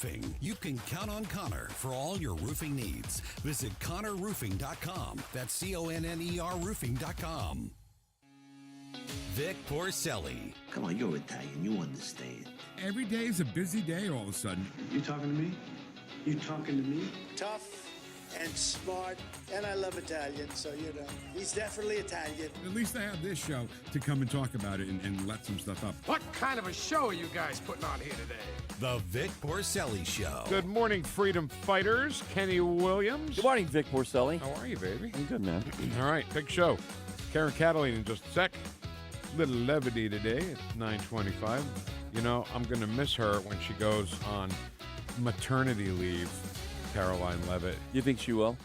Roofing. You can count on Connor for all your roofing needs. Visit ConnorRoofing.com. That's CONNER Roofing.com. Vic Porcelli. Come on, you're Italian. You understand. Every day is a busy day all of a sudden. You talking to me? You talking to me? Tough and smart, and I love Italian, so, he's definitely Italian. At least I have this show to come and talk about it and let some stuff up. What kind of a show are you guys putting on here today? The Vic Porcelli Show. Good morning, freedom fighters. Kenny Williams. Good morning, Vic Porcelli. How are you, baby? I'm good, man. All right, big show. Karen Kataline in just a sec. Little levity today at 9:25. I'm going to miss her when she goes on maternity leave, Caroline Leavitt. You think she will?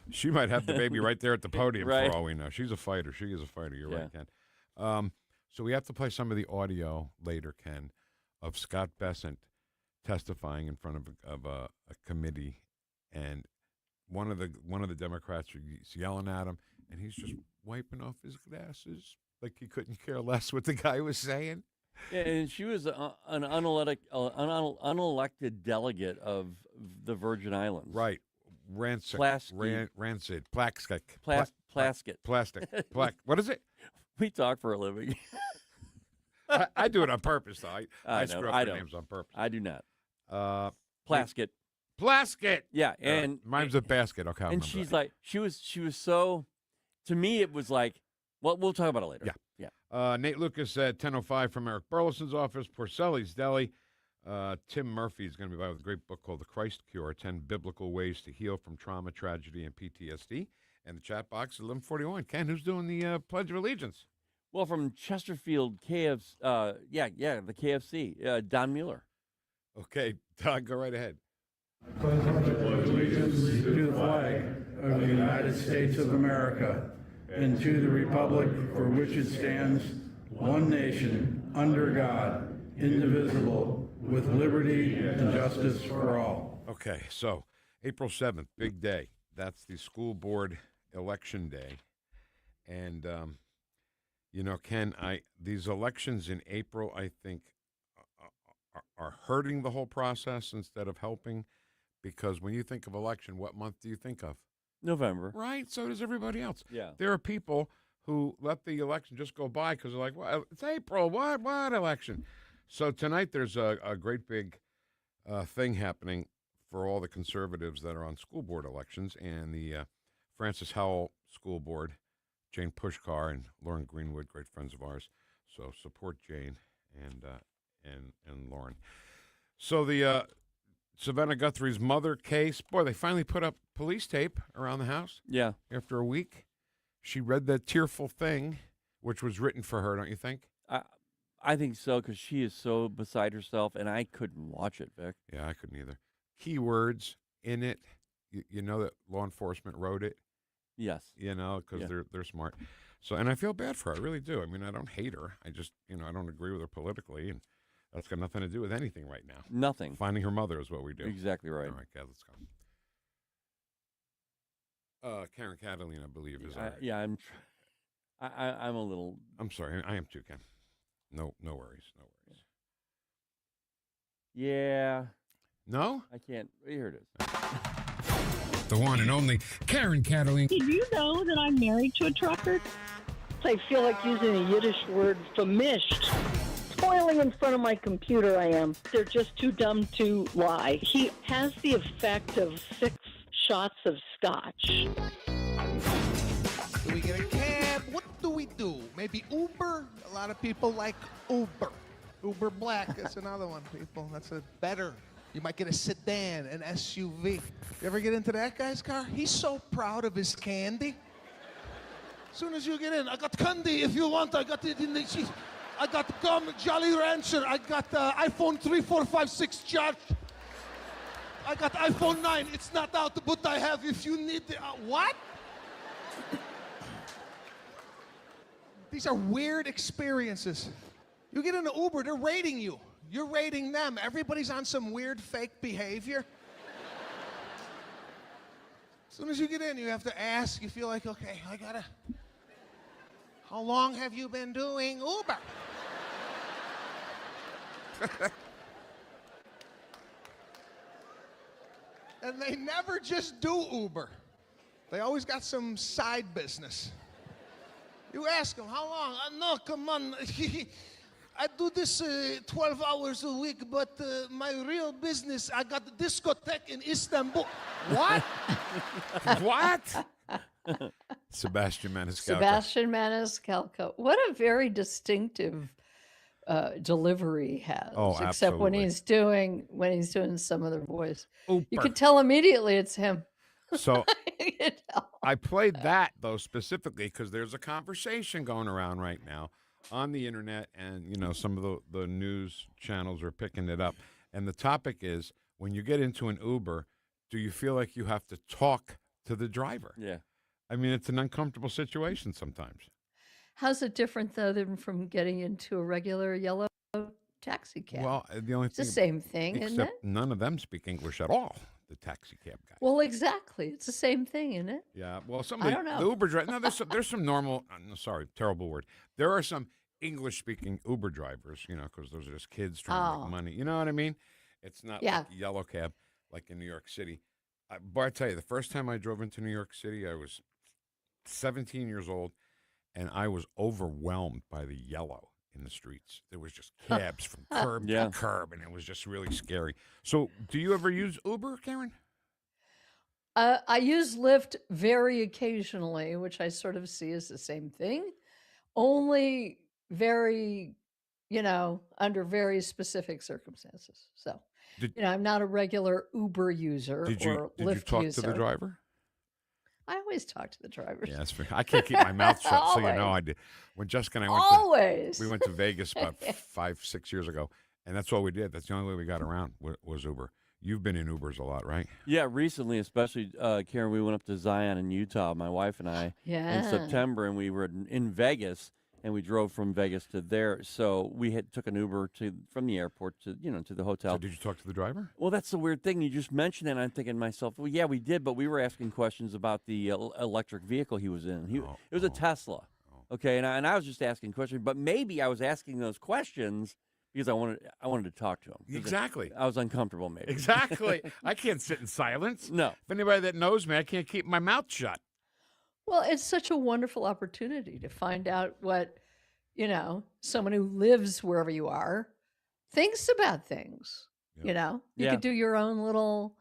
She might have the baby right there at the podium Right. for all we know. She's a fighter. She is a fighter. You're right, Ken. So we have to play some of the audio later, Ken, of Scott Bessent testifying in front of a committee, and one of the Democrats is yelling at him, and he's just wiping off his glasses like he couldn't care less what the guy was saying. Yeah, and she was an unelected delegate of the Virgin Islands. Right. Rancid. Rancid. Plastic. What is it? We talk for a living. I do it on purpose, though. I screw up their don't. names on purpose. I do not. Plasket. Yeah, and mine's a basket. Okay, and she's like, she was so. To me, it was like, well, we'll talk about it later. Yeah. Yeah. Nate Lucas at 10:05 from Eric Burlison's office. Porcelli's Deli. Tim Murphy is going to be by with a great book called The Christ Cure: 10 Biblical Ways to Heal from Trauma, Tragedy, and PTSD. And the chat box is 1141. Ken, who's doing the Pledge of Allegiance? Well, from Chesterfield KFC, the KFC, Don Mueller. Okay, Don, go right ahead. Pledge allegiance to the flag of the United States of America and to the republic for which it stands, one nation, under God, indivisible, with liberty and justice for all. Okay, so April 7th, big day. That's the school board election day. And, Ken, these elections in April, I think, are hurting the whole process instead of helping, because when you think of election, what month do you think of? November. Right, so does everybody else. Yeah. There are people who let the election just go by because they're like, well, it's April, what election? So tonight there's a great big thing happening for all the conservatives that are on school board elections, and the Francis Howell School Board, Jane Pushkar and Lauren Greenwood, great friends of ours. So support Jane and Lauren. So the Savannah Guthrie's mother case, boy, they finally put up police tape around the house. Yeah. After a week. She read that tearful thing, which was written for her, don't you think? I think so, because she is so beside herself, and I couldn't watch it, Vic. Yeah, I couldn't either. Keywords in it. You know that law enforcement wrote it? Yes. Because they're smart. So, and I feel bad for her. I really do. I mean, I don't hate her. I just, I don't agree with her politically, and that's got nothing to do with anything right now. Nothing. Finding her mother is what we do. Exactly right. All right, guys, let's go. Karen Kataline, I believe, is I'm a little. I'm sorry, I am too, Ken. No worries. Yeah. No? I can't. Here it is. The one and only Karen Kataline. Did you know that I'm married to a trucker? I feel like using a Yiddish word, famished. Spoiling in front of my computer, I am. They're just too dumb to lie. He has the effect of 6 shots of scotch. Do we get a cab? What do we do? Maybe Uber? A lot of people like Uber. Uber Black is another one, people. That's a better. You might get a sedan, an SUV. You ever get into that guy's car? He's so proud of his candy. As soon as you get in, I got candy if you want. I got it in the sheet. I got gum, Jolly Rancher. I got iPhone 3, 4, 5, 6 charge. I got iPhone 9. It's not out, but I have if you need it. What? These are weird experiences. You get in an Uber, they're rating you. You're rating them. Everybody's on some weird fake behavior. As soon as you get in, you have to ask. You feel like, okay, I gotta. How long have you been doing Uber? And they never just do Uber. They always got some side business. You ask them, how long? No, come on. I do this 12 hours a week, but my real business, I got the discotheque in Istanbul. What? What? Sebastian Maniscalco. Sebastian Maniscalco. What a very distinctive delivery he has. Oh, except when absolutely. he's doing some other voice. Ooper. You can tell immediately it's him. So You can tell. I played that, though, specifically because there's a conversation going around right now on the internet, and, you know, some of the news channels are picking it up. And the topic is, when you get into an Uber, do you feel like you have to talk to the driver? Yeah. I mean, it's an uncomfortable situation sometimes. How's it different, though, than from getting into a regular yellow taxi cab? Well, the only It's the thing, same thing, isn't except it? none of them speak English at all, the taxi cab guys. Well, exactly. It's the same thing, isn't it? Yeah, well, some I of don't know. the Uber drivers, no, there's some normal, no, sorry, terrible word. There are some English-speaking Uber drivers, you know, because those are just kids trying to make money. You know what I mean? It's not Yeah. like a yellow cab like in New York City. But I tell you, the first time I drove into New York City, I was 17 years old, and I was overwhelmed by the yellow in the streets. There was just cabs from curb Yeah. to curb, and it was just really scary. So do you ever use Uber, Karen? I use Lyft very occasionally, which I sort of see as the same thing, only very, under very specific circumstances. So, I'm not a regular Uber user Did or you Lyft talk user. to the driver? I always talk to the drivers. Yeah, that's fair. I can't keep my mouth shut, so you know I did. When Jessica and I we went to Vegas about 5-6 years ago, and that's all we did. That's the only way we got around was Uber. You've been in Ubers a lot, right? Yeah, recently, especially, Karen, we went up to Zion in Utah, my wife and I, in September, and we were in Vegas, and we drove from Vegas to there. So we took an Uber from the airport to the hotel. So did you talk to the driver? Well, that's the weird thing. You just mentioned it, and I'm thinking to myself, well, yeah, we did, but we were asking questions about the electric vehicle he was in. It was a Tesla, okay, and I was just asking questions, but maybe I was asking those questions because I wanted to talk to him. Exactly. I was uncomfortable, maybe. Exactly. I can't sit in silence. No. If anybody that knows me, I can't keep my mouth shut. Well, it's such a wonderful opportunity to find out what, someone who lives wherever you are thinks about things. Yeah. You could do your own little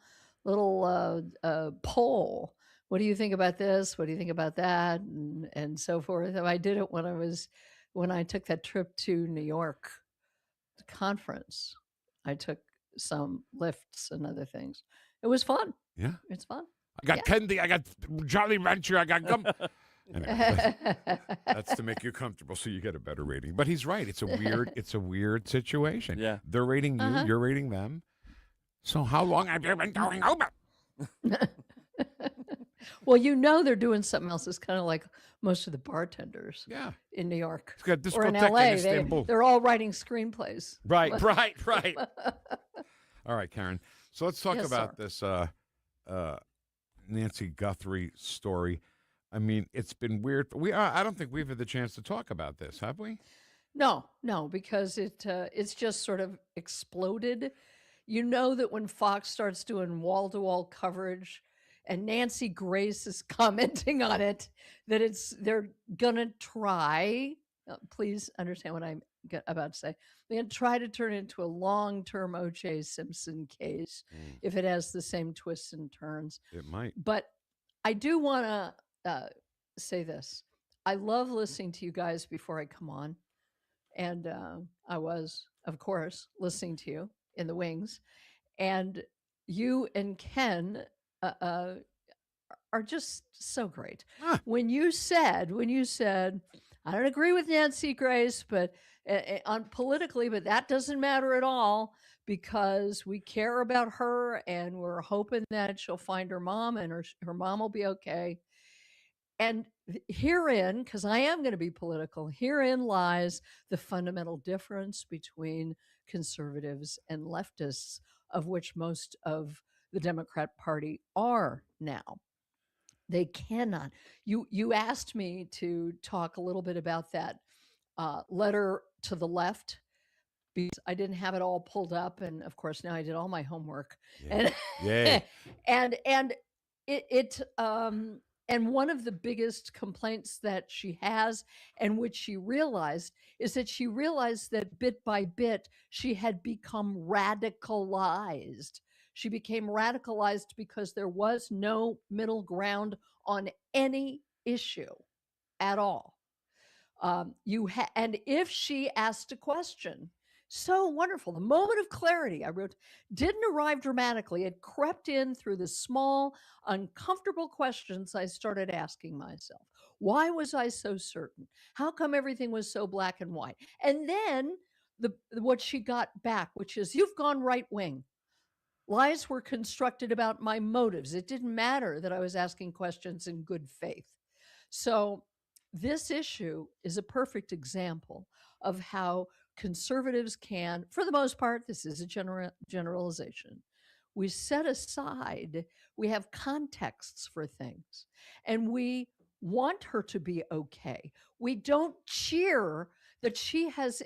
poll. What do you think about this? What do you think about that? And so forth. I did it when I took that trip to New York conference. I took some lifts and other things. It was fun. Yeah. It's fun. I got Kendi, I got Jolly Rancher, I got gum. Anyway, that's to make you comfortable so you get a better rating. But he's right. It's a weird situation. Yeah. They're rating you, you're rating them. So how long have you been going Uber? Well, they're doing something else. It's kind of like most of the bartenders in New York It's got or in discotheque LA. in Istanbul. They're all writing screenplays. Right. All right, Karen. So let's talk about this Nancy Guthrie story. I mean, it's been weird. I don't think we've had the chance to talk about this, have we? No, because it's just sort of exploded. You know that when Fox starts doing wall-to-wall coverage and Nancy Grace is commenting on it, that they're gonna try. Please understand what I'm about to say. They're gonna try to turn it into a long-term O.J. Simpson case if it has the same twists and turns. It might. But I do want to say this. I love listening to you guys before I come on, and I was, of course, listening to you in the wings, and you and Ken are just so great. When you said, I don't agree with Nancy Grace, but on politically, but that doesn't matter at all because we care about her and we're hoping that she'll find her mom and her mom will be okay. And herein, because I am going to be political, herein lies the fundamental difference between conservatives and leftists, of which most of the Democrat Party are now. They cannot. You asked me to talk a little bit about that letter to the left. because I didn't have it all pulled up, and of course now I did all my homework. Yeah. Yay. And and one of the biggest complaints that she has, and which she realized, is that she realized that bit by bit she had become radicalized. She became radicalized because there was no middle ground on any issue at all. And if she asked a question, so wonderful, the moment of clarity, I wrote, didn't arrive dramatically. It crept in through the small, uncomfortable questions I started asking myself. Why was I so certain? How come everything was so black and white? And then what she got back, which is, you've gone right wing. Lies were constructed about my motives. It didn't matter that I was asking questions in good faith. So this issue is a perfect example of how conservatives can, for the most part, this is a generalization, we set aside, we have contexts for things, and we want her to be okay. We don't cheer that she has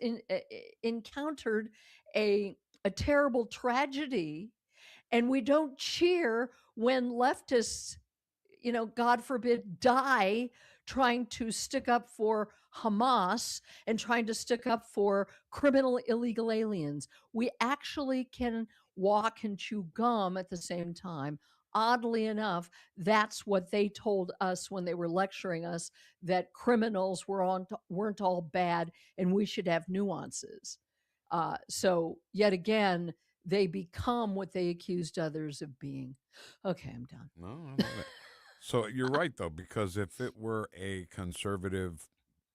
encountered a terrible tragedy, and we don't cheer when leftists, God forbid, die trying to stick up for Hamas and trying to stick up for criminal illegal aliens. We actually can walk and chew gum at the same time. Oddly enough, that's what they told us when they were lecturing us, that criminals weren't all bad and we should have nuances. So yet again, they become what they accused others of being. Okay, I'm done. No, I love it. So you're right, though, because if it were a conservative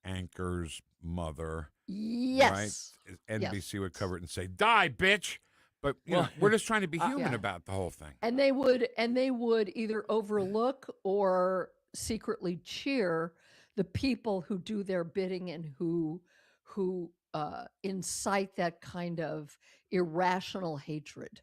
anchor's mother, yes, right, NBC would cover it and say, "Die, bitch." But we're just trying to be human about the whole thing. And they would either overlook or secretly cheer the people who do their bidding and who incite that kind of irrational hatred.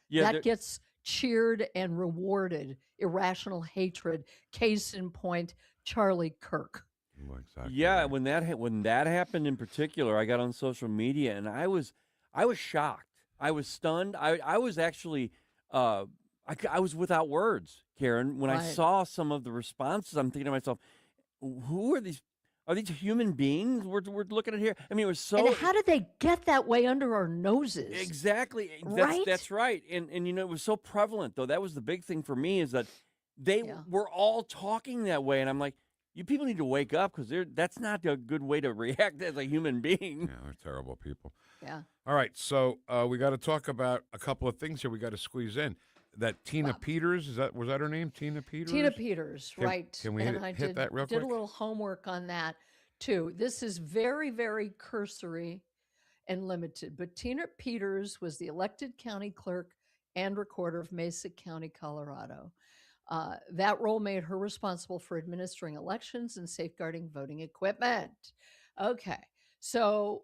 Yeah, that gets cheered and rewarded. Irrational hatred. Case in point, Charlie Kirk. Oh, exactly. Yeah, when that happened in particular, I got on social media and I was shocked. I was stunned. I was actually I was without words, Karen. When I saw some of the responses, I'm thinking to myself, who are these? Are these human beings we're looking at here? I mean, it was so. And how did they get that way under our noses? Exactly. Right? That's right. And it was so prevalent, though. That was the big thing for me, is that they were all talking that way. And I'm like, you people need to wake up, because that's not a good way to react as a human being. Yeah, they're terrible people. Yeah. All right, so we got to talk about a couple of things here we got to squeeze in. That Tina Peters, was that her name? Tina Peters? Tina Peters, right. Can we hit that real quick? Did a little homework on that, too. This is very, very cursory and limited. But Tina Peters was the elected county clerk and recorder of Mesa County, Colorado. That role made her responsible for administering elections and safeguarding voting equipment. Okay, so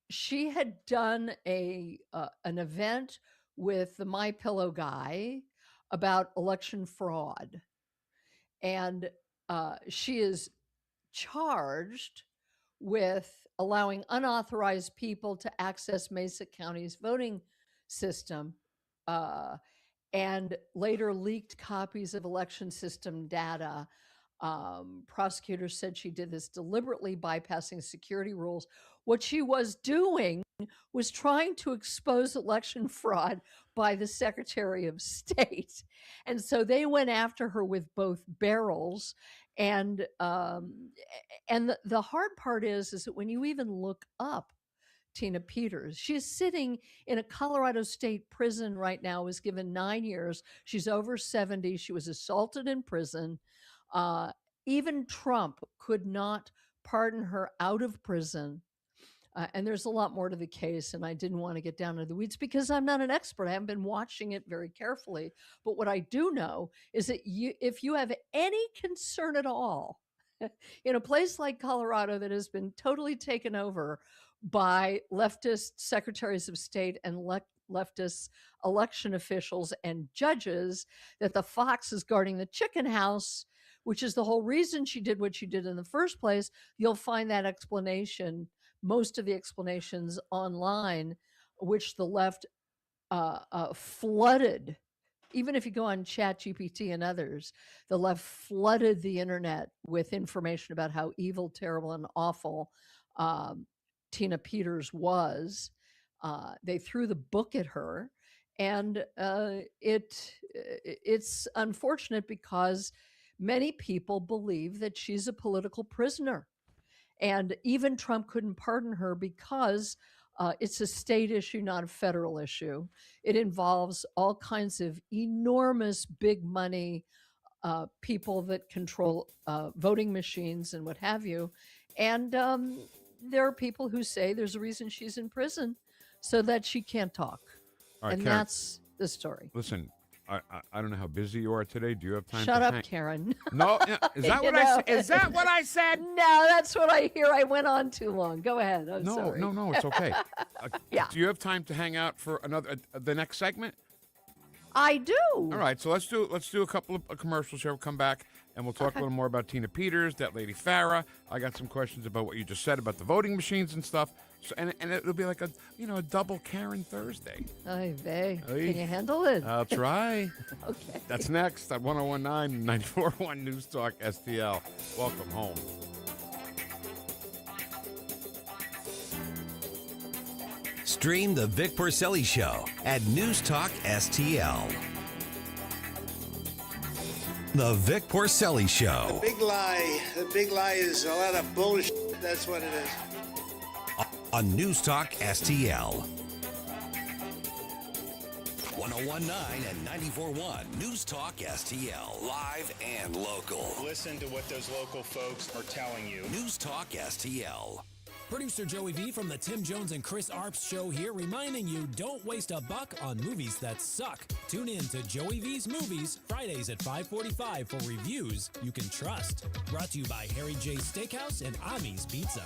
she had done an event with the My Pillow guy about election fraud, and she is charged with allowing unauthorized people to access Mesa County's voting system, and later leaked copies of election system data. Prosecutors said she did this deliberately, bypassing security rules. What she was doing was trying to expose election fraud by the Secretary of State. And so they went after her with both barrels. And the hard part is that when you even look up Tina Peters, she's sitting in a Colorado state prison right now, was given 9 years. She's over 70. She was assaulted in prison. Even Trump could not pardon her out of prison. And there's a lot more to the case, and I didn't want to get down into the weeds because I'm not an expert. I haven't been watching it very carefully. But what I do know is that if you have any concern at all in a place like Colorado that has been totally taken over by leftist secretaries of state and leftist election officials and judges, that the fox is guarding the chicken house, which is the whole reason she did what she did in the first place, you'll find that explanation most of the explanations online, which the left flooded. Even if you go on ChatGPT and others, the left flooded the internet with information about how evil, terrible, and awful Tina Peters was. They threw the book at her, and it's unfortunate because many people believe that she's a political prisoner. And even Trump couldn't pardon her because it's a state issue, not a federal issue. It involves all kinds of enormous big money people that control voting machines and what have you. And there are people who say there's a reason she's in prison so that she can't talk. All right, and Karen, that's the story. Listen, I don't know how busy you are today. Do you have time? Shut to up, hang? Karen. No, is that what I said? Is that what I said? No, that's what I hear. I went on too long. Go ahead. I'm sorry. No, it's okay. Yeah. Do you have time to hang out for the next segment? I do. All right, so let's do a couple of commercials here. We'll come back and we'll talk a little more about Tina Peters, that lady Farah. I got some questions about what you just said about the voting machines and stuff. So, and it'll be like a double Karen Thursday. Ay, vey. Can you handle it? I'll try. Okay. That's next at 1019 941 News Talk STL. Welcome home. Stream the Vic Porcelli Show at NewstalkSTL. The Vic Porcelli Show. The big lie is a lot of bullshit. That's what it is. On NewstalkSTL. 1019 and 94.1 NewstalkSTL. Live and local. Listen to what those local folks are telling you. NewstalkSTL. Producer Joey V from the Tim Jones and Chris Arps show here, reminding you don't waste a buck on movies that suck. Tune in to Joey V's Movies, Fridays at 5:45 for reviews you can trust. Brought to you by Harry J. Steakhouse and Ami's Pizza.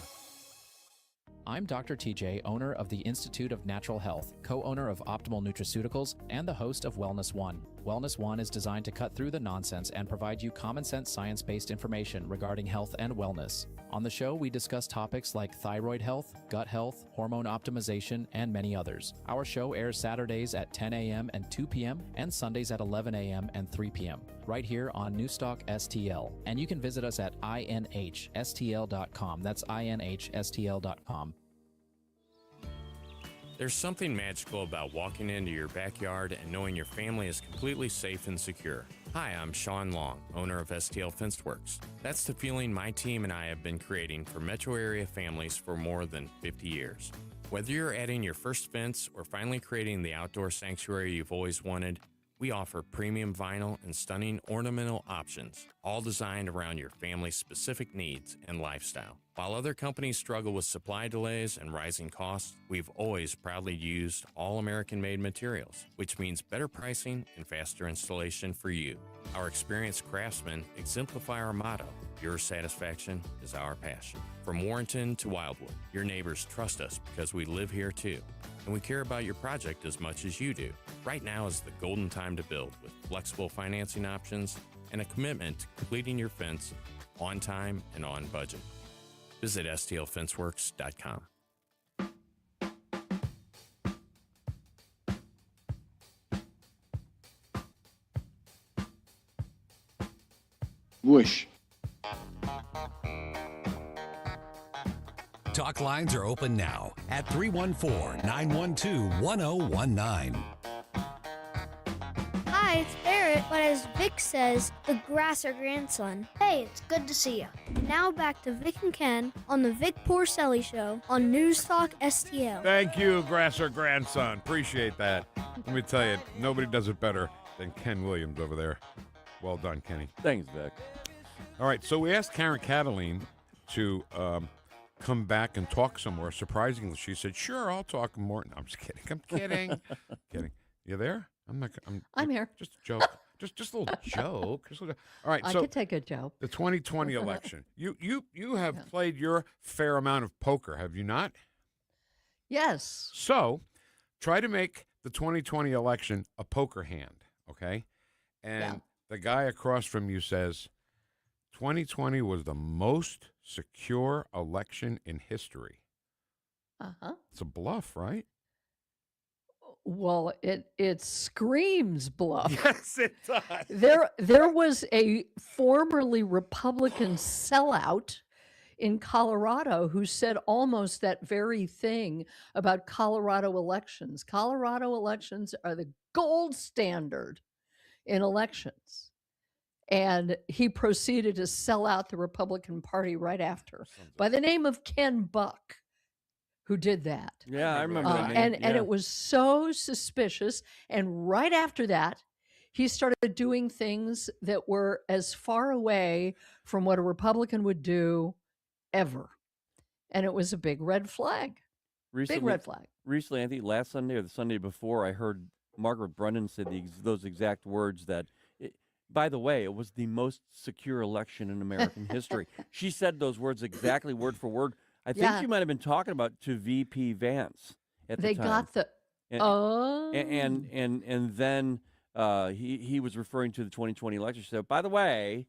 I'm Dr. TJ, owner of the Institute of Natural Health, co-owner of Optimal Nutraceuticals, and the host of Wellness One. Wellness One is designed to cut through the nonsense and provide you common sense science-based information regarding health and wellness. On the show, we discuss topics like thyroid health, gut health, hormone optimization, and many others. Our show airs Saturdays at 10 a.m. and 2 p.m. and Sundays at 11 a.m. and 3 p.m. right here on Newstalk STL. And you can visit us at inhstl.com. That's inhstl.com. There's something magical about walking into your backyard and knowing your family is completely safe and secure. Hi, I'm Sean Long, owner of STL Fenced Works. That's the feeling my team and I have been creating for metro area families for more than 50 years. Whether you're adding your first fence or finally creating the outdoor sanctuary you've always wanted, we offer premium vinyl and stunning ornamental options, all designed around your family's specific needs and lifestyle. While other companies struggle with supply delays and rising costs, we've always proudly used all American-made materials, which means better pricing and faster installation for you. Our experienced craftsmen exemplify our motto, your satisfaction is our passion. From Warrenton to Wildwood, your neighbors trust us because we live here too. And we care about your project as much as you do. Right now is the golden time to build with flexible financing options and a commitment to completing your fence on time and on budget. Visit stlfenceworks.com. Whoosh. Talk lines are open now at 314-912-1019. Hi, it's Barrett, but as Vic says, the grasser grandson. Hey, it's good to see you. Now back to Vic and Ken on the Vic Porcelli Show on News Talk STL. Thank you, Grasser grandson. Appreciate that. Let me tell you, nobody does it better than Ken Williams over there. Well done, Kenny. Thanks, Vic. All right, so we asked Kataline to come back and talk some more. Surprisingly, she said, "Sure, I'll talk more." No, I'm just kidding. I'm kidding. Kidding. You there? I'm here. Just a joke. just a little joke. All right. I so could take a joke. The 2020 election. You have played your fair amount of poker, have you not? Yes. So try to make the 2020 election a poker hand, okay? And the guy across from you says 2020 was the most secure election in history. Uh-huh. It's a bluff, right? Well, it screams bluff. Yes, it does. There was a formerly Republican sellout in Colorado who said almost that very thing about Colorado elections. Colorado elections are the gold standard in elections. And he proceeded to sell out the Republican Party right after by the name of Ken Buck, who did that. Yeah, I remember that name. And it was so suspicious. And right after that, he started doing things that were as far away from what a Republican would do ever. And it was a big red flag. Big red flag. Recently, I think last Sunday or the Sunday before, I heard Margaret Brennan say those exact words that, by the way, it was the most secure election in American history. She said those words exactly word for word. I think she might have been talking about to VP Vance at the time. They got the and then he was referring to the 2020 election. She said, by the way,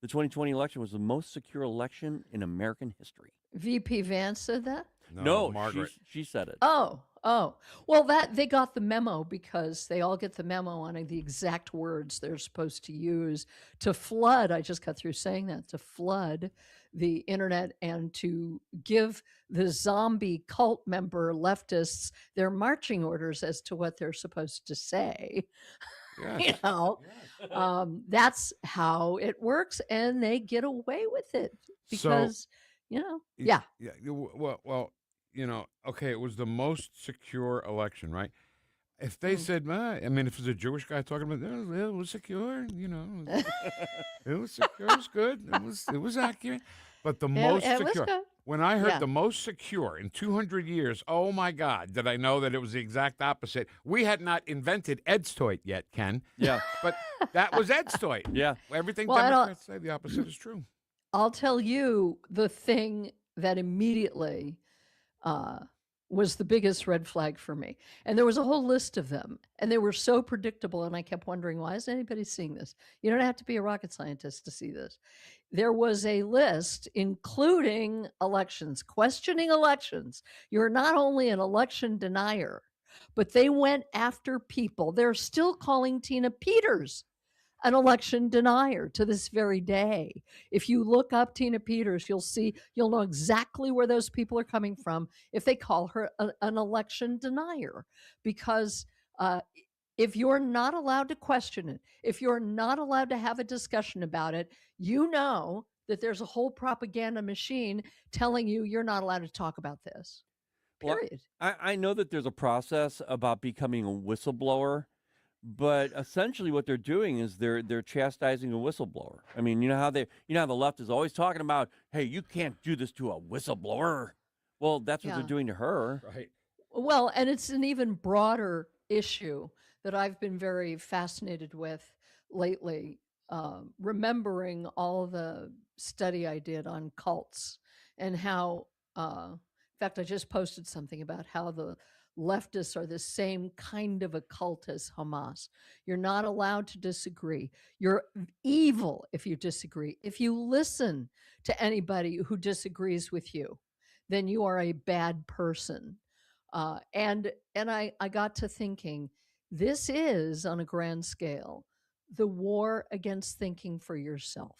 the 2020 election was the most secure election in American history. VP Vance said that? No, Margaret. She said it. Oh. Well, that they got the memo because they all get the memo on the exact words they're supposed to use to flood. I just got through saying that, to flood the internet and to give the zombie cult member leftists their marching orders as to what they're supposed to say. Yes. That's how it works, and they get away with it because, yeah. Well, okay, it was the most secure election, right? If they said, I mean, if it was a Jewish guy talking about, it was secure, it was secure, it was good, it was accurate. But the most secure, when I heard the most secure in 200 years, oh my God, did I know that it was the exact opposite. We had not invented Edstoit yet, Ken. Yeah. But that was Edstoit. Yeah. Everything Democrats say, the opposite is true. I'll tell you the thing that immediately was the biggest red flag for me. And there was a whole list of them, and they were so predictable, and I kept wondering, why isn't anybody seeing this? You don't have to be a rocket scientist to see this. There was a list including elections, questioning elections. You're not only an election denier, but they went after people. They're still calling Tina Peters an election denier to this very day. If you look up Tina Peters, you'll know exactly where those people are coming from if they call her an election denier. Because if you're not allowed to question it, if you're not allowed to have a discussion about it, you know that there's a whole propaganda machine telling you you're not allowed to talk about this. Period. Well, I know that there's a process about becoming a whistleblower. But essentially, what they're doing is they're chastising a whistleblower. I mean, you know how the left is always talking about, hey, you can't do this to a whistleblower. Well, that's what they're doing to her. Right. Well, and it's an even broader issue that I've been very fascinated with lately, remembering all the study I did on cults and how, in fact, I just posted something about how the leftists are the same kind of a cult as Hamas. You're not allowed to disagree. You're evil if you disagree. If you listen to anybody who disagrees with you, then you are a bad person. And I got to thinking, this is, on a grand scale, the war against thinking for yourself.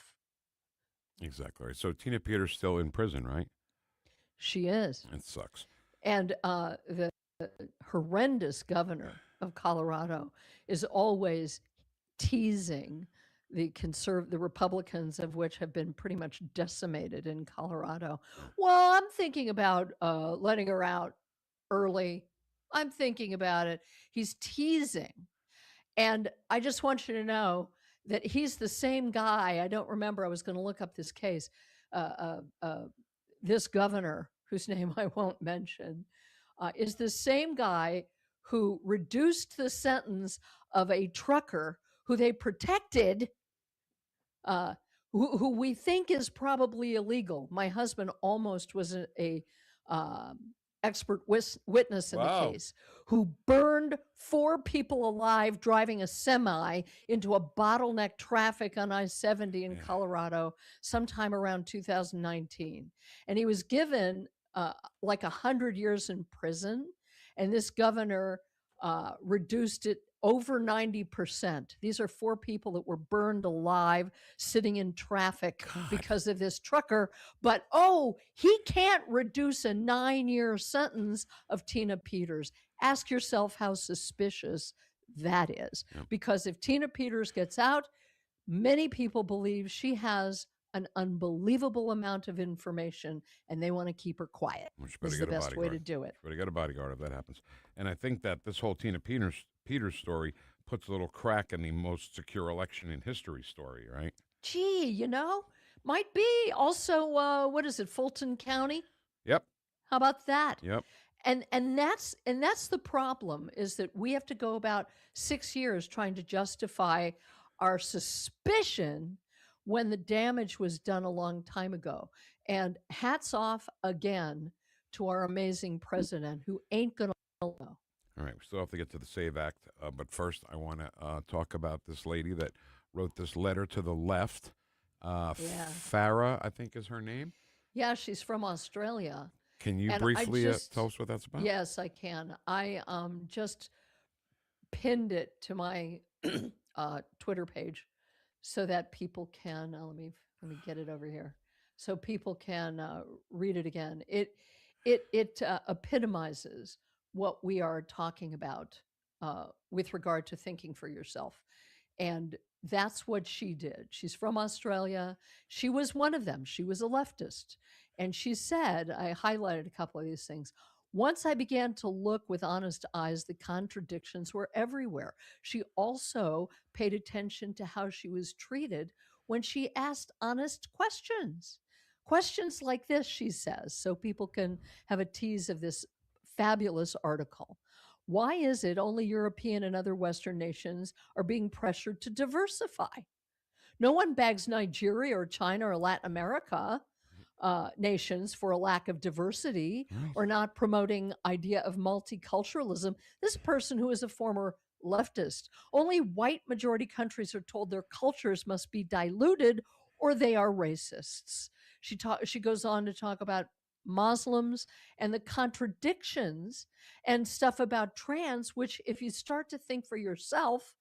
Exactly right. So Tina Peters still in prison, right? She is. It sucks. And the horrendous governor of Colorado is always teasing the Republicans, of which have been pretty much decimated in Colorado. Well, I'm thinking about letting her out early. I'm thinking about it. He's teasing. And I just want you to know that he's the same guy. I don't remember. I was going to look up this case. This governor, whose name I won't mention, is the same guy who reduced the sentence of a trucker who they protected, who we think is probably illegal. My husband almost was a expert witness in the case, who burned 4 people alive driving a semi into a bottleneck traffic on I-70 in Colorado sometime around 2019. And he was given like 100 years in prison, and this governor reduced it over 90%. These are 4 people that were burned alive sitting in traffic because of this trucker. But, he can't reduce a 9-year sentence of Tina Peters. Ask yourself how suspicious that is. Yep. Because if Tina Peters gets out, many people believe she has an unbelievable amount of information, and they want to keep her quiet. This is the best way to do it. Better get a bodyguard if that happens. And I think that this whole Tina Peters story puts a little crack in the most secure election in history story, right? Gee, might be. Also, what is it, Fulton County? Yep. How about that? Yep. And that's the problem, is that we have to go about 6 years trying to justify our suspicion when the damage was done a long time ago. And hats off again to our amazing president, who ain't going to know. All right, we still have to get to the SAVE Act, but first I want to talk about this lady that wrote this letter to the left. Farah, I think is her name. Yeah, she's from Australia. Can you briefly tell us what that's about? Yes, I can. I just pinned it to my Twitter page so that people can, let me get it over here, so people can read it again. It epitomizes what we are talking about with regard to thinking for yourself. And that's what she did. She's from Australia. She was one of them. She was a leftist. And she said, I highlighted a couple of these things. Once I began to look with honest eyes, the contradictions were everywhere. She also paid attention to how she was treated when she asked honest questions. Questions like this, she says, so people can have a tease of this fabulous article. Why is it only European and other Western nations are being pressured to diversify? No one bags Nigeria or China or Latin America nations for a lack of diversity or not promoting idea of multiculturalism. This person, who is a former leftist, only white majority countries are told their cultures must be diluted or they are racists. She goes on to talk about Muslims and the contradictions and stuff about trans, which if you start to think for yourself,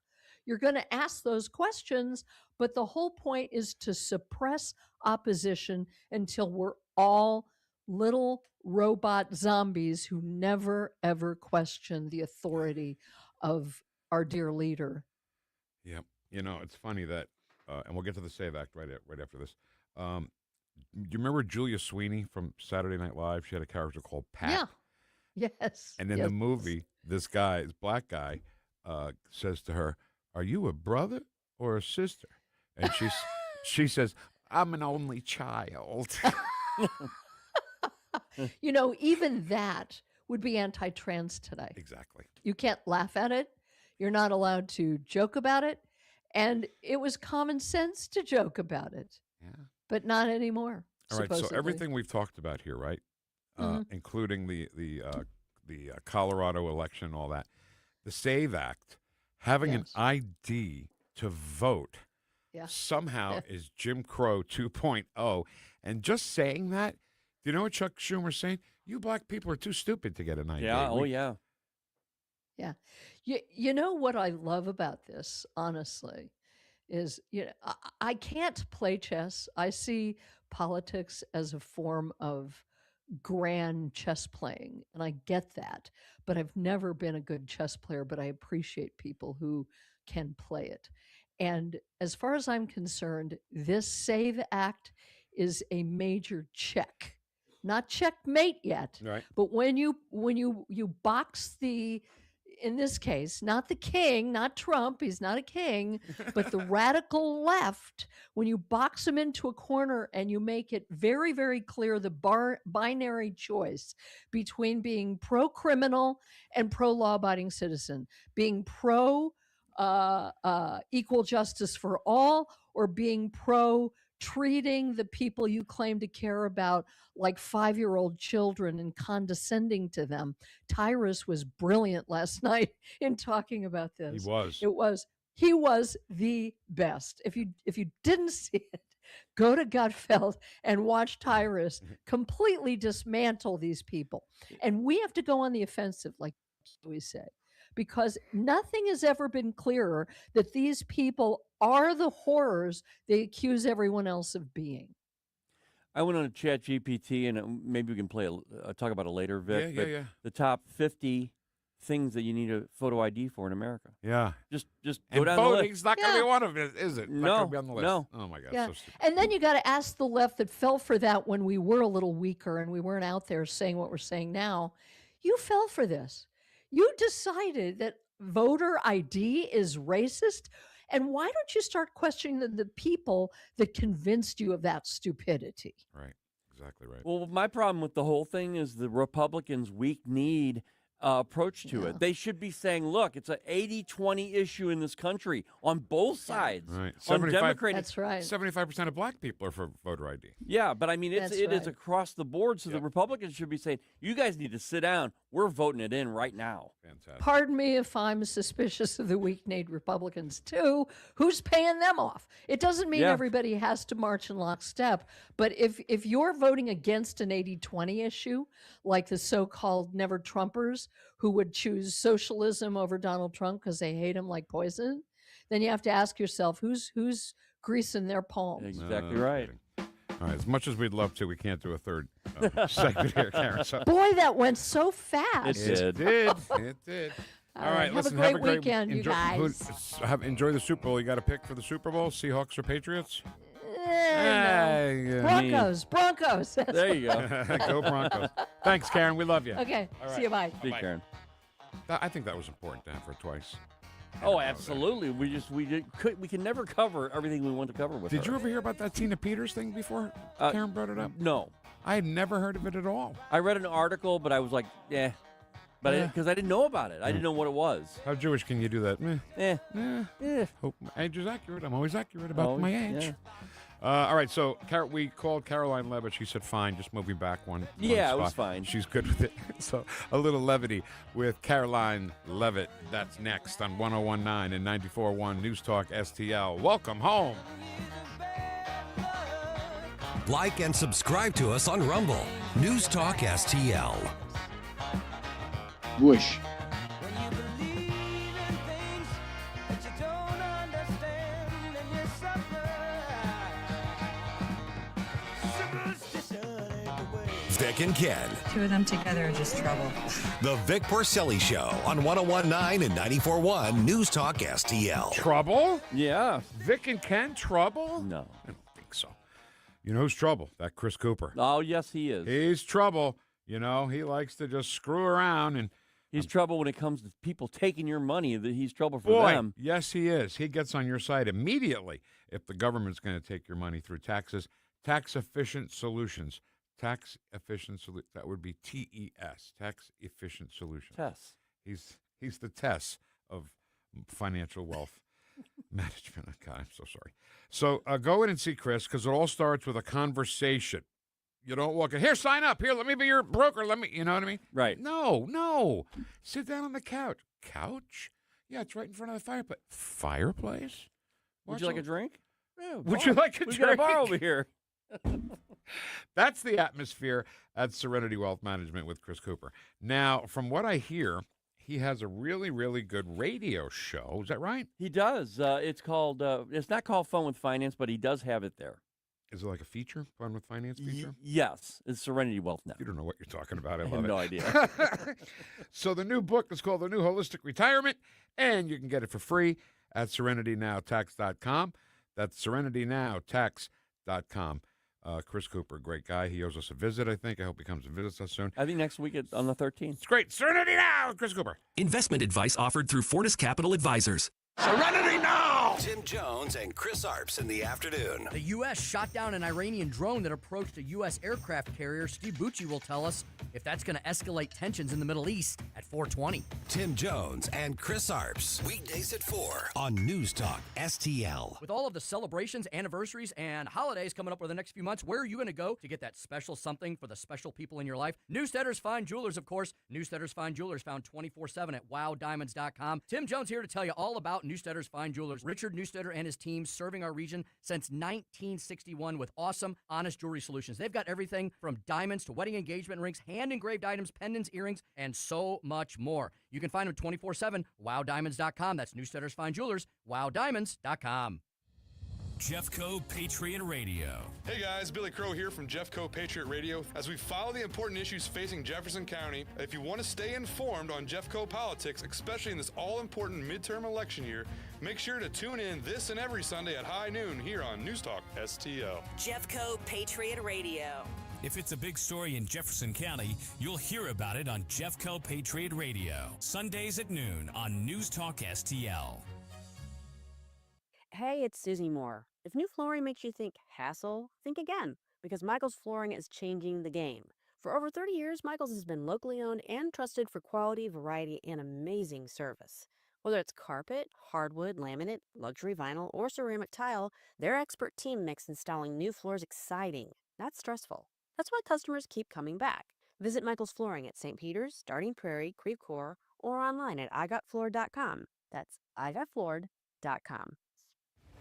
you're going to ask those questions. But the whole point is to suppress opposition until we're all little robot zombies who never, ever question the authority of our dear leader. Yep. It's funny that, and we'll get to the SAVE Act right after this. Do you remember Julia Sweeney from Saturday Night Live? She had a character called Pat. Yeah. Yes. And in the movie, this black guy, says to her, "Are you a brother or a sister?" And she says, "I'm an only child." Even that would be anti-trans today. Exactly. You can't laugh at it. You're not allowed to joke about it. And it was common sense to joke about it. Yeah. But not anymore. All right. Supposedly. So everything we've talked about here, right? Including the Colorado election, all that, the SAVE Act, having an ID to vote, somehow is Jim Crow 2.0. And just saying that, do you know what Chuck Schumer's saying? You black people are too stupid to get an ID. Yeah. Yeah. You know what I love about this, honestly, is I can't play chess. I see politics as a form of grand chess playing, and I get that. But I've never been a good chess player, but I appreciate people who can play it. And as far as I'm concerned, this SAVE Act is a major check. Not checkmate yet, right? But when you box the, in this case, not the king, not Trump, he's not a king, but the radical left, when you box him into a corner and you make it very, very clear the binary choice between being pro-criminal and pro-law-abiding citizen, being pro equal justice for all, or being pro treating the people you claim to care about like 5-year-old children and condescending to them. Tyrus was brilliant last night in talking about this. He was. He was the best. If you didn't see it, Go to Gutfeld and watch Tyrus completely dismantle these people. And we have to go on the offensive, like we say, because nothing has ever been clearer that these people are the horrors they accuse everyone else of being. I went on Chat GPT, and maybe we can talk about it later, Vic. Yeah. The top 50 things that you need a photo ID for in America. Yeah. Just and go down the list. voting's not going to be one of it, is it? No, Not going to be on the list. no. Oh, my God. Yeah. So stupid. And then you got to ask the left that fell for that when we were a little weaker and we weren't out there saying what we're saying now. You fell for this. You decided that voter ID is racist. And why don't you start questioning the people that convinced you of that stupidity? Right. Exactly right. Well, my problem with the whole thing is the Republicans' weak-kneed approach to it. They should be saying, look, it's an 80-20 issue in this country on both sides. Right. On Democrat, That's right. 75% of black people are for voter ID. Yeah, but I mean, it is right. across the board, so the Republicans should be saying, you guys need to sit down. We're voting it in right now. Fantastic. Pardon me if I'm suspicious of the weak-kneed Republicans, too. Who's paying them off? It doesn't mean everybody has to march in lockstep, but if you're voting against an 80-20 issue, like the so-called never-Trumpers who would choose socialism over Donald Trump because they hate him like poison, then you have to ask yourself, who's greasing their palms? Exactly right. All right, as much as we'd love to, we can't do a third segment here, Karen. So. Boy, that went so fast. It did. It did. All right, have listen, a great weekend, you enjoy, guys. Enjoy the Super Bowl. You got a pick for the Super Bowl? Seahawks or Patriots? No. Broncos. That's There you go. Go Broncos. Thanks, Karen. We love you. Okay. All right. See you. Bye. Speak, Karen. I think that was important to have her twice. Oh, absolutely. We can never cover everything we want to cover with her. Did you ever hear about that Tina Peters thing before Karen brought it up? No. I had never heard of it at all. I read an article, but I was like, yeah. But because I didn't know about it. I didn't know what it was. How Jewish can you do that? Hope my age is accurate. I'm always accurate about my age. Yeah. All right, so we called Kataline Leavitt. She said fine, just moving back one Yeah, spot. it was fine. She's good with it. So a little levity with Kataline Leavitt. That's next on 101.9 and 94.1 News Talk STL. Welcome home. Like and subscribe to us on Rumble. News Talk STL. Whoosh. Vic and Ken. Two of them together are just trouble. The Vic Porcelli Show on 101.9 and 94.1 News Talk STL. Trouble? Yeah. Vic and Ken, trouble? No. I don't think so. You know who's trouble? That Chris Cooper. Oh, yes, he is. He's trouble. You know, he likes to just screw around and he's trouble when it comes to people taking your money. He's trouble for them. Yes, he is. He gets on your side immediately if the government's going to take your money through taxes. Tax-efficient solutions. Tax-efficient solutions. That would be TES. Tax-efficient solutions. Tess. He's the Tess of financial wealth management. God, I'm so sorry. So go in and see Chris because it all starts with a conversation. You don't walk in, here, sign up. Here, let me be your broker. You know what I mean? Right. No. Sit down on the couch. Couch? Yeah, it's right in front of the fireplace. Fireplace? Would you like a drink? Yeah, Would you like a We've drink? got a bar over here. That's the atmosphere at Serenity Wealth Management with Chris Cooper. Now, from what I hear, he has a really, really good radio show. Is that right? He does. It's called, it's not called Fun with Finance, but he does have it there. Is it like a feature? Fun with Finance feature? Yes. It's Serenity Wealth now. You don't know what you're talking about. I love have it. no idea. So the new book is called The New Holistic Retirement, and you can get it for free at serenitynowtax.com. That's serenitynowtax.com. Chris Cooper, great guy. He owes us a visit, I think. I hope he comes and visits us soon. I think next week on the 13th. It's great. Serenity Now, Chris Cooper. Investment advice offered through Fortis Capital Advisors. Serenity Now! Tim Jones and Chris Arps in the afternoon. The U.S. shot down an Iranian drone that approached a U.S. aircraft carrier. Steve Bucci will tell us if that's going to escalate tensions in the Middle East at 4:20. Tim Jones and Chris Arps. Weekdays at 4 on News Talk STL. With all of the celebrations, anniversaries, and holidays coming up over the next few months, where are you going to go to get that special something for the special people in your life? Newsteaders Fine Jewelers, of course. Newsteaders Fine Jewelers found 24/7 at wowdiamonds.com. Tim Jones here to tell you all about Newsteaders Fine Jewelers. Richard Richard Newstetter and his team serving our region since 1961 with awesome, honest jewelry solutions. They've got everything from diamonds to wedding engagement rings, hand-engraved items, pendants, earrings, and so much more. You can find them 24/7, wowdiamonds.com. That's Newstetter's Fine Jewelers, wowdiamonds.com. Jeffco Patriot Radio. Hey guys, Billy Crow here from Jeffco Patriot Radio. As we follow the important issues facing Jefferson County, if you want to stay informed on Jeffco politics, especially in this all-important midterm election year, make sure to tune in this and every Sunday at high noon here on NewstalkSTL. Jeffco Patriot Radio. If it's a big story in Jefferson County, you'll hear about it on Jeffco Patriot Radio. Sundays at noon on NewstalkSTL. Hey, it's Susie Moore. If new flooring makes you think hassle, think again, because Michael's Flooring is changing the game. For over 30 years, Michael's has been locally owned and trusted for quality, variety, and amazing service. Whether it's carpet, hardwood, laminate, luxury vinyl, or ceramic tile, their expert team makes installing new floors exciting, not stressful. That's why customers keep coming back. Visit Michael's Flooring at St. Peter's, Starting Prairie, Creve Coeur, or online at igotfloored.com. That's igotfloored.com.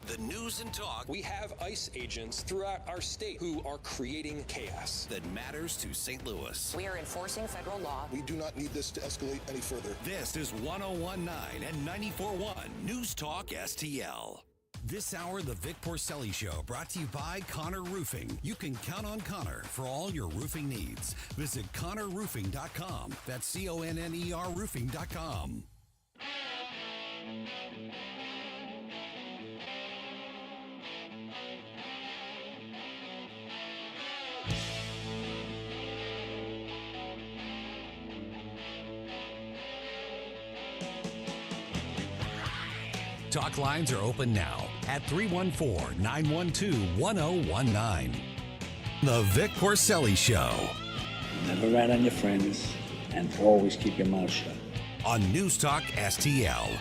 The news and talk We have ICE agents throughout our state who are creating chaos that matters to St. Louis. We are enforcing federal law. We do not need this to escalate any further. This is 101.9 and 94.1 News Talk STL. This hour, the Vic Porcelli Show, brought to you by Connor Roofing. You can count on Connor for all your roofing needs. Visit ConnorRoofing.com. That's CONNER Roofing.com. Talk lines are open now at 314-912-1019. The Vic Porcelli Show. Never rat on your friends and always keep your mouth shut. On News Talk STL.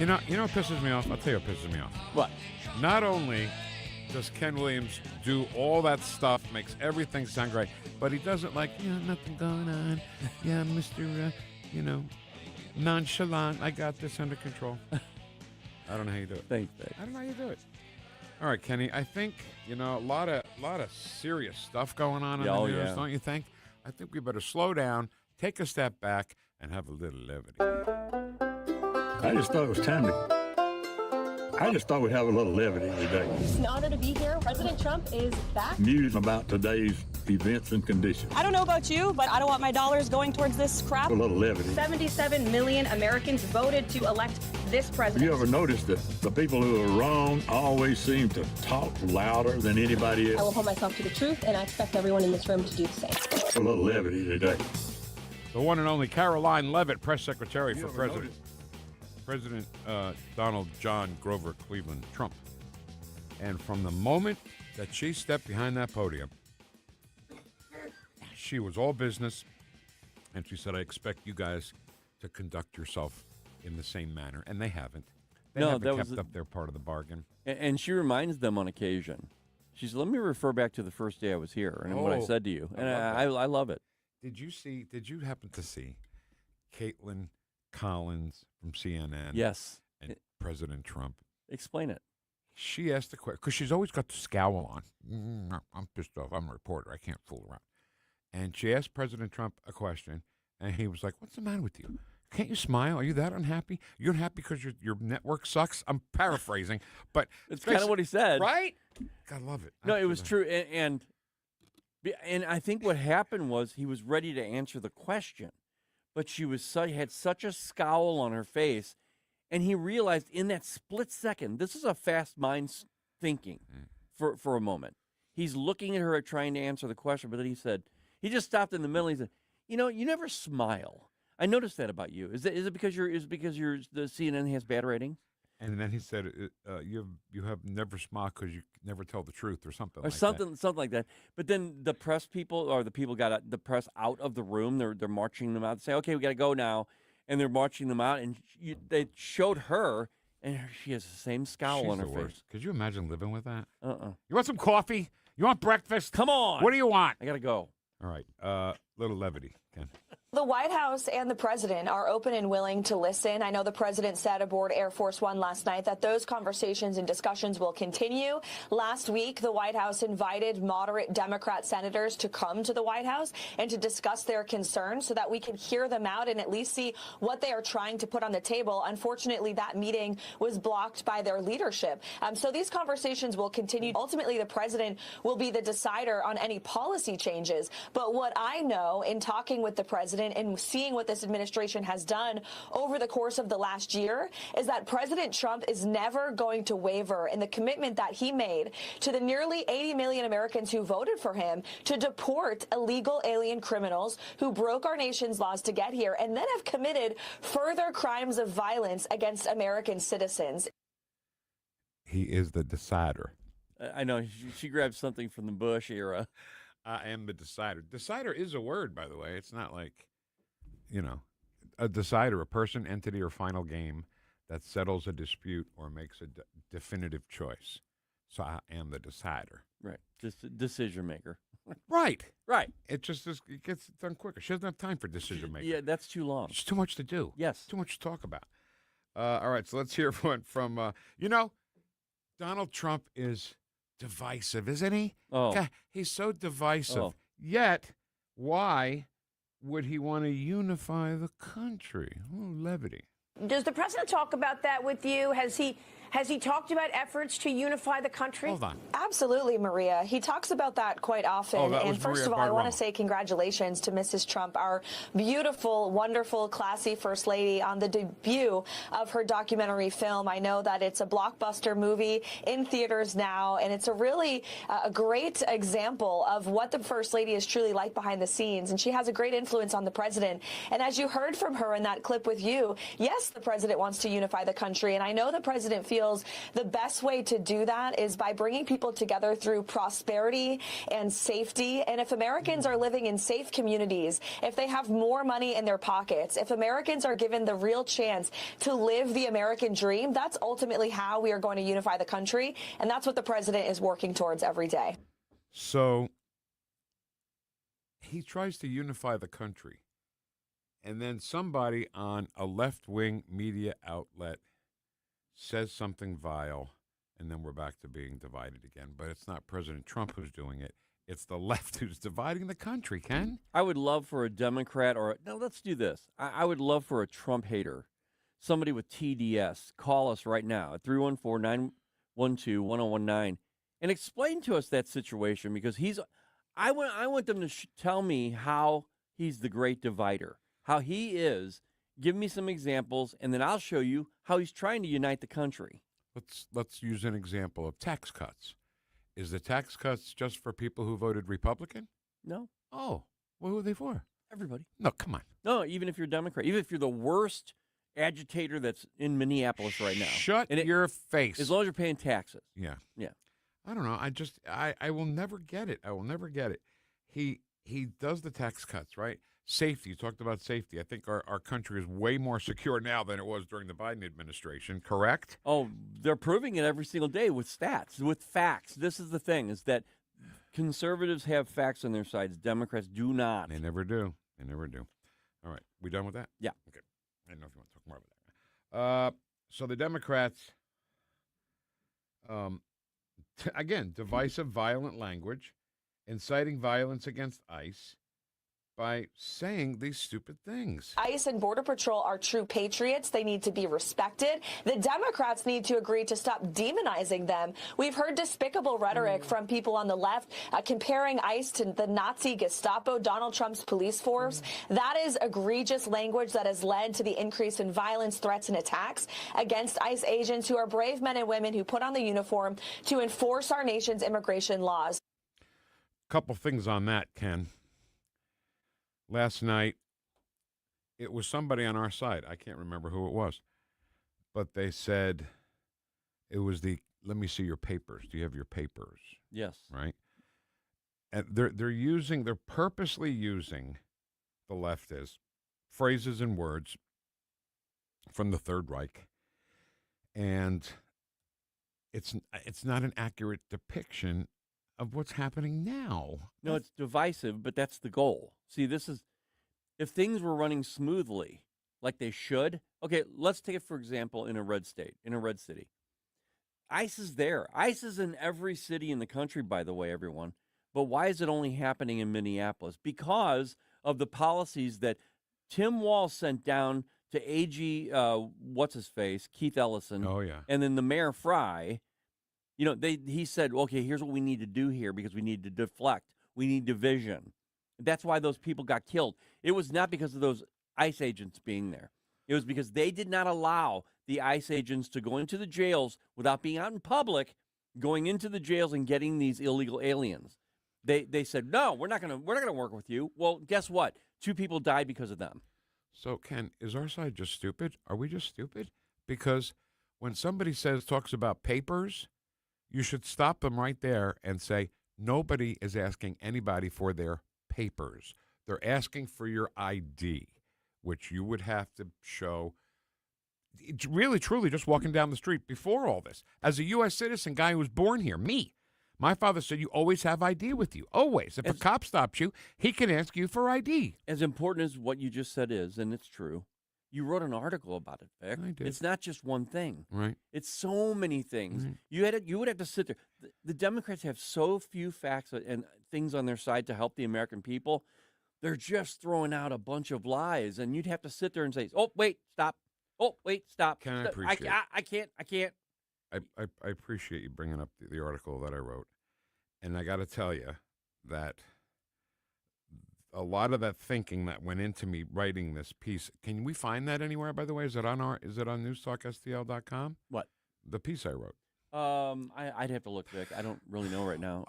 You know what pisses me off? I'll tell you what pisses me off. What? Not only does Ken Williams do all that stuff, makes everything sound great, but he doesn't nothing going on. Yeah, Mr. Nonchalant, I got this under control. I don't know how you do it. Thanks, Dave. I don't know how you do it. All right, Kenny, I think, a lot of serious stuff going on in the news, don't you think? I think we better slow down, take a step back, and have a little levity. I just thought it was time to... I just thought we'd have a little levity today. It's an honor to be here. President Trump is back. News about today's events and conditions. I don't know about you, but I don't want my dollars going towards this crap. A little levity. 77 million Americans voted to elect this president. You ever noticed that the people who are wrong always seem to talk louder than anybody I will else? hold myself to the truth, and I expect everyone in this room to do the same. A little levity today. The one and only Kataline Leavitt, press secretary for president. President Donald John Grover Cleveland Trump. And from the moment that she stepped behind that podium, she was all business. And she said, I expect you guys to conduct yourself in the same manner. And they haven't. They haven't kept up their part of the bargain. And she reminds them on occasion. She said, let me refer back to the first day I was here and what I said to you. And I love it. Did you happen to see Caitlin Collins from CNN? Yes. And President Trump? Explain it. She asked the question, because she's always got the scowl on. I'm pissed off. I'm a reporter. I can't fool around. And she asked President Trump a question, and he was like, what's the matter with you? Can't you smile? Are you that unhappy? You're unhappy because your network sucks? I'm paraphrasing, but it's kind of what he said. Right? I love it. No, it was true. And I think what happened was he was ready to answer the question, but she had such a scowl on her face, and he realized in that split second, this is a fast mind thinking for a moment. He's looking at her trying to answer the question, but then he just stopped in the middle. He said, you never smile. I noticed that about you. Is it because the CNN has bad ratings? And then he said, you have never smiled because you never tell the truth or something like that. Something like that. But then the press people, or the people got the press out of the room. They're marching them out and say, okay, we got to go now. And they're marching them out. And they showed her, and she has the same scowl on her face. Could you imagine living with that? Uh-uh. You want some coffee? You want breakfast? Come on. What do you want? I got to go. All right. Little levity, Ken. The White House and the president are open and willing to listen. I know the president said aboard Air Force One last night that those conversations and discussions will continue. Last week, the White House invited moderate Democrat senators to come to the White House and to discuss their concerns so that we can hear them out and at least see what they are trying to put on the table. Unfortunately, that meeting was blocked by their leadership. So these conversations will continue. Ultimately, the president will be the decider on any policy changes. But what I know in talking with the president and seeing what this administration has done over the course of the last year is that President Trump is never going to waver in the commitment that he made to the nearly 80 million Americans who voted for him to deport illegal alien criminals who broke our nation's laws to get here and then have committed further crimes of violence against American citizens. He is the decider. I know. She grabbed something from the Bush era. I am the decider. Decider is a word, by the way. It's not like, a decider, a person, entity, or final game that settles a dispute or makes a definitive choice. So I am the decider. Right. Just a decision maker. Right. Right. It gets done quicker. She doesn't have time for decision making. Yeah, that's too long. It's too much to do. Yes. Too much to talk about. All right, so let's hear one from, Donald Trump is divisive, isn't he? Oh. God, he's so divisive. Oh. Yet, why would he want to unify the country? Oh, levity. Does the president talk about that with you? Has he talked about efforts to unify the country? Hold on. Absolutely, Maria. He talks about that quite often. That was and first Maria of all, I want Bartiromo. to say congratulations to Mrs. Trump, our beautiful, wonderful, classy First Lady, on the debut of her documentary film. I know that it's a blockbuster movie in theaters now, and it's a really a great example of what the First Lady is truly like behind the scenes. And she has a great influence on the president. And as you heard from her in that clip with you, yes, the president wants to unify the country. And I know the president feels the best way to do that is by bringing people together through prosperity and safety. And if Americans are living in safe communities, if they have more money in their pockets, if Americans are given the real chance to live the American dream, that's ultimately how we are going to unify the country. And that's what the president is working towards every day. So he tries to unify the country. And then somebody on a left-wing media outlet says something vile, and then we're back to being divided again. But it's not President Trump who's doing it. It's the left who's dividing the country, Ken. I would love for a Democrat no, let's do this. I would love for a Trump hater, somebody with TDS, call us right now at 314-912-1019 and explain to us that situation, because I want them to tell me how he's the great divider, how he is. Give me some examples, and then I'll show you how he's trying to unite the country. Let's use an example of tax cuts. Is the tax cuts just for people who voted Republican? No. Oh, well, who are they for? Everybody. No, come on. No, even if you're a Democrat, even if you're the worst agitator that's in Minneapolis right now. Shut your face. As long as you're paying taxes. Yeah. Yeah. I don't know. I will never get it. I will never get it. He does the tax cuts, right? Safety. You talked about safety. I think our country is way more secure now than it was during the Biden administration, correct? Oh, they're proving it every single day with stats, with facts. This is the thing, is that conservatives have facts on their sides. Democrats do not. They never do. They never do. All right. We done with that? Yeah. Okay. I don't know if you want to talk more about that. So the Democrats, again, divisive, violent language, inciting violence against ICE, by saying these stupid things. ICE and Border Patrol are true patriots. They need to be respected. The Democrats need to agree to stop demonizing them. We've heard despicable rhetoric from people on the left comparing ICE to the Nazi Gestapo, Donald Trump's police force. That is egregious language that has led to the increase in violence, threats, and attacks against ICE agents who are brave men and women who put on the uniform to enforce our nation's immigration laws. Couple things on that, Ken. Last night, it was somebody on our side. I can't remember who it was. But they said it was let me see your papers. Do you have your papers? Yes. Right? And they're purposely using, the left is, phrases and words from the Third Reich. And it's not an accurate depiction of what's happening now. No, it's divisive, but that's the goal. See, this is if things were running smoothly like they should, okay, let's take it, for example, in a red state, in a red city. ICE is there. ICE is in every city in the country, by the way, everyone. But why is it only happening in Minneapolis? Because of the policies that Tim Walz sent down to AG, what's-his-face, Keith Ellison. Oh, yeah. And then the Mayor Fry. You know, he said, okay, here's what we need to do here because we need to deflect. We need division. That's why those people got killed. It was not because of those ICE agents being there. It was because they did not allow the ICE agents to go into the jails without being out in public, going into the jails and getting these illegal aliens. They said, no, we're not gonna work with you. Well, guess what? 2 people died because of them. So, Ken, is our side just stupid? Are we just stupid? Because when somebody talks about papers, you should stop them right there and say, nobody is asking anybody for their papers. They're asking for your ID, which you would have to show. It's really, truly just walking down the street before all this. As a U.S. citizen, guy who was born here, me, my father said you always have ID with you, always. If a cop stops you, he can ask you for ID. As important as what you just said is, and it's true, you wrote an article about it, Vic. I did. It's not just one thing. Right. It's so many things. Right. You would have to sit there. The Democrats have so few facts and things on their side to help the American people. They're just throwing out a bunch of lies, and you'd have to sit there and say, "Oh, wait, stop. Oh, wait, stop." Can I appreciate? I can't. I appreciate you bringing up the article that I wrote, and I got to tell you that a lot of that thinking that went into me writing this piece. Can we find that anywhere? By the way, is it on NewstalkSTL.com? What? The piece I wrote. I'd have to look, Vic. I don't really know right now.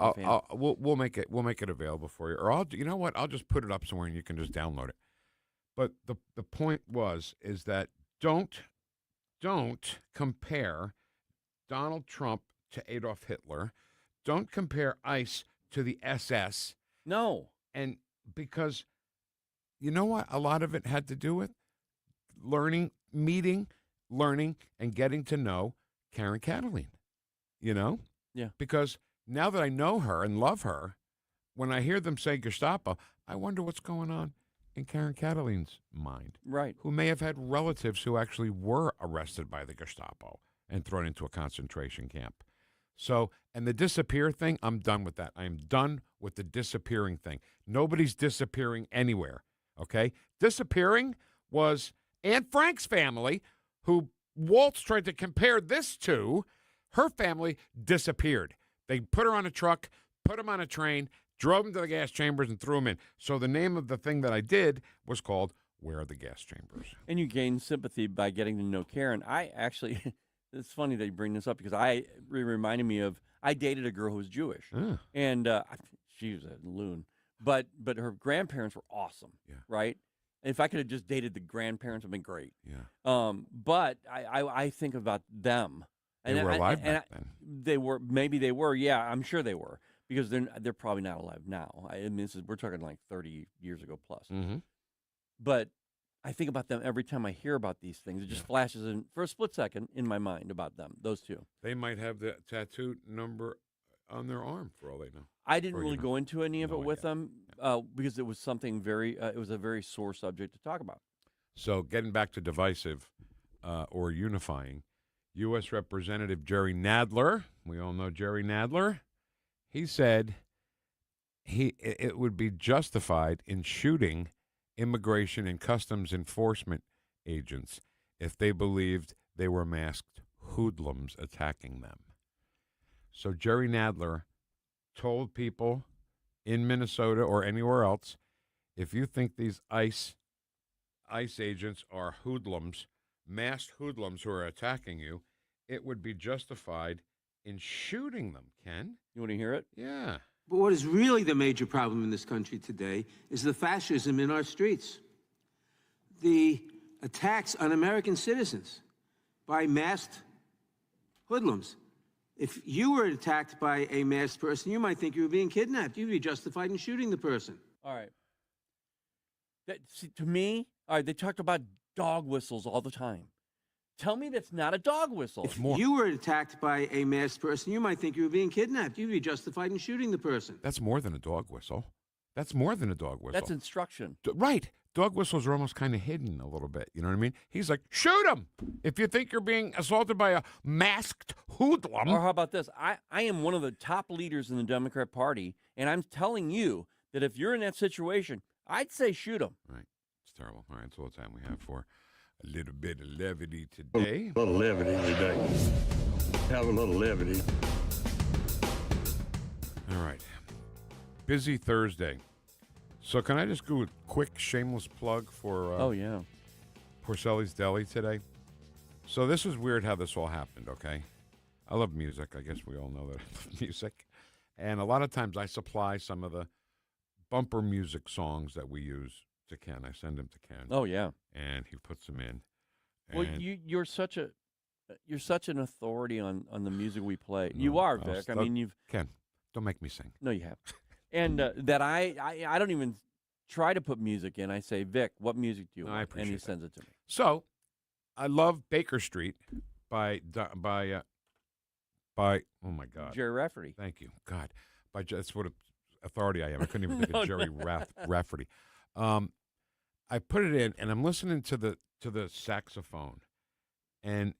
We'll make it available for you, or you know what? I'll just put it up somewhere and you can just download it. But the point is that don't compare Donald Trump to Adolf Hitler. Don't compare ICE to the SS. No. And because you know what? A lot of it had to do with learning, and getting to know Karen Kataline. You know? Yeah. Because now that I know her and love her, when I hear them say Gestapo, I wonder what's going on in Karen Kataline's mind. Right. Who may have had relatives who actually were arrested by the Gestapo and thrown into a concentration camp. So, and the disappear thing, I'm done with that. I am done with the disappearing thing. Nobody's disappearing anywhere, okay? Disappearing was Anne Frank's family, who Waltz tried to compare this to. Her family disappeared. They put her on a truck, put him on a train, drove him to the gas chambers, and threw him in. So the name of the thing that I did was called Where Are the Gas Chambers? And you gain sympathy by getting to know Karen. I actually... It's funny that you bring this up because it reminded me of, I dated a girl who was Jewish, and she was a loon, but her grandparents were awesome, right? If I could have just dated the grandparents, it would have been great. Yeah. But I think about them. They were alive back then. They were, maybe they were, yeah, I'm sure they were, because they're probably not alive now. I mean, we're talking like 30 years ago plus. Mm-hmm. But I think about them every time I hear about these things. It just flashes in for a split second in my mind about them, those two. They might have the tattoo number on their arm, for all they know. I didn't really go into any of it with them because it was something it was a very sore subject to talk about. So getting back to divisive or unifying, U.S. Representative Jerry Nadler, we all know Jerry Nadler, he said it would be justified in shooting immigration and customs enforcement agents if they believed they were masked hoodlums attacking them. So Jerry Nadler told people in Minnesota or anywhere else, if you think these ICE agents are hoodlums, masked hoodlums who are attacking you, it would be justified in shooting them, Ken. You want to hear it? Yeah. But what is really the major problem in this country today is the fascism in our streets. The attacks on American citizens by masked hoodlums. If you were attacked by a masked person, you might think you were being kidnapped. You'd be justified in shooting the person. All right. To me, all right, they talked about dog whistles all the time. Tell me that's not a dog whistle. If you were attacked by a masked person, you might think you were being kidnapped. You'd be justified in shooting the person. That's more than a dog whistle. That's more than a dog whistle. That's instruction. Right. dog whistles are almost kind of hidden a little bit. You know what I mean? He's like, shoot him if you think you're being assaulted by a masked hoodlum. Or how about this? I am one of the top leaders in the Democrat Party, and I'm telling you that if you're in that situation, I'd say shoot him. Right. It's terrible. All right, that's all the time we have for a little bit of levity today. A little levity today. Have a little levity. All right. Busy Thursday. So can I just do a quick shameless plug for Porcelli's Deli today? So this is weird how this all happened, okay? I love music. I guess we all know that I love music. And a lot of times I supply some of the bumper music songs that we use to Ken. I send them to Ken. Oh, yeah. And he puts them in. Well, you're such an authority on the music we play. You are, Vic. I mean, you've... Ken, don't make me sing. No, you have. And that I don't even try to put music in. I say, Vic, what music do you want? I appreciate and he that. sends it to me. So, I love Baker Street by oh my God, Jerry Rafferty. Thank you, God. That's what authority I am. I couldn't even think of Jerry Rafferty. I put it in, and I'm listening to the saxophone, and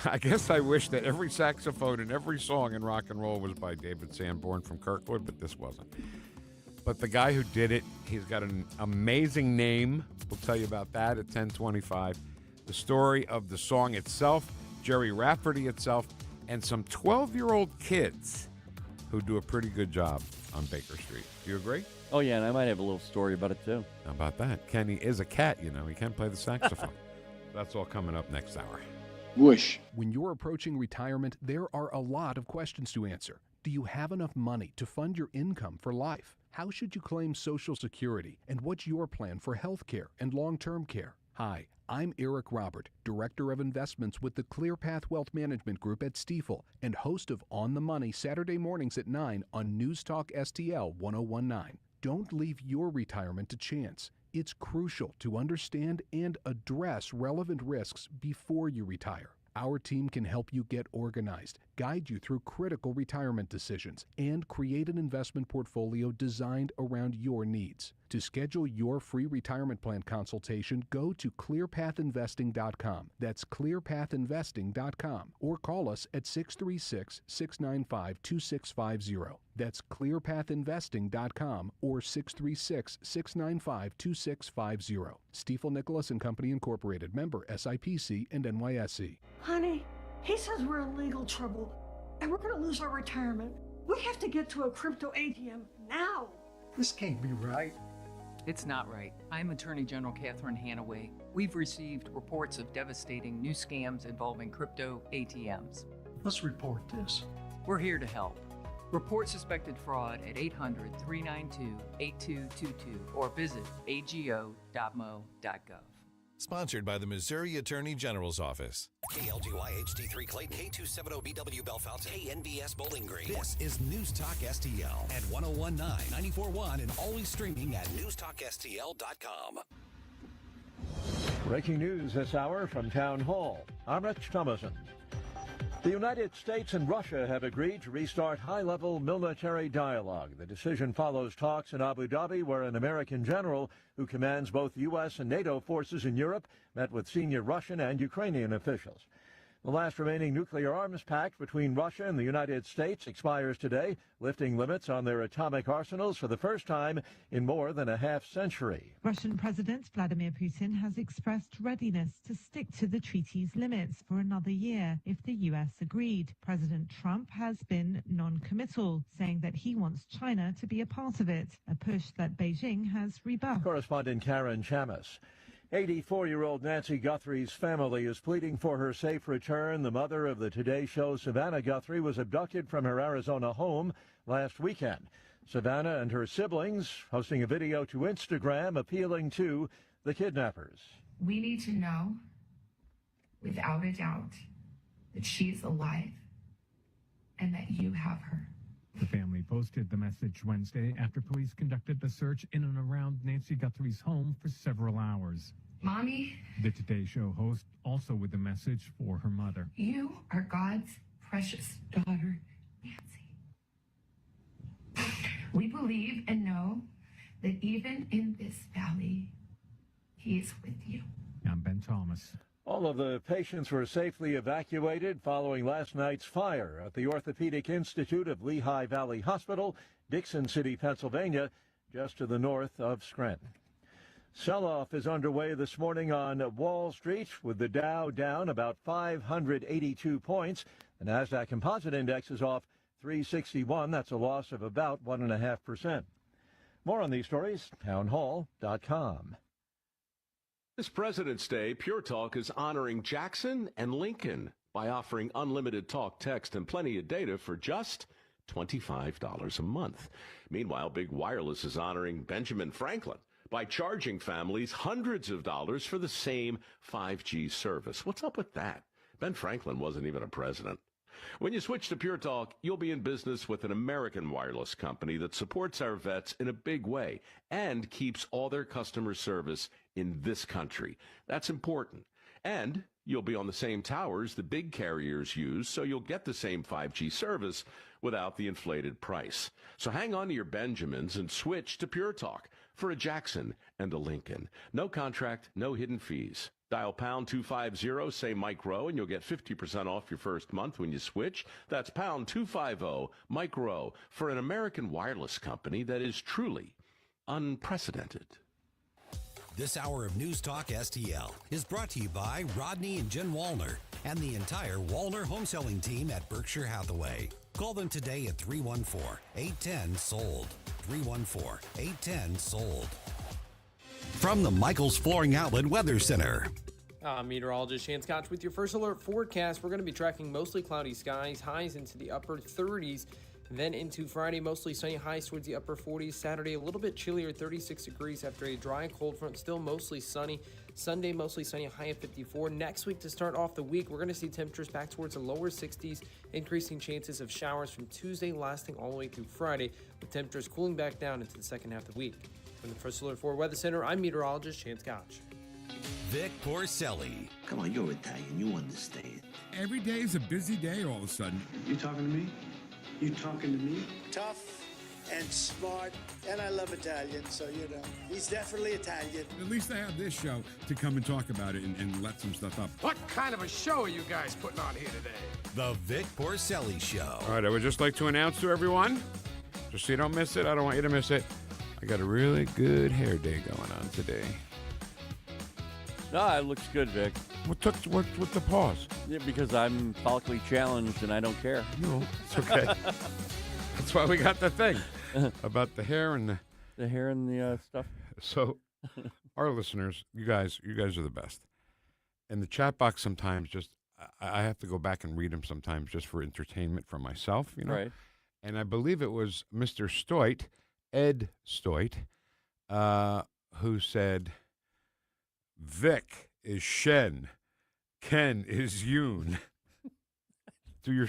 I guess I wish that every saxophone in every song in rock and roll was by David Sanborn from Kirkwood, but this wasn't. But the guy who did it, he's got an amazing name. We'll tell you about that at 10:25. The story of the song itself, Jerry Rafferty itself, and some 12-year-old kids who do a pretty good job on Baker Street. Do you agree? Oh, yeah, and I might have a little story about it, too. How about that? Kenny is a cat, you know. He can play the saxophone. That's all coming up next hour. Whoosh. When you're approaching retirement, there are a lot of questions to answer. Do you have enough money to fund your income for life? How should you claim Social Security? And what's your plan for health care and long-term care? Hi, I'm Eric Robert, Director of Investments with the ClearPath Wealth Management Group at Stifel and host of On the Money Saturday mornings at 9 on News Talk STL 1019. Don't leave your retirement to chance. It's crucial to understand and address relevant risks before you retire. Our team can help you get organized, guide you through critical retirement decisions, and create an investment portfolio designed around your needs. To schedule your free retirement plan consultation, go to clearpathinvesting.com. That's clearpathinvesting.com. Or call us at 636-695-2650. That's clearpathinvesting.com or 636-695-2650. Stifel Nicholas and Company Incorporated, member SIPC and NYSE. Honey, he says we're in legal trouble and we're going to lose our retirement. We have to get to a crypto ATM now. This can't be right. It's not right. I'm Attorney General Catherine Hanaway. We've received reports of devastating new scams involving crypto ATMs. Let's report this. We're here to help. Report suspected fraud at 800-392-8222 or visit ago.mo.gov. Sponsored by the Missouri Attorney General's Office. KLGY HD3 Clayton, K270BW Bellefonte, KNBS Bowling Green. This is News Talk STL at 1019, 94.1, and always streaming at NewstalkSTL.com. Breaking news this hour from Town Hall. I'm Rich Thomason. The United States and Russia have agreed to restart high-level military dialogue. The decision follows talks in Abu Dhabi where an American general who commands both U.S. and NATO forces in Europe met with senior Russian and Ukrainian officials. The last remaining nuclear arms pact between Russia and the United States expires today, lifting limits on their atomic arsenals for the first time in more than a half-century. Russian President Vladimir Putin has expressed readiness to stick to the treaty's limits for another year if the U.S. agreed. President Trump has been non-committal, saying that he wants China to be a part of it, a push that Beijing has rebuffed. Correspondent Karen Chamis. 84-year-old Nancy Guthrie's family is pleading for her safe return. The mother of the Today Show, Savannah Guthrie, was abducted from her Arizona home last weekend. Savannah and her siblings posting a video to Instagram appealing to the kidnappers. We need to know, without a doubt, that she is alive and that you have her. The family posted the message Wednesday after police conducted a search in and around Nancy Guthrie's home for several hours. Mommy, The Today Show host also with a message for her mother. you are God's precious daughter, Nancy. We believe and know that even in this valley, He is with you. I'm Ben Thomas. All of the patients were safely evacuated following last night's fire at the Orthopedic Institute of Lehigh Valley Hospital, Dixon City, Pennsylvania, just to the north of Scranton. Sell-off is underway this morning on Wall Street, with the Dow down about 582 points. The NASDAQ Composite Index is off 361. That's a loss of about 1.5%. More on these stories, townhall.com. This President's Day, Pure Talk is honoring Jackson and Lincoln by offering unlimited talk, text, and plenty of data for just $25 a month. Meanwhile, Big Wireless is honoring Benjamin Franklin by charging families hundreds of dollars for the same 5G service. What's up with that? Ben Franklin wasn't even a president. When you switch to Pure Talk, you'll be in business with an American wireless company that supports our vets in a big way and keeps all their customer service in this country. That's important. And you'll be on the same towers the big carriers use, so you'll get the same 5G service without the inflated price. So hang on to your Benjamins and switch to Pure Talk for a Jackson and a Lincoln. No contract, no hidden fees. Dial pound 250, say Mike Rowe, and you'll get 50% off your first month when you switch. That's pound 250, Mike Rowe, for an American wireless company that is truly unprecedented. This hour of News Talk STL is brought to you by Rodney and Jen Wallner and the entire Wallner home selling team at Berkshire Hathaway. Call them today at 314-810-SOLD. 314-810-SOLD. From the Michaels Flooring Outlet Weather Center. Meteorologist Shan Scotch with your first alert forecast. We're going to be tracking mostly cloudy skies, highs into the upper 30s. Then into Friday, mostly sunny, highs towards the upper 40s. Saturday, a little bit chillier, 36 degrees after a dry, cold front. Still mostly sunny. Sunday, mostly sunny, high of 54. Next week, to start off the week, we're going to see temperatures back towards the lower 60s, increasing chances of showers from Tuesday, lasting all the way through Friday, with temperatures cooling back down into the second half of the week. From the First Alert 4 Weather Center, I'm meteorologist Shan Scotch. Vic Porcelli. Come on, you're Italian. You understand. Every day is a busy day all of a sudden. You talking to me? You talking to me? Tough and smart, and I love Italian, so, you know, he's definitely Italian. At least I have this show to come and talk about it and let some stuff up. What kind of a show are you guys putting on here today? The Vic Porcelli Show. All right, I would just like to announce to everyone, just so you don't miss it, I don't want you to miss it, I got a really good hair day going on today. No, it looks good, Vic. What's the pause? Yeah, because I'm follically challenged and I don't care. No, it's okay. That's why we got the thing about the hair and the hair and the stuff. So, our listeners, you guys are the best. And the chat box sometimes I have to go back and read them sometimes just for entertainment for myself, you know. Right. And I believe it was Mr. Stoit, Ed Stoit, who said, Vic is Shen, Ken is Yoon. Do your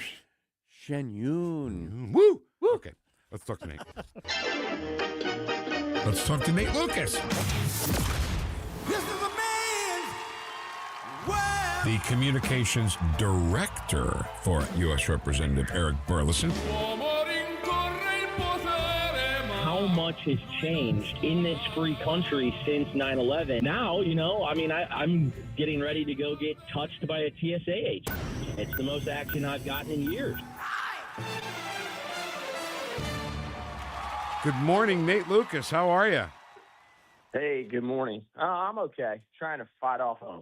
Shen Yoon. Woo! Woo! Okay, let's talk to Nate. Let's talk to Nate Lucas. This is a man's world. The communications director for U.S. Representative Eric Burlison. How much has changed in this free country since 9/11? Now, you know, I mean, I'm getting ready to go get touched by a TSA agent. It's the most action I've gotten in years. Good morning, Nate Lucas. How are you? Hey, good morning. I'm okay. Trying to fight off a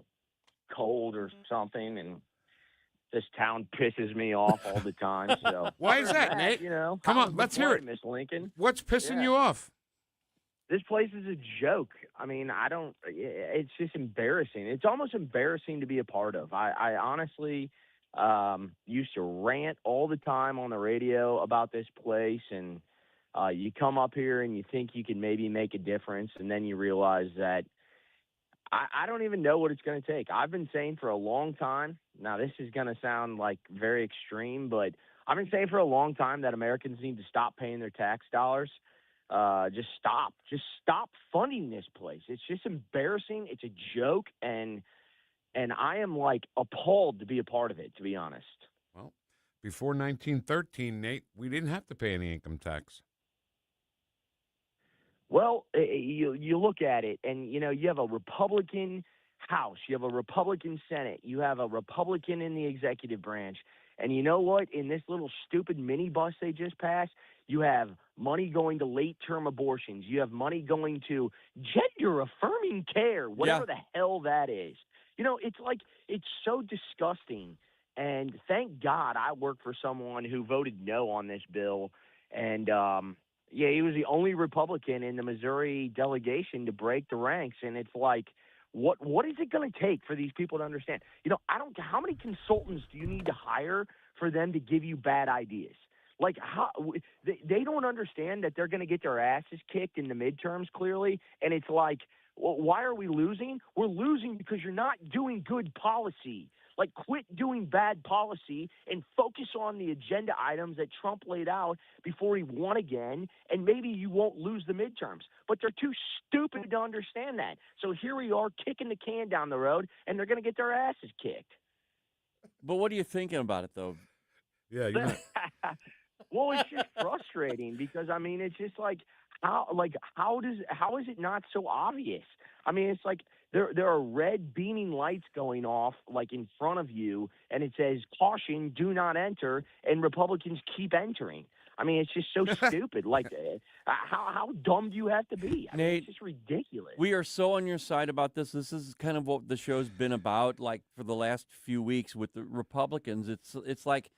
cold or something, and this town pisses me off all the time. So why is that, Nate? You know, come on, let's hear it, Miss Lincoln. What's pissing you off? This place is a joke. I mean, it's just embarrassing. It's almost embarrassing to be a part of. I honestly used to rant all the time on the radio about this place, and you come up here and you think you can maybe make a difference, and then you realize that I don't even know what it's going to take. I've been saying for a long time, now this is going to sound like very extreme, but I've been saying for a long time that Americans need to stop paying their tax dollars. Just stop funding this place. It's just embarrassing. It's a joke, and I am like appalled to be a part of it, to be honest. Well, before 1913, Nate, we didn't have to pay any income tax. Well, you look at it, and, you have a Republican House, you have a Republican Senate, you have a Republican in the executive branch, and you know what? In this little stupid minibus they just passed, you have money going to late-term abortions. You have money going to gender-affirming care, whatever the hell that is. It's so disgusting. And thank God I work for someone who voted no on this bill. And, he was the only Republican in the Missouri delegation to break the ranks. And it's like, what is it going to take for these people to understand? How many consultants do you need to hire for them to give you bad ideas? Like, they don't understand that they're going to get their asses kicked in the midterms, clearly. And it's like, well, why are we losing? We're losing because you're not doing good policy. Like, quit doing bad policy and focus on the agenda items that Trump laid out before he won again, and maybe you won't lose the midterms. But they're too stupid to understand that. So here we are kicking the can down the road, and they're going to get their asses kicked. But what are you thinking about it, though? Yeah, Well, it's just frustrating because, it's just like, how is it not so obvious? It's like there are red beaming lights going off like in front of you, and it says, caution, do not enter, and Republicans keep entering. It's just so stupid. Like, how dumb do you have to be? Nate, it's just ridiculous. We are so on your side about this. This is kind of what the show's been about, like, for the last few weeks with the Republicans. It's like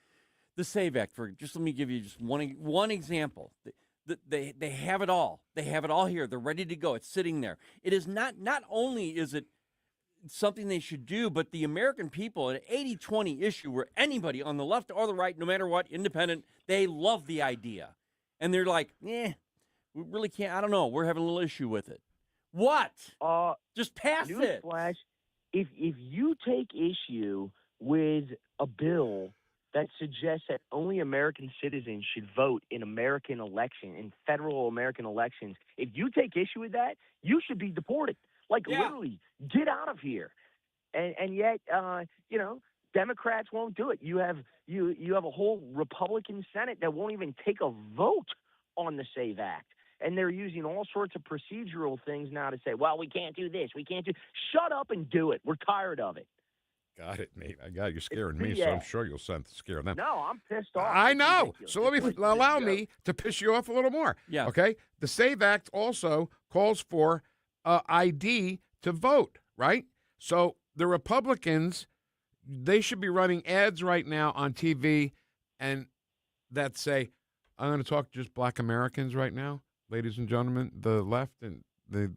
the SAVE Act. Let me give you just one example. They have it all. They have it all here. They're ready to go. It's sitting there. It is not only is it something they should do, but the American people, an 80-20 issue where anybody on the left or the right, no matter what, independent, they love the idea. And they're like, we really can't. I don't know. We're having a little issue with it. What? Just pass it. Newsflash, if you take issue with a bill that suggests that only American citizens should vote in federal American elections, if you take issue with that, you should be deported. Literally, get out of here. And yet, Democrats won't do it. You have a whole Republican Senate that won't even take a vote on the SAVE Act. And they're using all sorts of procedural things now to say, well, we can't do this. We can't do. Shut up and do it. We're tired of it. Got it, Nate. I got you scaring me, so I'm sure you'll scare them. No, I'm pissed off. I know. So allow me to piss you off a little more. Yeah. Okay? The SAVE Act also calls for ID to vote, right? So the Republicans, they should be running ads right now on TV and that say, I'm going to talk to just black Americans right now, ladies and gentlemen, the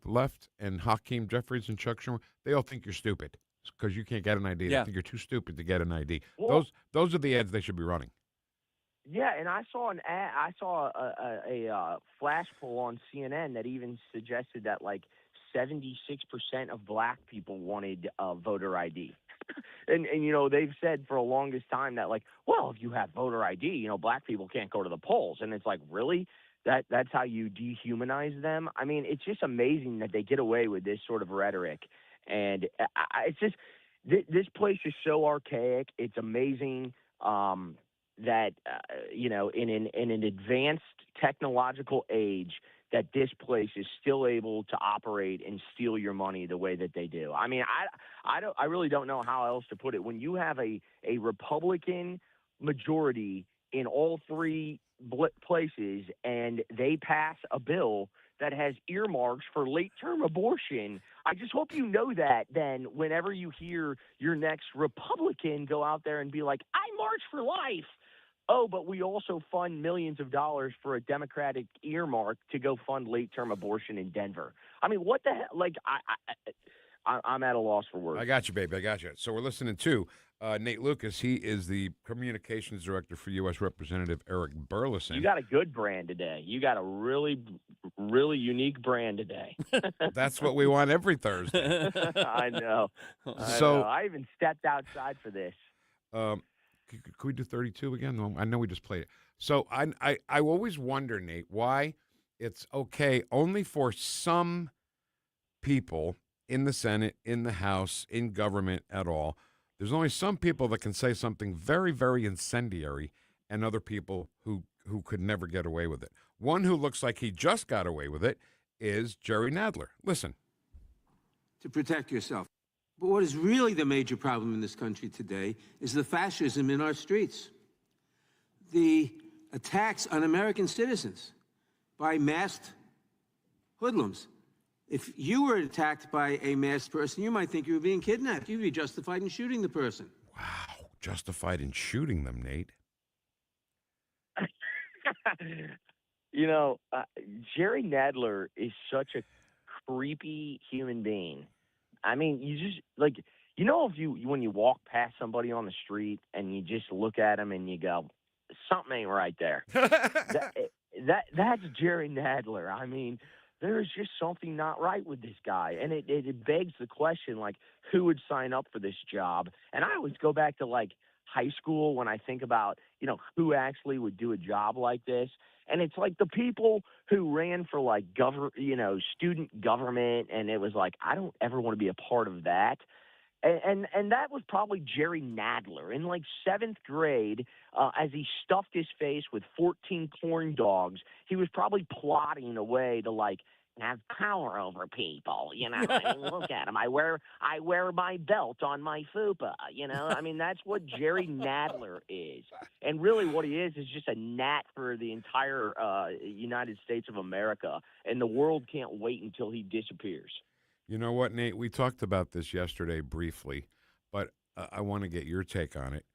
left and Hakeem Jeffries and Chuck Schumer, they all think you're stupid. Because you can't get an ID. Yeah. I think you're too stupid to get an ID. Well, those are the ads they should be running. Yeah, and I saw an ad. I saw a flash poll on CNN that even suggested that 76% of black people wanted voter ID. and they've said for the longest time that well, if you have voter ID, black people can't go to the polls. And it's like, really? That's how you dehumanize them? It's just amazing that they get away with this sort of rhetoric. And it's just this place is so archaic. It's amazing that in an advanced technological age that this place is still able to operate and steal your money the way that they do. I really don't know how else to put it. When you have a Republican majority in all three places and they pass a bill that has earmarks for late-term abortion, I just hope you know that then whenever you hear your next Republican go out there and be like, I march for life. Oh, but we also fund millions of dollars for a Democratic earmark to go fund late-term abortion in Denver. What the hell? I'm at a loss for words. I got you, baby. I got you. So we're listening to Nate Lucas. He is the communications director for U.S. Representative Eric Burlison. You got a good brand today. You got a really, really unique brand today. That's what we want every Thursday. I know. I even stepped outside for this. Could we do 32 again? No, I know we just played it. So I always wonder, Nate, why it's okay only for some people in the Senate, in the House, in government at all. There's only some people that can say something very, very incendiary and other people who could never get away with it. One who looks like he just got away with it is Jerry Nadler. Listen. To protect yourself. But what is really the major problem in this country today is the fascism in our streets. The attacks on American citizens by masked hoodlums. If you were attacked by a masked person, you might think you were being kidnapped. You'd be justified in shooting the person. Wow, justified in shooting them, Nate. Jerry Nadler is such a creepy human being. I mean, you just if when you walk past somebody on the street and you just look at them and you go, something ain't right there. That's Jerry Nadler. I mean, there's just something not right with this guy, and it begs the question, like, who would sign up for this job? And I always go back to high school when I think about who actually would do a job like this. And it's like the people who ran for student government, and it was like, I don't ever want to be a part of that. And that was probably Jerry Nadler in 7th grade, as he stuffed his face with 14 corn dogs. He was probably plotting a way to have power over people. I mean, look at him. I wear my belt on my fupa. I mean, that's what Jerry Nadler is. And really what he is just a gnat for the entire United States of America. And the world can't wait until he disappears. You know what, Nate? We talked about this yesterday briefly, but I want to get your take on it.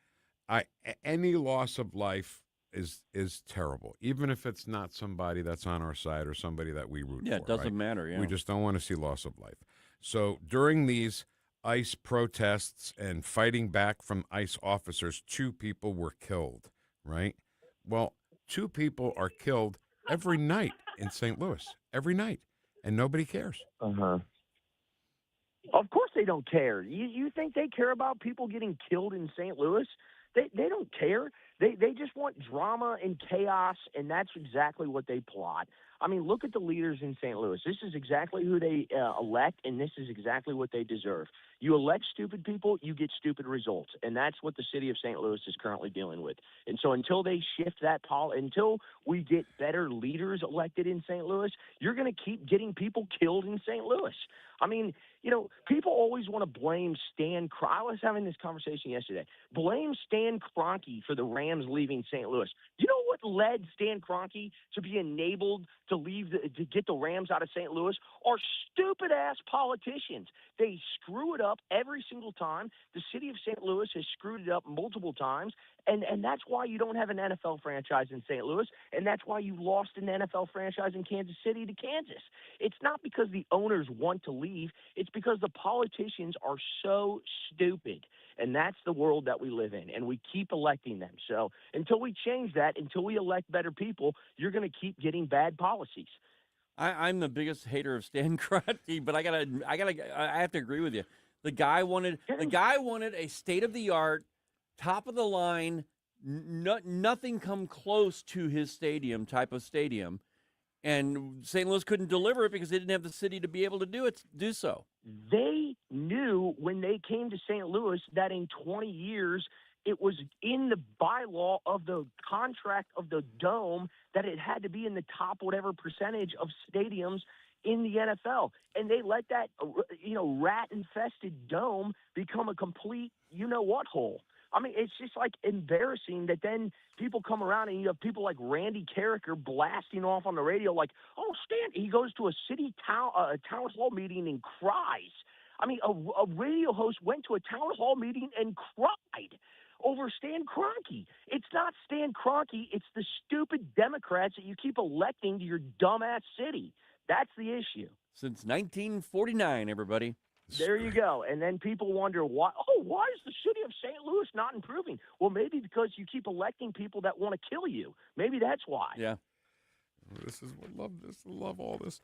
Any loss of life is terrible, even if it's not somebody that's on our side or somebody that we root for. Yeah, it doesn't matter. Yeah. We just don't want to see loss of life. So during these ICE protests and fighting back from ICE officers, 2 people were killed, right? Well, 2 people are killed every night in St. Louis, every night, and nobody cares. Uh-huh. Of course they don't care. You think they care about people getting killed in St. Louis? They don't care. They just want drama and chaos, and that's exactly what they plot. I mean, look at the leaders in St. Louis. This is exactly who they elect, and this is exactly what they deserve. You elect stupid people, you get stupid results, and that's what the city of St. Louis is currently dealing with. And so until they shift that until we get better leaders elected in St. Louis, you're going to keep getting people killed in St. Louis. I mean, people always want to blame Stan Kroenke. I was having this conversation yesterday. Blame Stan Kroenke for the Rams leaving St. Louis. You know what led Stan Kroenke to be enabled to get the Rams out of St. Louis? Are stupid-ass politicians. They screw it up every single time. The city of St. Louis has screwed it up multiple times, and that's why you don't have an NFL franchise in St. Louis, and that's why you lost an NFL franchise in Kansas City to Kansas. It's not because the owners want to leave. It's because the politicians are so stupid, and that's the world that we live in, and we keep electing them. So until we change that, until we elect better people, you're going to keep getting bad policies. I'm the biggest hater of Stan Kroenke, but I have to agree with you. The guy wanted a state-of-the-art, top-of-the-line, nothing come close to his stadium type of stadium, and St. Louis couldn't deliver it because they didn't have the city to be able to do so. They knew when they came to St. Louis that in 20 years it was in the bylaw of the contract of the Dome that it had to be in the top whatever percentage of stadiums in the NFL. And they let that, rat-infested Dome become a complete you-know-what hole. I mean, it's just embarrassing that then people come around and you have people like Randy Carricker blasting off on the radio like, oh, Stan, he goes to a city town hall meeting and cries. I mean, a radio host went to a town hall meeting and cried over Stan Kroenke. It's not Stan Kroenke. It's the stupid Democrats that you keep electing to your dumbass city. That's the issue. Since 1949, everybody. There you go. And then people wonder, why is the city of St. Louis not improving? Well, maybe because you keep electing people that want to kill you. Maybe that's why. Yeah. Love all this.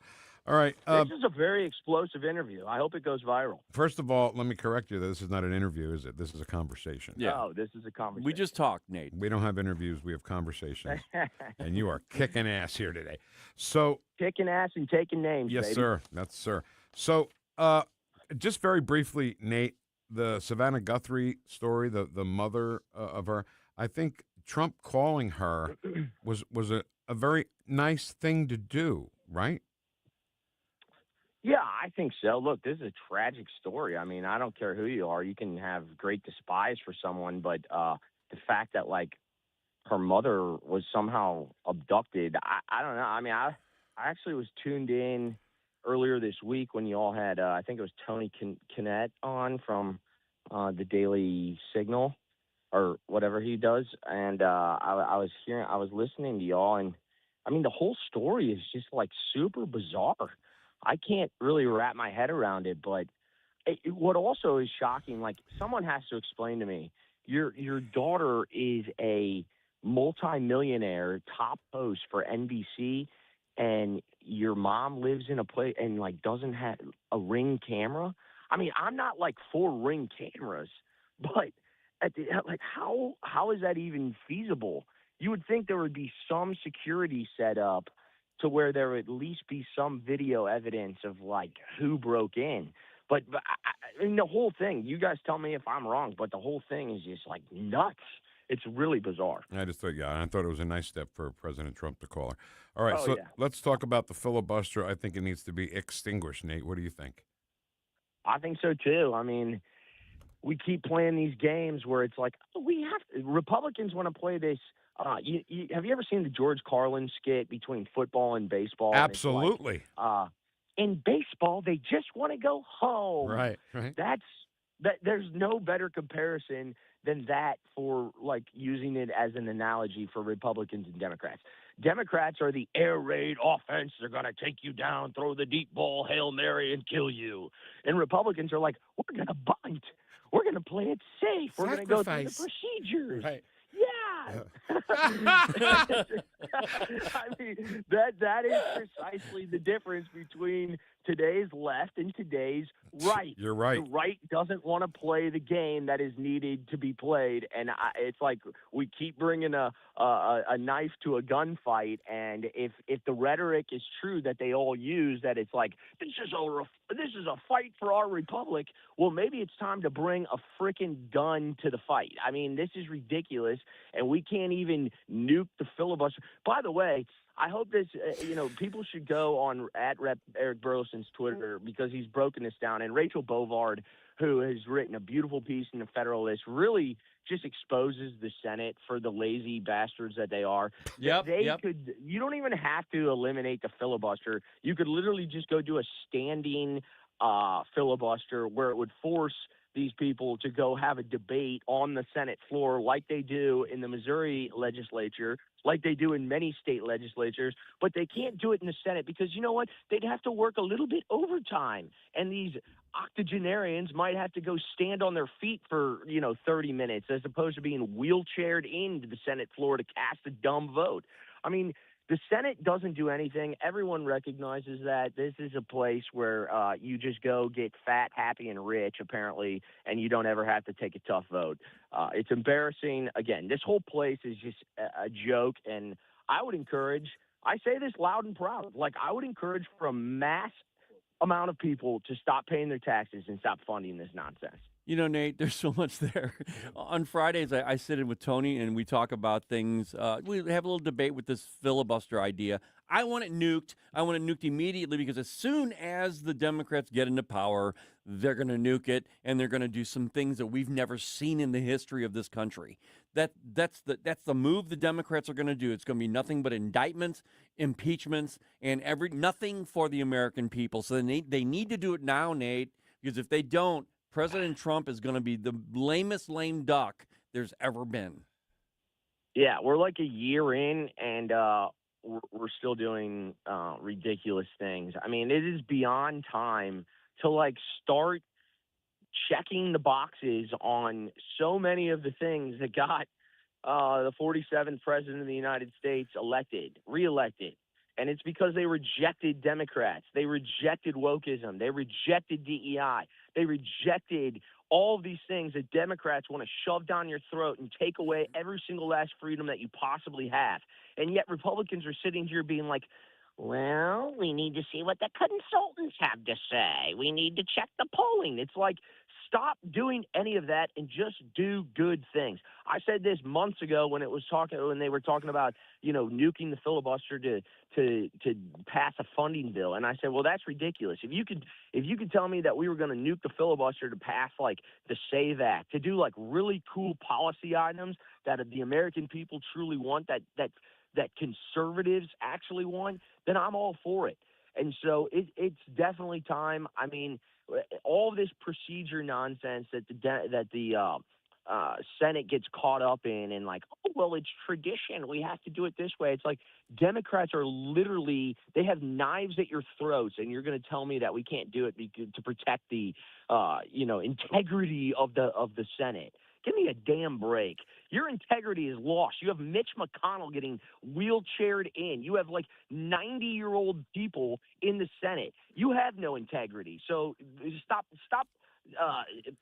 All right. This is a very explosive interview. I hope it goes viral. First of all, let me correct you. This is not an interview, is it? This is a conversation. Yeah. Oh, this is a conversation. We just talk, Nate. We don't have interviews. We have conversations. And you are kicking ass here today. So kicking ass and taking names, yes, baby. sir. That's sir. So just very briefly, Nate, the Savannah Guthrie story, the mother of her, I think Trump calling her was a very nice thing to do, right? Yeah, I think so. Look, this is a tragic story. I mean, I don't care who you are. You can have great despise for someone, but the fact that, like, her mother was somehow abducted, I don't know. I mean, I actually was tuned in earlier this week when you all had, I think it was Tony Kinnett on from the Daily Signal or whatever he does. And I was listening to y'all, and I mean, the whole story is just like super bizarre. I can't really wrap my head around it, but what also is shocking, like, someone has to explain to me, your daughter is a multi-millionaire top host for NBC, and your mom lives in a place and, like, doesn't have a Ring camera. I mean, I'm not like for Ring cameras, but like, how is that even feasible? You would think there would be some security set up to where there would at least be some video evidence of, like, who broke in. But I mean, the whole thing, you guys tell me if I'm wrong, but the whole thing is just, like, nuts. It's really bizarre. I just thought, I thought it was a nice step for President Trump to call her. All right, let's talk about the filibuster. I think it needs to be extinguished, Nate. What do you think? I think so, too. I mean, we keep playing these games where it's like, Republicans want to play this. Have you ever seen the George Carlin skit between football and baseball? Absolutely. In baseball, they just want to go home. Right. There's no better comparison than that for, like, using it as an analogy for Republicans and Democrats. Democrats are the air raid offense. They're going to take you down, throw the deep ball, Hail Mary, and kill you. And Republicans are like, we're going to bunt. We're going to play it safe. We're going to go through the procedures. Right. Yeah. I mean, that is precisely the difference between today's left and today's right. You're right. The right doesn't want to play the game that is needed to be played, and it's like we keep bringing a knife to a gunfight. And if the rhetoric is true that they all use, that it's like this is a fight for our republic. Well, maybe it's time to bring a freaking gun to the fight. I mean, this is ridiculous, and we can't even nuke the filibuster. By the way, I hope this, people should go on @Rep Eric Burlison's Twitter, because he's broken this down. And Rachel Bovard, who has written a beautiful piece in the Federalist, really just exposes the Senate for the lazy bastards that they are. Yep. You don't even have to eliminate the filibuster. You could literally just go do a standing filibuster where it would force these people to go have a debate on the Senate floor like they do in the Missouri legislature, like they do in many state legislatures, but they can't do it in the Senate because, you know what, they'd have to work a little bit overtime, and these octogenarians might have to go stand on their feet for, 30 minutes as opposed to being wheelchaired into the Senate floor to cast a dumb vote. I mean, the Senate doesn't do anything. Everyone recognizes that this is a place where you just go get fat, happy, and rich, apparently, and you don't ever have to take a tough vote. It's embarrassing. Again, this whole place is just a joke, and I would encourage – I say this loud and proud. Like, I would encourage for a mass amount of people to stop paying their taxes and stop funding this nonsense. You know, Nate, there's so much there. On Fridays, I sit in with Tony, and we talk about things. We have a little debate with this filibuster idea. I want it nuked. I want it nuked immediately, because as soon as the Democrats get into power, they're going to nuke it, and they're going to do some things that we've never seen in the history of this country. That's the move the Democrats are going to do. It's going to be nothing but indictments, impeachments, and nothing for the American people. So they need to do it now, Nate, because if they don't, President Trump is going to be the lamest lame duck there's ever been. Yeah, we're like a year in, and we're still doing ridiculous things. I mean, it is beyond time to, like, start checking the boxes on so many of the things that got the 47th president of the United States reelected. And it's because they rejected Democrats. They rejected wokeism. They rejected DEI. They rejected all of these things that Democrats want to shove down your throat and take away every single last freedom that you possibly have. And yet Republicans are sitting here being like, well, we need to see what the consultants have to say. We need to check the polling. It's like, Stop doing any of that and just do good things. I said this months ago when they were talking about, nuking the filibuster to pass a funding bill, and I said, well, that's ridiculous. If you could tell me that we were going to nuke the filibuster to pass like the SAVE Act, to do like really cool policy items that the American people truly want, that conservatives actually want, then I'm all for it. And so it's definitely time. I mean, all this procedure nonsense that the Senate gets caught up in, and like, oh, well, it's tradition, we have to do it this way. It's like Democrats are literally, they have knives at your throats, and you're going to tell me that we can't do it to protect the integrity of the Senate. Give me a damn break. Your integrity is lost. You have Mitch McConnell getting wheelchaired in. You have like 90-year-old people in the Senate. You have no integrity. So stop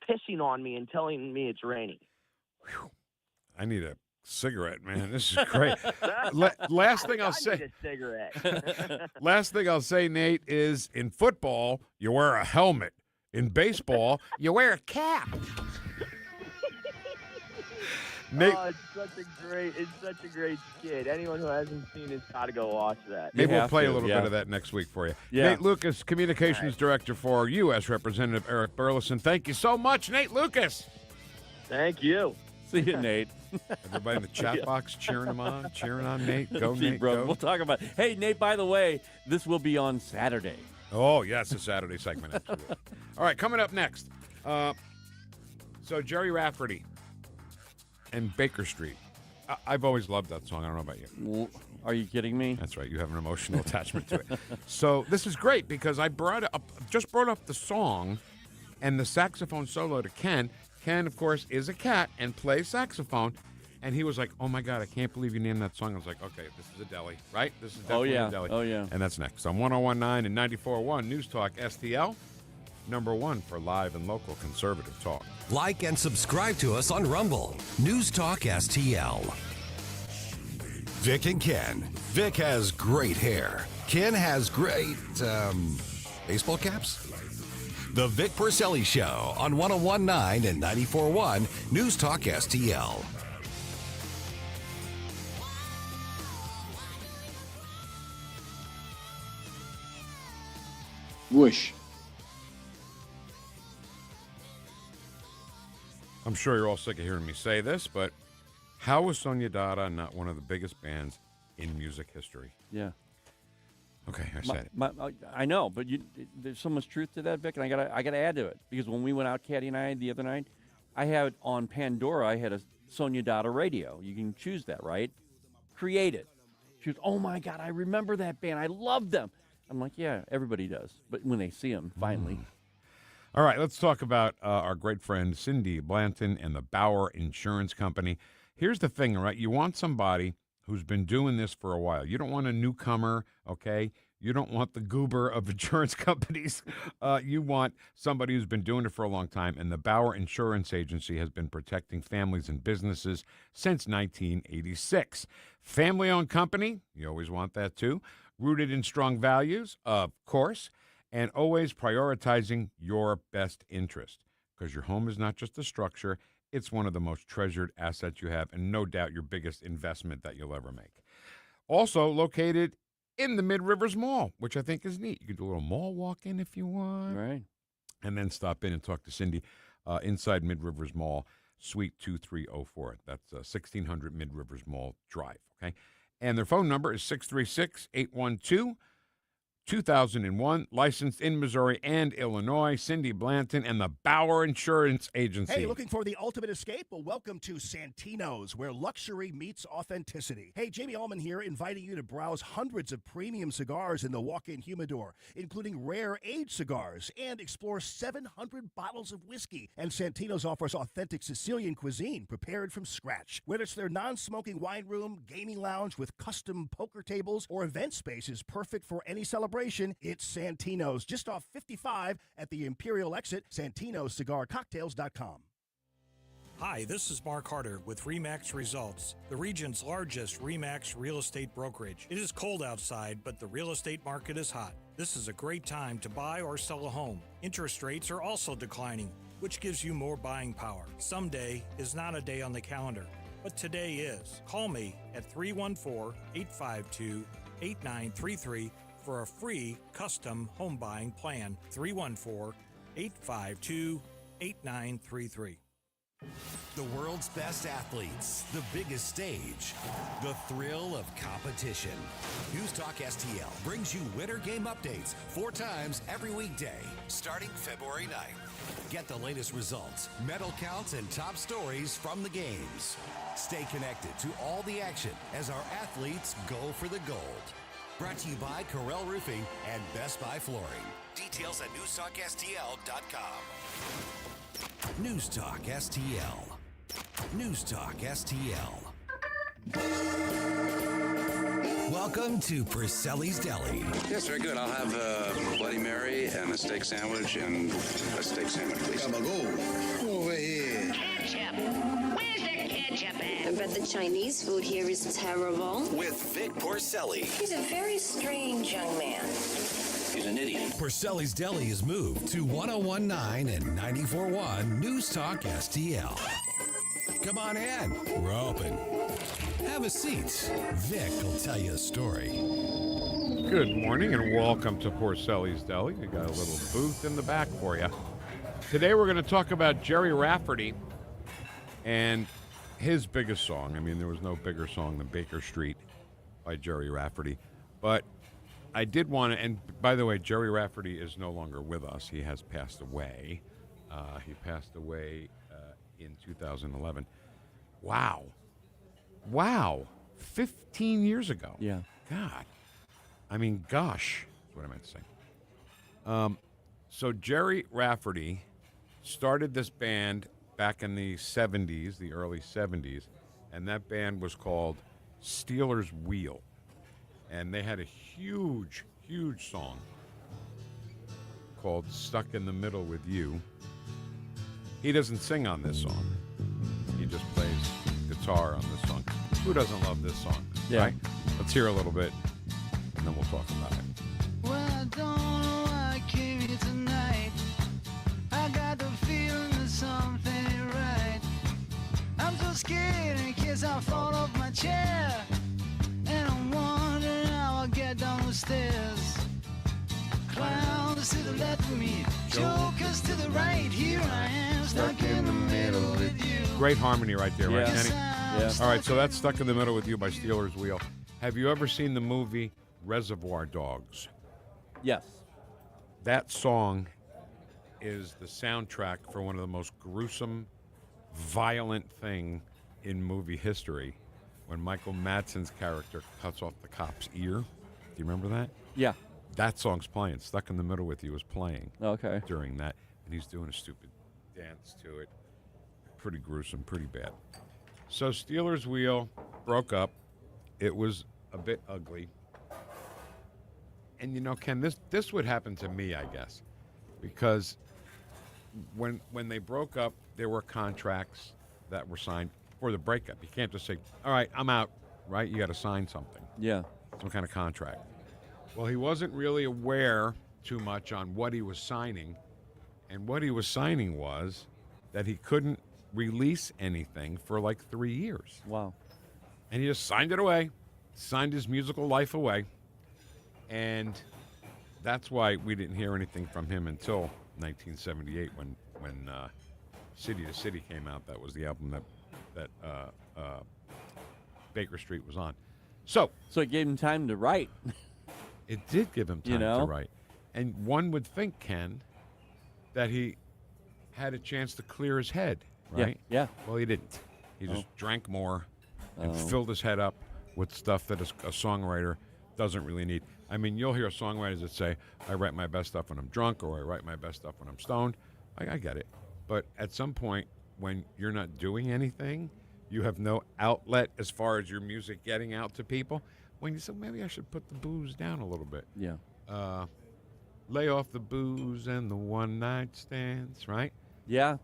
pissing on me and telling me it's raining. Whew. I need a cigarette, man. This is great. Last thing I'll say. I need a cigarette. Last thing I'll say, Nate, is in football, you wear a helmet. In baseball, you wear a cap. Nate, it's such a great skit. Anyone who hasn't seen it's got to go watch that. Maybe we'll play a little bit of that next week for you. Yeah. Nate Lucas, Communications Director for U.S. Representative Eric Burlison. Thank you so much, Nate Lucas. Thank you. See you, Nate. Everybody in the chat box cheering on Nate. Go, See, Nate, bro. go. We'll talk about it. Hey, Nate, by the way, this will be on Saturday. Oh, yes, a Saturday segment. Absolutely. All right, coming up next. So Jerry Rafferty and Baker Street. I've always loved that song. I don't know about you. Are you kidding me? That's right. You have an emotional attachment to it. So this is great because I brought up the song and the saxophone solo to Ken. Ken, of course, is a cat and plays saxophone. And he was like, oh, my God, I can't believe you named that song. I was like, okay, this is a DELI, right? This is definitely a DELI. Oh, yeah. And that's next on 101.9 and 94.1 News Talk STL. Number one for live and local conservative talk. Like and subscribe to us on Rumble. News Talk STL. Vic and Ken. Vic has great hair. Ken has great, baseball caps? The Vic Porcelli Show on 101.9 and 94.1 News Talk STL. Whoosh. I'm sure you're all sick of hearing me say this, but how was Sonia Dada not one of the biggest bands in music history? Yeah. Okay, I said it. I know, but there's so much truth to that, Vic, and I gotta add to it because when we went out, Caddy and I, the other night, I had on Pandora, I had a Sonia Dada radio. You can choose that, right? Create it. She goes, oh my God, I remember that band. I love them. I'm like, yeah, everybody does, but when they see them, finally. All right, let's talk about our great friend Cindy Blanton and the Bauer Insurance Company. Here's the thing, right? You want somebody who's been doing this for a while. You don't want a newcomer, okay? You don't want the goober of insurance companies. You want somebody who's been doing it for a long time, and the Bauer Insurance Agency has been protecting families and businesses since 1986. Family-owned company, you always want that too. Rooted in strong values, of course, and always prioritizing your best interest because your home is not just a structure. It's one of the most treasured assets you have and no doubt your biggest investment that you'll ever make. Also located in the Mid-Rivers Mall, which I think is neat. You can do a little mall walk-in if you want. Right. And then stop in and talk to Cindy inside Mid-Rivers Mall, Suite 2304. That's 1600 Mid-Rivers Mall Drive, okay? And their phone number is 636-812-2001, licensed in Missouri and Illinois. Cindy Blanton and the Bauer Insurance Agency. Hey, looking for the ultimate escape? Well, welcome to Santino's, where luxury meets authenticity. Hey, Jamie Allman here, inviting you to browse hundreds of premium cigars in the walk-in humidor, including rare aged cigars, and explore 700 bottles of whiskey. And Santino's offers authentic Sicilian cuisine prepared from scratch. Whether it's their non-smoking wine room, gaming lounge with custom poker tables, or event spaces perfect for any celebration, it's Santino's, just off 55 at the Imperial exit, SantinoCigarCocktails.com. Hi, this is Mark Harder with RE/MAX Results, the region's largest RE/MAX real estate brokerage. It is cold outside, but the real estate market is hot. This is a great time to buy or sell a home. Interest rates are also declining. which gives you more buying power. Someday is not a day on the calendar, but today is. Call me at 314-852-8933 for a free custom home buying plan. 314-852-8933. The world's best athletes, the biggest stage, the thrill of competition. Newstalk STL brings you Winter Game updates 4 times every weekday, starting February 9th. Get the latest results, medal counts, and top stories from the games. Stay connected to all the action as our athletes go for the gold. Brought to you by Corel Roofing and Best Buy Flooring. Details at NewstalkSTL.com. Newstalk STL. Newstalk STL. Welcome to Porcelli's Deli. Yes, very good. I'll have a Bloody Mary and a steak sandwich and a steak sandwich, please. Come on, go over here. Ketchup. Where's the ketchup at? I bet the Chinese food here is terrible. With Vic Porcelli. He's a very strange young man. He's an idiot. Porcelli's Deli is moved to 1019 and 94.1 Newstalk STL. Come on in. We're open. Have a seat. Vic will tell you a story. Good morning and welcome to Porcelli's Deli. We got a little booth in the back for you. Today we're going to talk about Jerry Rafferty and his biggest song. I mean, there was no bigger song than Baker Street by Jerry Rafferty. But I did want to, and by the way, Jerry Rafferty is no longer with us. He has passed away. He passed away in 2011. Wow. 15 years ago. Yeah. God. I mean, gosh, is what I meant to say. So Jerry Rafferty started this band back in the 70s, the early 70s, and that band was called Steelers Wheel. And they had a huge song called Stuck in the Middle with You. He doesn't sing on this song. He just plays guitar on this song. Who doesn't love this song? Yeah. Right? Let's hear a little bit, and then we'll talk about it. Well, I don't know why I came here tonight. I got the feeling that something ain't right. I'm so scared in case I fall off my chair. And I'm wondering how I'll get down the stairs. Clowns to the left of me, jokers to the right. Here I am, stuck in the middle with you. Great harmony right there, right, Yes. Kenny? Yeah. All right, so that's Stuck in the Middle with You by Steelers Wheel. Have you ever seen the movie Reservoir Dogs? Yes. That song is the soundtrack for one of the most gruesome, violent thing in movie history, when Michael Madsen's character cuts off the cop's ear. Do you remember that? Yeah. That song's playing. Stuck in the Middle with You is playing Okay. during that, and he's doing a stupid dance to it. Pretty gruesome, pretty bad. So Steelers Wheel broke up. It was a bit ugly. And you know, Ken, this would happen to me, I guess, because when they broke up, there were contracts that were signed for the breakup. You can't just say, all right, I'm out, right? You got to sign something. Yeah. Some kind of contract. Well, he wasn't really aware too much on what he was signing. And what he was signing was that he couldn't release anything for like 3 years. Wow. And he just signed it away, signed his musical life away. And that's why we didn't hear anything from him until 1978 when City to City came out. That was the album that Baker Street was on. So it gave him time to write. It did give him time know? to write. And one would think, Ken, that he had a chance to clear his head, right? Yeah. Well, he didn't. He just drank more and Oh. filled his head up with stuff that a songwriter doesn't really need. I mean, you'll hear songwriters that say, I write my best stuff when I'm drunk, or I write my best stuff when I'm stoned. I get it. But at some point, when you're not doing anything, you have no outlet as far as your music getting out to people. When you say, maybe I should put the booze down a little bit. Yeah. Lay off the booze and the one-night stands, right? Yeah.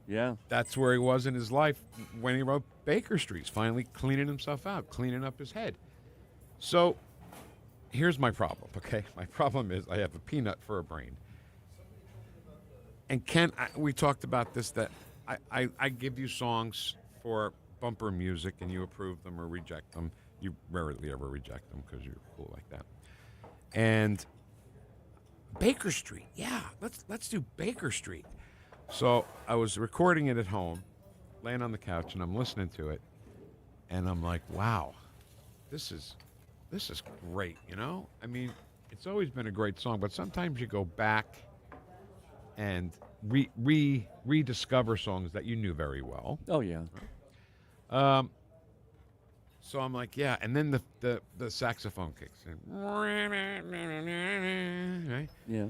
That's where he was in his life when he wrote Baker Street. He's finally cleaning himself out, cleaning up his head. So here's my problem, okay? My problem is I have a peanut for a brain. And Ken, we talked about this, that I give you songs for bumper music, and you approve them or reject them. You rarely ever reject them because you're cool like that. And Baker Street, yeah, let's do Baker Street. So I was recording it at home, laying on the couch, and I'm listening to it, and I'm like, wow, this is great, you know? I mean, it's always been a great song, but sometimes you go back and rediscover songs that you knew very well. Oh, yeah. So I'm like, yeah, and then the saxophone kicks in. Right? Yeah.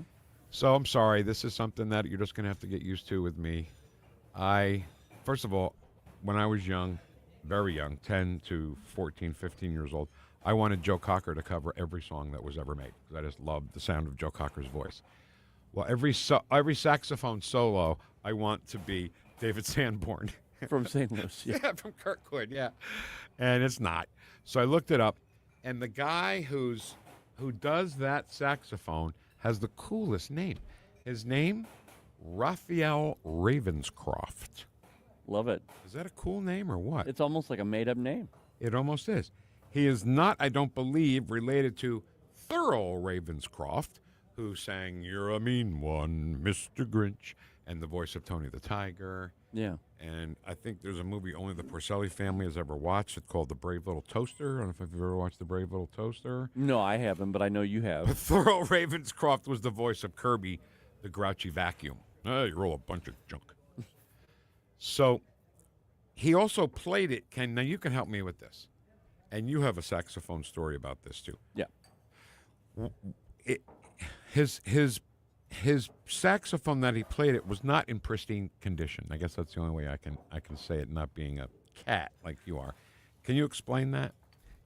So I'm sorry, this is something that you're just going to have to get used to with me. First of all, when I was young, very young, 10 to 14, 15 years old, I wanted Joe Cocker to cover every song that was ever made because I just loved the sound of Joe Cocker's voice. Well, every saxophone solo, I want to be David Sanborn. From St. Louis, yeah. Yeah, from Kirkwood, yeah. And it's not. So I looked it up, and the guy who does that saxophone has the coolest name. His name, Raphael Ravenscroft. Love it. Is that a cool name or what? It's almost like a made-up name. It almost is. He is not, I don't believe, related to Thurl Ravenscroft, who sang You're a Mean One, Mr. Grinch, and the voice of Tony the Tiger. Yeah. And I think there's a movie only the Porcelli family has ever watched. It's called The Brave Little Toaster. I don't know if you've ever watched The Brave Little Toaster. No, I haven't, but I know you have. Thurl Ravenscroft was the voice of Kirby, the grouchy vacuum. You're all a bunch of junk. So he also played it. Ken, now you can help me with this. And you have a saxophone story about this, too. Yeah. His saxophone that he played it was not in pristine condition. I guess that's the only way I can say it, not being a cat like you are. Can you explain that?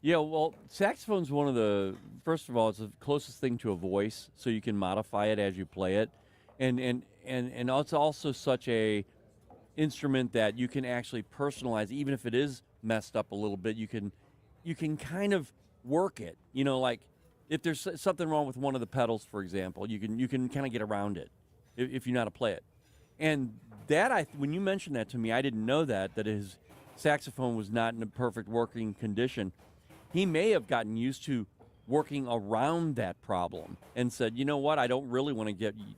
Yeah, well, saxophone's one of the, first of all, it's the closest thing to a voice, so you can modify it as you play it. And it's also such a instrument that you can actually personalize, even if it is messed up a little bit, you can kind of work it. You know, like if there's something wrong with one of the pedals, for example, you can kind of get around it if you know how to play it. And that when you mentioned that to me, I didn't know that his saxophone was not in a perfect working condition. He may have gotten used to working around that problem and said, you know what, I don't really want to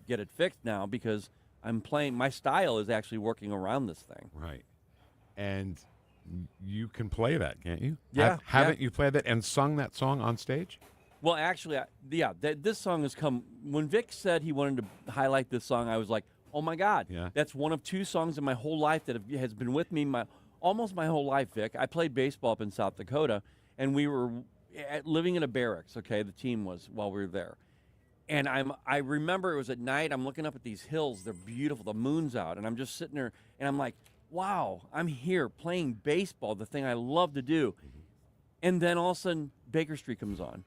get it fixed now because I'm playing, my style is actually working around this thing. Right. And you can play that, can't you? Yeah. Haven't you played that and sung that song on stage? Well, actually, this song has come, when Vic said he wanted to highlight this song, I was like, oh my God, that's one of two songs in my whole life that has been with me almost my whole life, Vic. I played baseball up in South Dakota, and we were living in a barracks, okay, the team was, while we were there. And I remember it was at night, I'm looking up at these hills, they're beautiful, the moon's out, and I'm just sitting there, and I'm like, wow, I'm here playing baseball, the thing I love to do. And then all of a sudden, Baker Street comes on.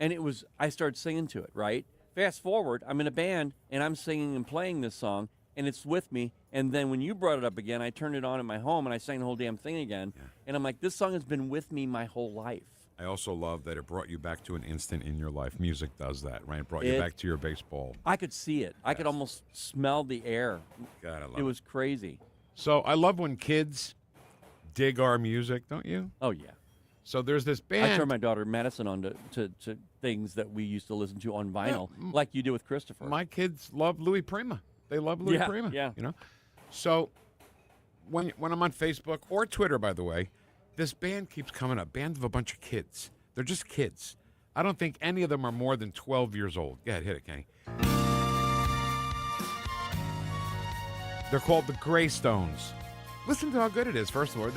And I started singing to it, right? Fast forward, I'm in a band, and I'm singing and playing this song, and it's with me. And then when you brought it up again, I turned it on at my home, and I sang the whole damn thing again. Yeah. And I'm like, this song has been with me my whole life. I also love that it brought you back to an instant in your life. Music does that, right? It brought you back to your baseball. I could see it. Yes. I could almost smell the air. God, I love it. It was crazy. So I love when kids dig our music, don't you? Oh, yeah. So there's this band. I turned my daughter Madison on to things that we used to listen to on vinyl, like you do with Christopher. My kids love Louis Prima. They love Louis Prima. Yeah. You know. So when I'm on Facebook or Twitter, by the way, this band keeps coming up. Band of a bunch of kids. They're just kids. I don't think any of them are more than 12 years old. Go ahead, hit it, Kenny. They're called the Greystones. Listen to how good it is. First of all,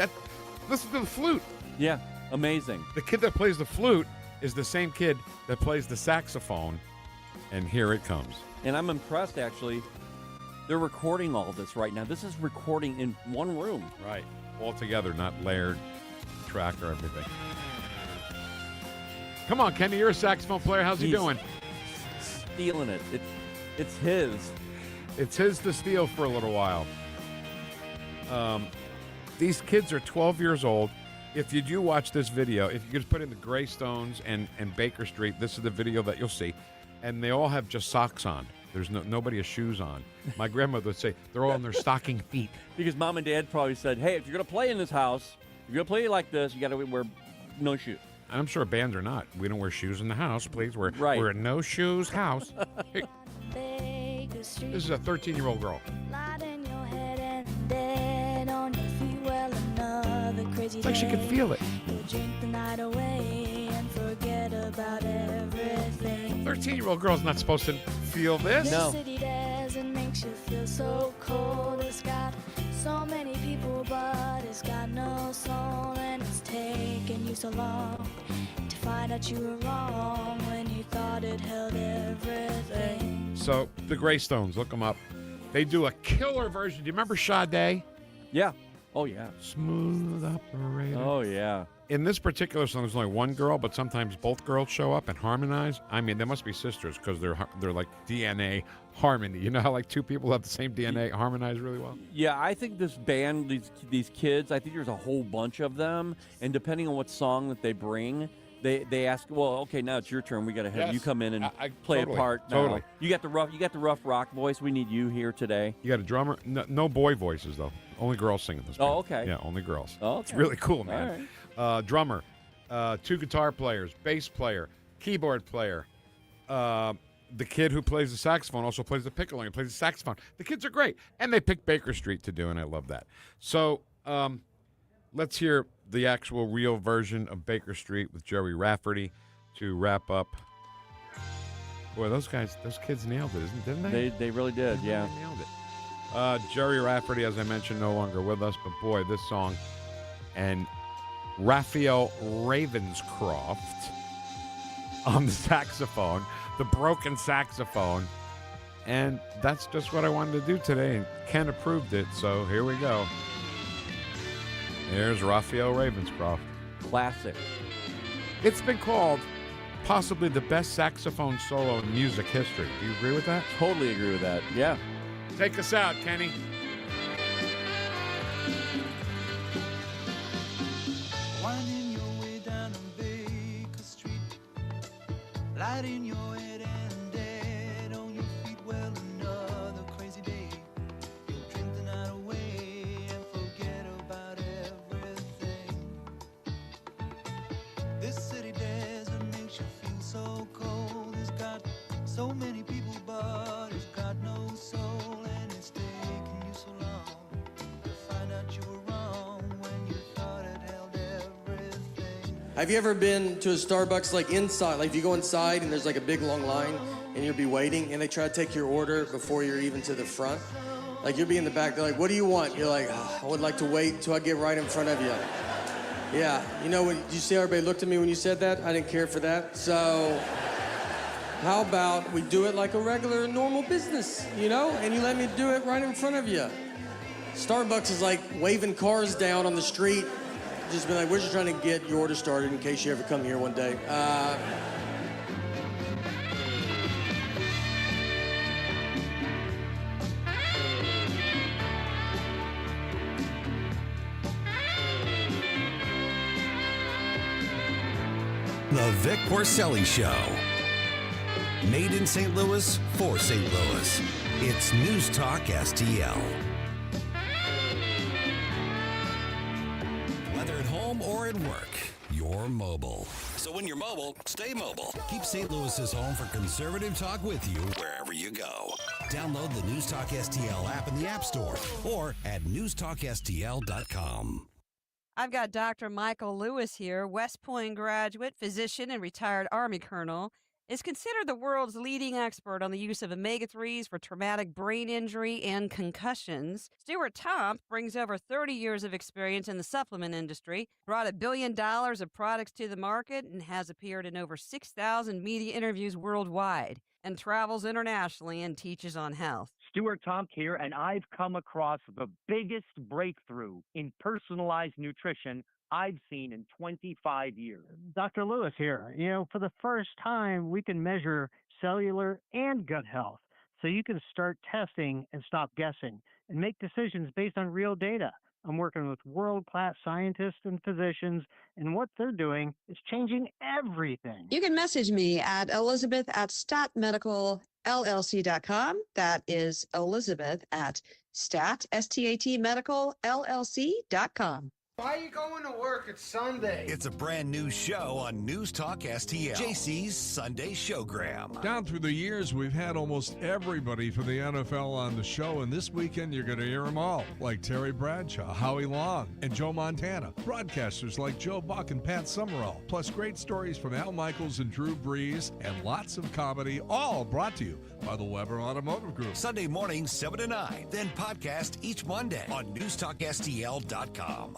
listen to the flute. Yeah. Amazing. The kid that plays the flute is the same kid that plays the saxophone, and here it comes. And I'm impressed, actually. They're recording all of this right now. This is recording in one room. Right. All together, not layered track or everything. Come on, Kenny, you're a saxophone player. How's he doing? Stealing it. It's his. It's his to steal for a little while. These kids are 12 years old. If you do watch this video, if you just put in the Greystones and Baker Street, this is the video that you'll see. And they all have just socks on. There's nobody has shoes on. My grandmother would say they're all on their stocking feet. Because mom and dad probably said, hey, if you're going to play in this house, if you're going to play like this, you got to wear no shoes. And I'm sure bands are not. We don't wear shoes in the house, please. We're a no shoes house. Hey, this is a 13-year-old girl. It's like she can feel it. 13-year-old girl's not supposed to feel this. No. Makes you feel so cold. It's got so many people, but it's got no soul, and it's taken you so long to find out you were wrong when you thought it held everything. So the Greystones, look them up. They do a killer version. Do you remember Sade? Yeah. Oh, yeah. Smooth operator. Oh, yeah. In this particular song, there's only one girl, but sometimes both girls show up and harmonize. I mean, they must be sisters because they're like DNA harmony. You know how like two people have the same DNA harmonize really well? Yeah, I think this band, these kids, I think there's a whole bunch of them, and depending on what song that they bring, they ask, well, okay, now it's your turn. We got to have you come in and play totally, a part. Totally. Now. You got the rough rock voice. We need you here today. You got a drummer. No boy voices though. Only girls singing this. Band. Oh, okay. Yeah, only girls. Oh, okay. It's really cool, man. All right. Drummer, 2 guitar players, bass player, keyboard player. The kid who plays the saxophone also plays the piccolo and plays the saxophone. The kids are great, and they picked Baker Street to do, and I love that. So let's hear the actual real version of Baker Street with Jerry Rafferty to wrap up. Boy, those kids nailed it, didn't they? They really did, yeah. They nailed it. Jerry Rafferty, as I mentioned, no longer with us, but boy, this song. And Raphael Ravenscroft on the saxophone, the broken saxophone. And that's just what I wanted to do today, and Ken approved it, so here we go. There's Raphael Ravenscroft. Classic. It's been called possibly the best saxophone solo in music history. Do you agree with that? Totally agree with that, yeah. Take us out, Kenny. Winding your way down on Baker Street, lighting your head and dead on your feet. Well, another crazy day. You'll drink the night away and forget about everything. This city desert makes you feel so cold. It's got so many people, but it's got no soul, and it's taken you so long to find out you were wrong when you thought it held everything. Have you ever been to a Starbucks, like inside, like if you go inside and there's like a big long line and you'll be waiting and they try to take your order before you're even to the front? Like you'll be in the back, they're like, what do you want? You're like, oh, I would like to wait until I get right in front of you. Yeah, you know, when you see everybody looked at me when you said that? I didn't care for that. So how about we do it like a regular, normal business, you know? And you let me do it right in front of you. Starbucks is like waving cars down on the street. Just be like, we're just trying to get your order started in case you ever come here one day. The Vic Porcelli Show. Made in St. Louis for St. Louis. It's News Talk STL. Whether at home or at work, you're mobile. So when you're mobile, stay mobile. Keep St. Louis's home for conservative talk with you wherever you go. Download the News Talk STL app in the App Store or at newstalkstl.com. I've got Dr. Michael Lewis here, West Point graduate, physician, and retired Army colonel. Is considered the world's leading expert on the use of omega-3s for traumatic brain injury and concussions. Stuart Tomp brings over 30 years of experience in the supplement industry, brought $1 billion of products to the market, and has appeared in over 6,000 media interviews worldwide, and travels internationally and teaches on health. Stuart Tomp here, and I've come across the biggest breakthrough in personalized nutrition I've seen in 25 years. Dr. Lewis here. You know, for the first time, we can measure cellular and gut health. So you can start testing and stop guessing and make decisions based on real data. I'm working with world-class scientists and physicians, and what they're doing is changing everything. You can message me at Elizabeth at statmedical llc.com. That is Elizabeth at StatMedicalLLC.com. Why are you going to work? It's Sunday. It's a brand new show on News Talk STL. JC's Sunday Showgram. Down through the years, we've had almost everybody from the NFL on the show, and this weekend you're going to hear them all, like Terry Bradshaw, Howie Long, and Joe Montana. Broadcasters like Joe Buck and Pat Summerall, plus great stories from Al Michaels and Drew Brees, and lots of comedy, all brought to you by the Weber Automotive Group. Sunday morning, 7 to 9. Then podcast each Monday on NewstalkSTL.com.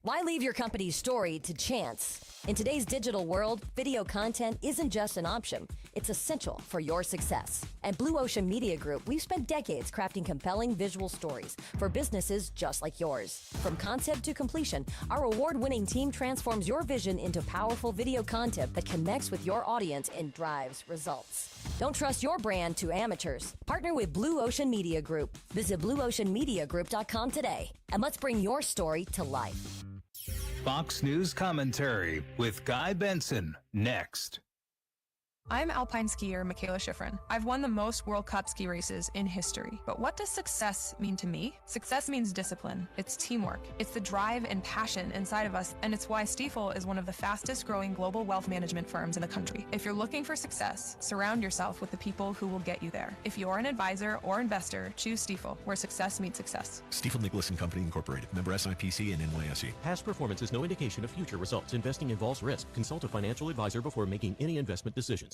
Why leave your company's story to chance? In today's digital world, video content isn't just an option. It's essential for your success. At Blue Ocean Media Group, we've spent decades crafting compelling visual stories for businesses just like yours. From concept to completion, our award-winning team transforms your vision into powerful video content that connects with your audience and drives results. Don't trust your brand to amateurs. Partner with Blue Ocean Media Group. Visit BlueOceanMediaGroup.com today, and let's bring your story to life. Fox News Commentary with Guy Benson, next. I'm alpine skier Michaela Schifrin. I've won the most World Cup ski races in history. But what does success mean to me? Success means discipline. It's teamwork. It's the drive and passion inside of us, and it's why Stifel is one of the fastest growing global wealth management firms in the country. If you're looking for success, surround yourself with the people who will get you there. If you're an advisor or investor, choose Stifel, where success meets success. Stifel Nicholas and Company Incorporated, member SIPC and NYSE. Past performance is no indication of future results. Investing involves risk. Consult a financial advisor before making any investment decisions.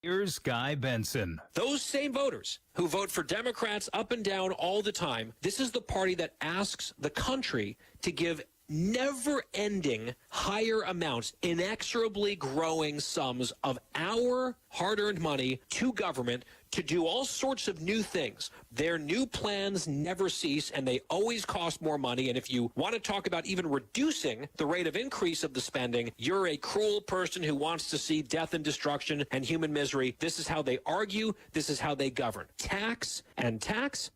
Here's Guy Benson. Those same voters who vote for Democrats up and down all the time, this is the party that asks the country to give never-ending higher amounts, inexorably growing sums of our hard-earned money to government to do all sorts of new things. Their new plans never cease, and they always cost more money. And if you want to talk about even reducing the rate of increase of the spending, you're a cruel person who wants to see death and destruction and human misery. This is how they argue. This is how they govern. Tax, and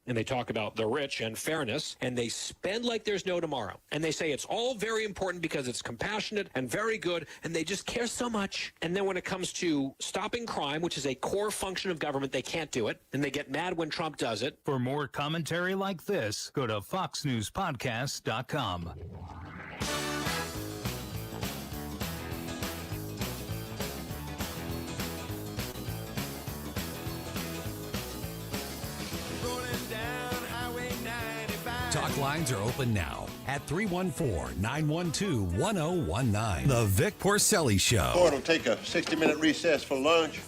they talk about the rich and fairness, and they spend like there's no tomorrow. And they say it's all very important because it's compassionate and very good, and they just care so much. And then when it comes to stopping crime, which is a core function of government, they can't do it, and they get mad when Trump does it. For more commentary like this, go to foxnewspodcast.com. Talk lines are open now at 314-912-1019. The Vic Porcelli Show. Court will take a 60-minute recess for lunch.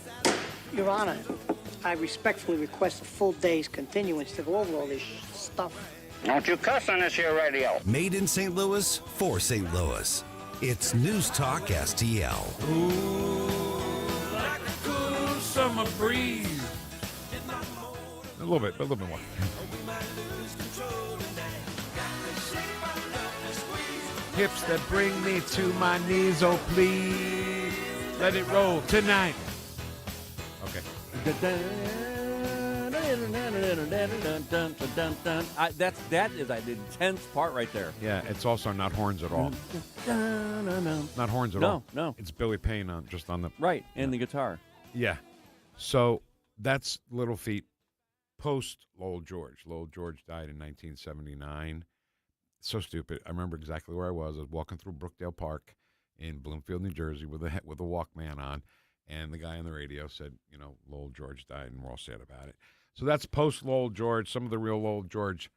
Your Honor, I respectfully request a full day's continuance to go over all this stuff. Don't you cuss on this here radio. Made in St. Louis for St. Louis. It's News Talk STL. Ooh, like a cool summer breeze. A little bit more. Hips that bring me to my knees, oh please, let it roll tonight. Okay. That is an intense part right there. Yeah, it's also not horns at all. Not horns at all. No. It's Billy Payne on the right, and the guitar. Yeah. So that's Little Feat post Lowell George. Lowell George died in 1979. So stupid. I remember exactly where I was. I was walking through Brookdale Park in Bloomfield, New Jersey with a Walkman on, and the guy on the radio said, Lowell George died, and we're all sad about it. So that's post Lowell George. Some of the real Lowell George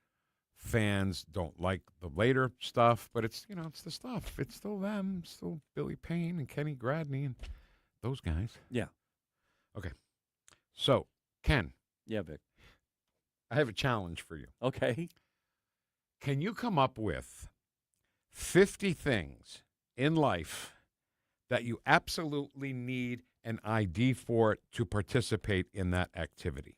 fans don't like the later stuff, but it's it's the stuff. It's still them, still Billy Payne and Kenny Gradney and those guys. Yeah. Okay. So, Ken. Yeah, Vic. I have a challenge for you. Okay. Can you come up with 50 things in life that you absolutely need an ID for to participate in that activity?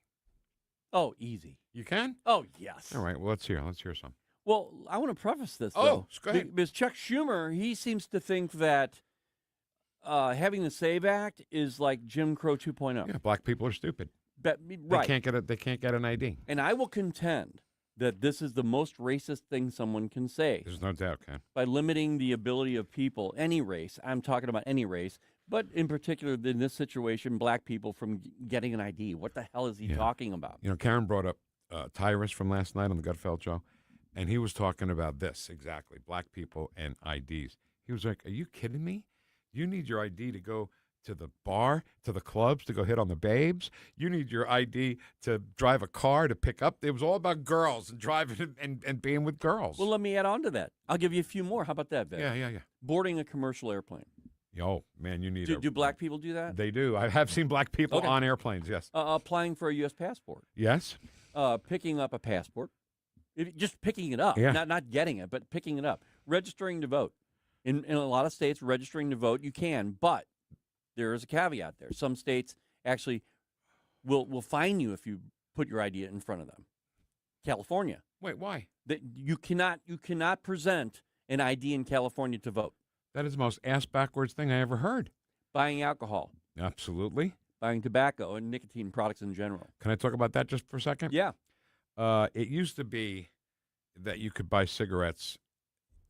Oh, easy. You can? Oh, yes. All right. Well, let's hear some. Well, I want to preface this, though. Oh, go ahead. Because Chuck Schumer, he seems to think that having the SAVE Act is like Jim Crow 2.0. Yeah, black people are stupid. Right. They can't get an ID. And I will contend that this is the most racist thing someone can say. There's no doubt, Ken. By limiting the ability of people, any race, I'm talking about any race, But in particular, in this situation, black people from getting an ID. What the hell is he talking about? You know, Karen brought up Tyrus from last night on the Gutfeld show, and he was talking about this exactly, black people and IDs. He was like, are you kidding me? You need your ID to go to the bar, to the clubs, to go hit on the babes. You need your ID to drive a car, to pick up. It was all about girls and driving and being with girls. Well, let me add on to that. I'll give you a few more. How about that, Vic? Yeah. Boarding a commercial airplane. Oh, man, you need Do black people do that? They do. I have seen black people on airplanes, yes. Applying for a U.S. passport. Yes. Picking up a passport. Just picking it up. Yeah. Not getting it, but picking it up. Registering to vote. In a lot of states, registering to vote, you can, but there is a caveat there. Some states actually will fine you if you put your ID in front of them. California. Wait, why? That you cannot present an ID in California to vote. That is the most ass-backwards thing I ever heard. Buying alcohol. Absolutely. Buying tobacco and nicotine products in general. Can I talk about that just for a second? Yeah. It used to be that you could buy cigarettes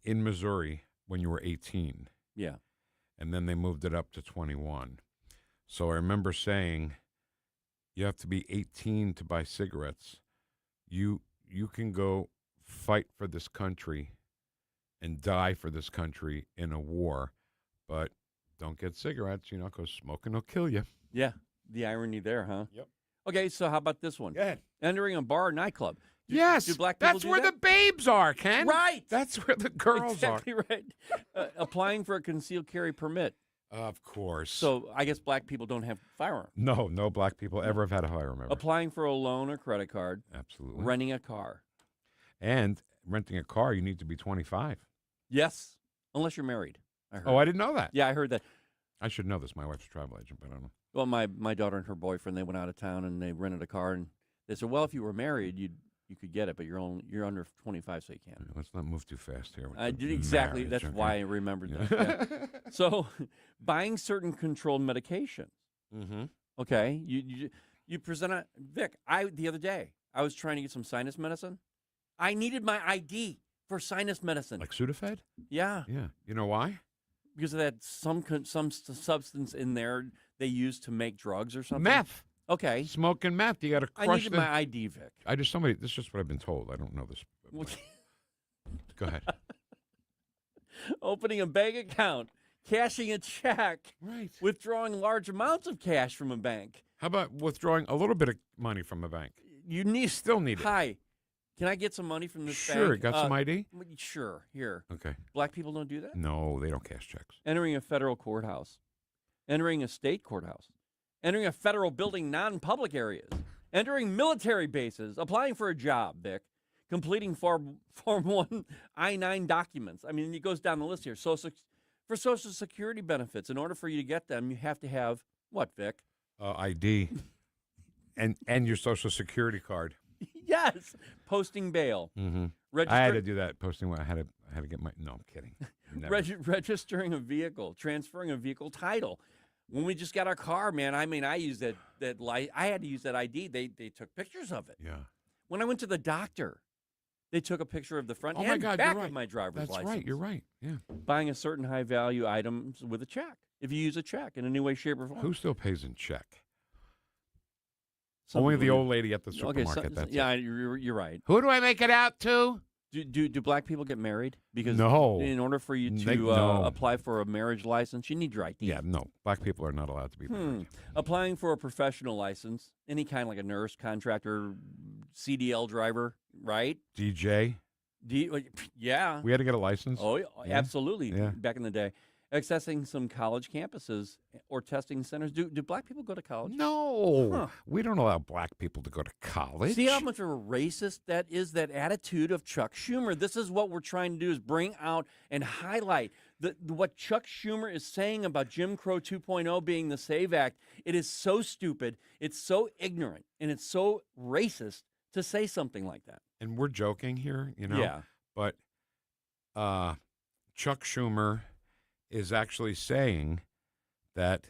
in Missouri when you were 18. Yeah. And then they moved it up to 21. So I remember saying, you have to be 18 to buy cigarettes. You can go fight for this country and die for this country in a war, but don't get cigarettes, because smoking will kill you. Yeah, the irony there, huh? Yep. Okay, so how about this one? Go ahead. Entering a bar or nightclub. Yes, do black people that's do where that? the babes are, Ken. Right. That's where the girls exactly right. Applying for a concealed carry permit. Of course. So I guess black people don't have firearms. No black people ever have had a firearm ever. Applying for a loan or credit card. Absolutely. Renting a car. And renting a car, you need to be 25. Yes, unless you're married. I heard. Oh, I didn't know that. Yeah, I heard that. I should know this. My wife's a travel agent, but I don't know. Well, my daughter and her boyfriend, they went out of town and they rented a car, and they said, well, if you were married, you could get it, but you're under 25, so you can't. Yeah, let's not move too fast here. I did exactly. Marriage, That's why I remembered that. Yeah. So, buying certain controlled medications. Mm-hmm. Okay, you present a Vic. The other day I was trying to get some sinus medicine. I needed my ID for sinus medicine. Like Sudafed? Yeah. Yeah. You know why? Because of that some substance in there they use to make drugs or something. Meth. Okay. Smoking meth. You got to crush I needed my ID, Vic. This is just what I've been told. I don't know this. Go ahead. Opening a bank account, cashing a check, right? Withdrawing large amounts of cash from a bank. How about withdrawing a little bit of money from a bank? You still need it. Hi. Can I get some money from this bank? Sure. Got some ID? Sure. Here. Okay. Black people don't do that? No, they don't cash checks. Entering a federal courthouse. Entering a state courthouse. Entering a federal building, non-public areas. Entering military bases. Applying for a job, Vic. Completing Form 1 I-9 documents. I mean, it goes down the list here. For Social Security benefits, in order for you to get them, you have to have what, Vic? ID. and your Social Security card. Yes. Posting bail. Mm-hmm. I had to do that. Posting. I had to get my. No, I'm kidding. Registering a vehicle. Transferring a vehicle title. When we just got our car, man. I mean, I used that light. I had to use that ID. They took pictures of it. Yeah. When I went to the doctor, they took a picture of the front my and God, back you're right. of my driver's license. That's right. You're right. Yeah. Buying a certain high value items with a check. If you use a check in any way, shape, or form. Who still pays in check? Some Only people the do. old lady at the supermarket. That's yeah, it. you're right. Who do I make it out to? Do black people get married? Because No. in order for you to no. apply for a marriage license, you need your ID. Yeah, no. Black people are not allowed to be married. Applying for a professional license, any kind, like a nurse, contractor, CDL driver, right? DJ. Yeah. We had to get a license. Oh, yeah, absolutely. Yeah. Back in the day. Accessing some college campuses or testing centers. Do black people go to college? No. Huh. We don't allow black people to go to college. See how much of a racist that is, that attitude of Chuck Schumer. This is what we're trying to do, is bring out and highlight what Chuck Schumer is saying about Jim Crow 2.0 being the SAVE Act. It is so stupid, it's so ignorant, and it's so racist to say something like that. And we're joking here, Yeah. But Chuck Schumer is actually saying that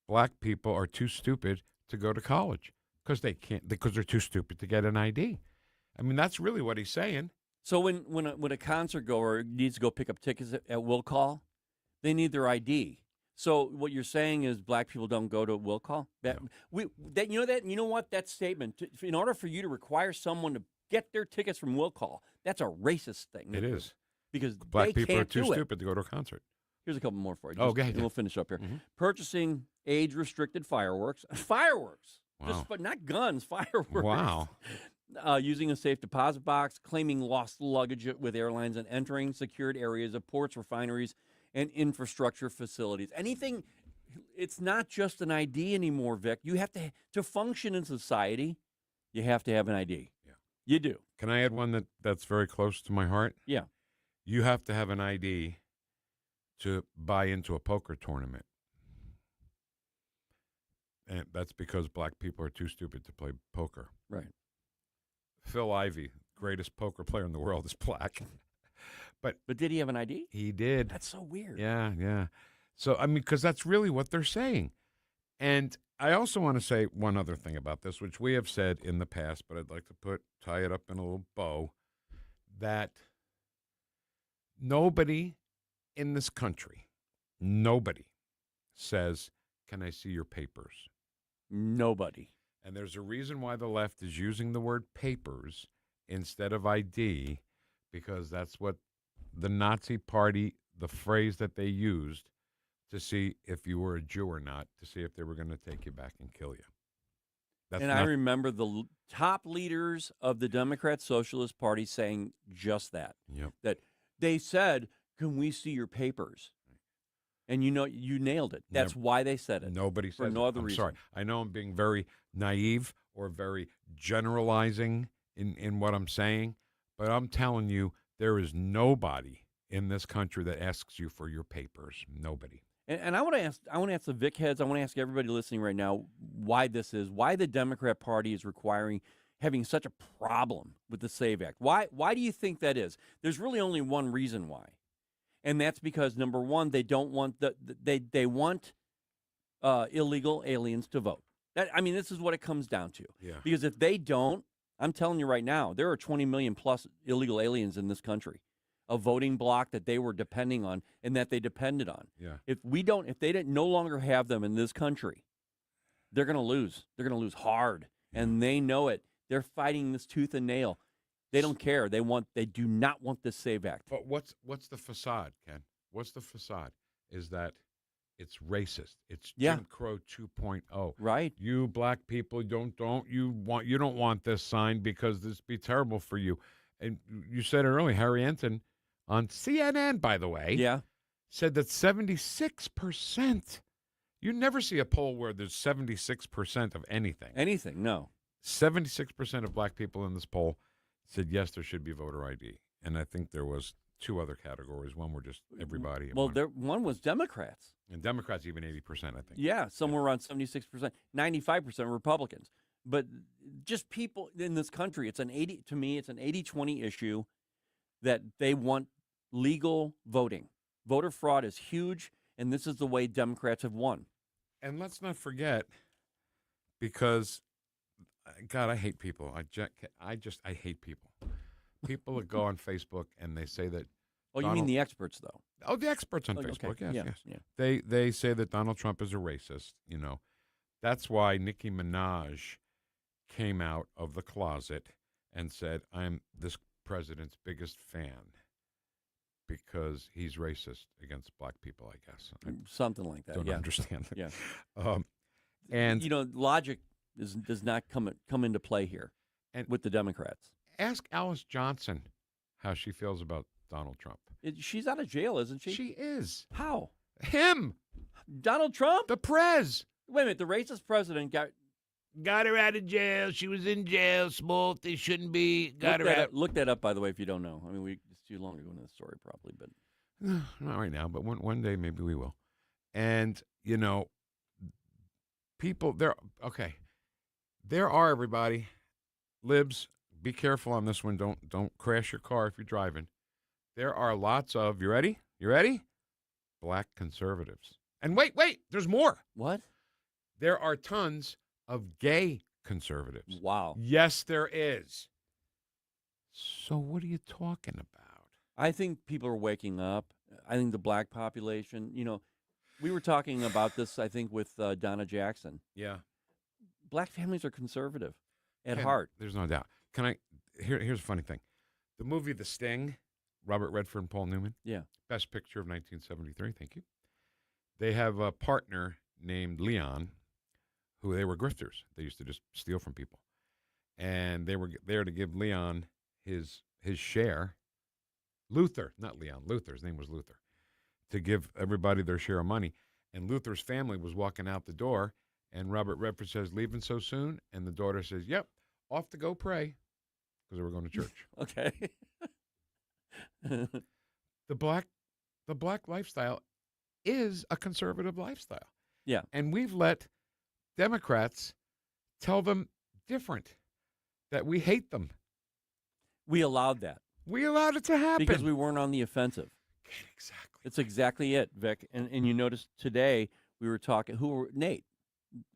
black people are too stupid to go to college because they're too stupid to get an ID. I mean, that's really what he's saying. So when a concert goer needs to go pick up tickets at will call, they need their ID. So what you're saying is black people don't go to will call? You know what? That statement, in order for you to require someone to get their tickets from will call, that's a racist thing. It is. Because black they people can't are too do it. stupid to go to a concert. Here's a couple more for you. Oh, okay. And we'll finish up here. Purchasing age-restricted fireworks. Fireworks. Wow. But not guns, fireworks. Wow. Using a safe deposit box, claiming lost luggage with airlines, and entering secured areas of ports, refineries, and infrastructure facilities. Anything, it's not just an ID anymore, Vic. You have to function in society, you have to have an ID. Yeah. You do. Can I add one that's very close to my heart? Yeah. You have to have an ID to buy into a poker tournament. And that's because black people are too stupid to play poker. Right. Phil Ivey, greatest poker player in the world, is black. But did he have an ID? He did. That's so weird. Yeah. So, I mean, because that's really what they're saying. And I also want to say one other thing about this, which we have said in the past, but I'd like to tie it up in a little bow, that nobody in this country, nobody says, "Can I see your papers?" Nobody. And there's a reason why the left is using the word papers instead of ID, because that's what the Nazi Party, the phrase that they used to see if you were a Jew or not, to see if they were going to take you back and kill you. I remember the top leaders of the Democrat Socialist Party saying just that. Yep. That they said, "Can we see your papers?" And you nailed it. That's why they said it. Nobody said for no other I'm reason. sorry. I know I'm being very naive or very generalizing in what I'm saying, but I'm telling you, there is nobody in this country that asks you for your papers. Nobody. And I want to ask the Vic Heads, I want to ask everybody listening right now why the Democrat Party is having such a problem with the SAVE Act. Why do you think that is? There's really only one reason why. And that's because, number one, they don't want they want illegal aliens to vote. This is what it comes down to. Yeah. Because if they don't, I'm telling you right now, there are 20 million plus illegal aliens in this country, a voting bloc that they were depending on and that they depended on. Yeah. If they no longer have them in this country, they're going to lose. They're going to lose hard, and they know it. They're fighting this tooth and nail. They don't care. They do not want this SAVE Act. But what's the facade, Ken? What's the facade? Is that it's racist. It's Jim Crow 2.0. Right. You black people you don't want this sign because this be terrible for you. And you said it earlier, Harry Enton on CNN, by the way, said that 76%. You never see a poll where there's 76% of anything. Anything, no. 76% of black people in this poll said yes, there should be voter ID. And I think there was two other categories. One were just everybody. Well, one was Democrats. And Democrats even 80%, I think. Yeah, somewhere around 76%, 95% Republicans. But just people in this country, it's an 80-20 issue that they want legal voting. Voter fraud is huge, and this is the way Democrats have won. And let's not forget, because God, I hate people. I hate people. People that go on Facebook and they say that. Oh, you mean the experts, though? Oh, the experts on Facebook. Okay. Yes. They say that Donald Trump is a racist. That's why Nicki Minaj came out of the closet and said, "I'm this president's biggest fan because he's racist against black people." I guess something like that. Don't understand that. Yeah. And logic does not come into play here with the Democrats. Ask Alice Johnson how she feels about Donald Trump. She's out of jail, isn't she? She is. How? Him. Donald Trump? The prez. Wait a minute. The racist president got her out of jail. She was in jail. Small. They shouldn't be. Got her out. Look that up, by the way, if you don't know. It's too long to go into the story, probably, but not right now. But one day maybe we will. And people there. Okay, there are everybody. Libs, be careful on this one. Don't crash your car if you're driving. There are lots of, you ready? You ready? Black conservatives. And wait, there's more. What? There are tons of gay conservatives. Wow. Yes, there is. So what are you talking about? I think people are waking up. I think the black population, We were talking about this, I think, with Donna Jackson. Yeah. Black families are conservative at Ken, heart. There's no doubt. Here's a funny thing. The movie The Sting, Robert Redford and Paul Newman. Yeah. Best picture of 1973. Thank you. They have a partner named Leon, who they were grifters. They used to just steal from people. And they were there to give Leon his share. Luther, not Leon, Luther. His name was Luther. To give everybody their share of money. And Luther's family was walking out the door, and Robert Redford says, "Leaving so soon?" And the daughter says, "Yep, off to go pray," because they were going to church. Okay. The black lifestyle is a conservative lifestyle. Yeah. And we've let Democrats tell them different, that we hate them. We allowed that. We allowed it to happen. Because we weren't on the offensive. Exactly. It's exactly it, Vic. And you noticed today we were talking, Nate,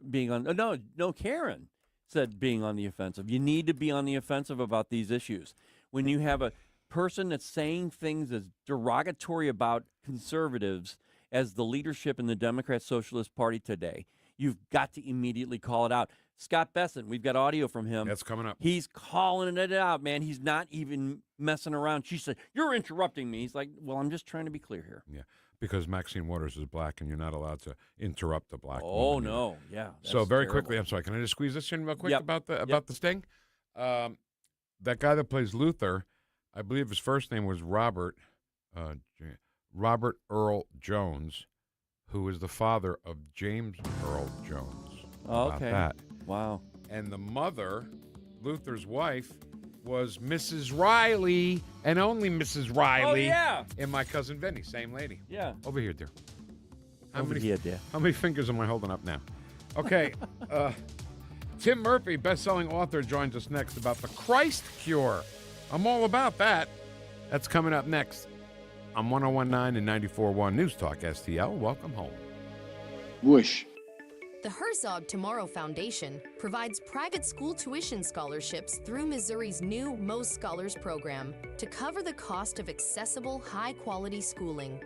being on, no, Karen said being on the offensive. You need to be on the offensive about these issues. When you have a person that's saying things as derogatory about conservatives as the leadership in the Democrat Socialist Party today, you've got to immediately call it out. Scott Besson, we've got audio from him. That's coming up. He's calling it out, man. He's not even messing around. She said, "You're interrupting me." He's like, "Well, I'm just trying to be clear here." Yeah, because Maxine Waters is black, and you're not allowed to interrupt a black woman. Oh, no. Yeah. So very terrible. quickly, I'm sorry, can I just squeeze this in real quick Yep. about the Yep. Sting? That guy that plays Luther, I believe his first name was Robert Earl Jones, who is the father of James Earl Jones. Oh, About okay. that. Wow. And the mother, Luther's wife, was Mrs. Riley, and only Mrs. Riley. Oh, yeah. In My Cousin Vinny, same lady. Yeah. Over here, dear. Over here, dear. How many fingers am I holding up now? Okay. Tim Murphy, best-selling author, joins us next about the Christ cure. I'm all about that. That's coming up next on 101.9 and 94.1 News Talk STL. Welcome home. Whoosh. The Herzog Tomorrow Foundation provides private school tuition scholarships through Missouri's new Most Scholars program to cover the cost of accessible, high-quality schooling.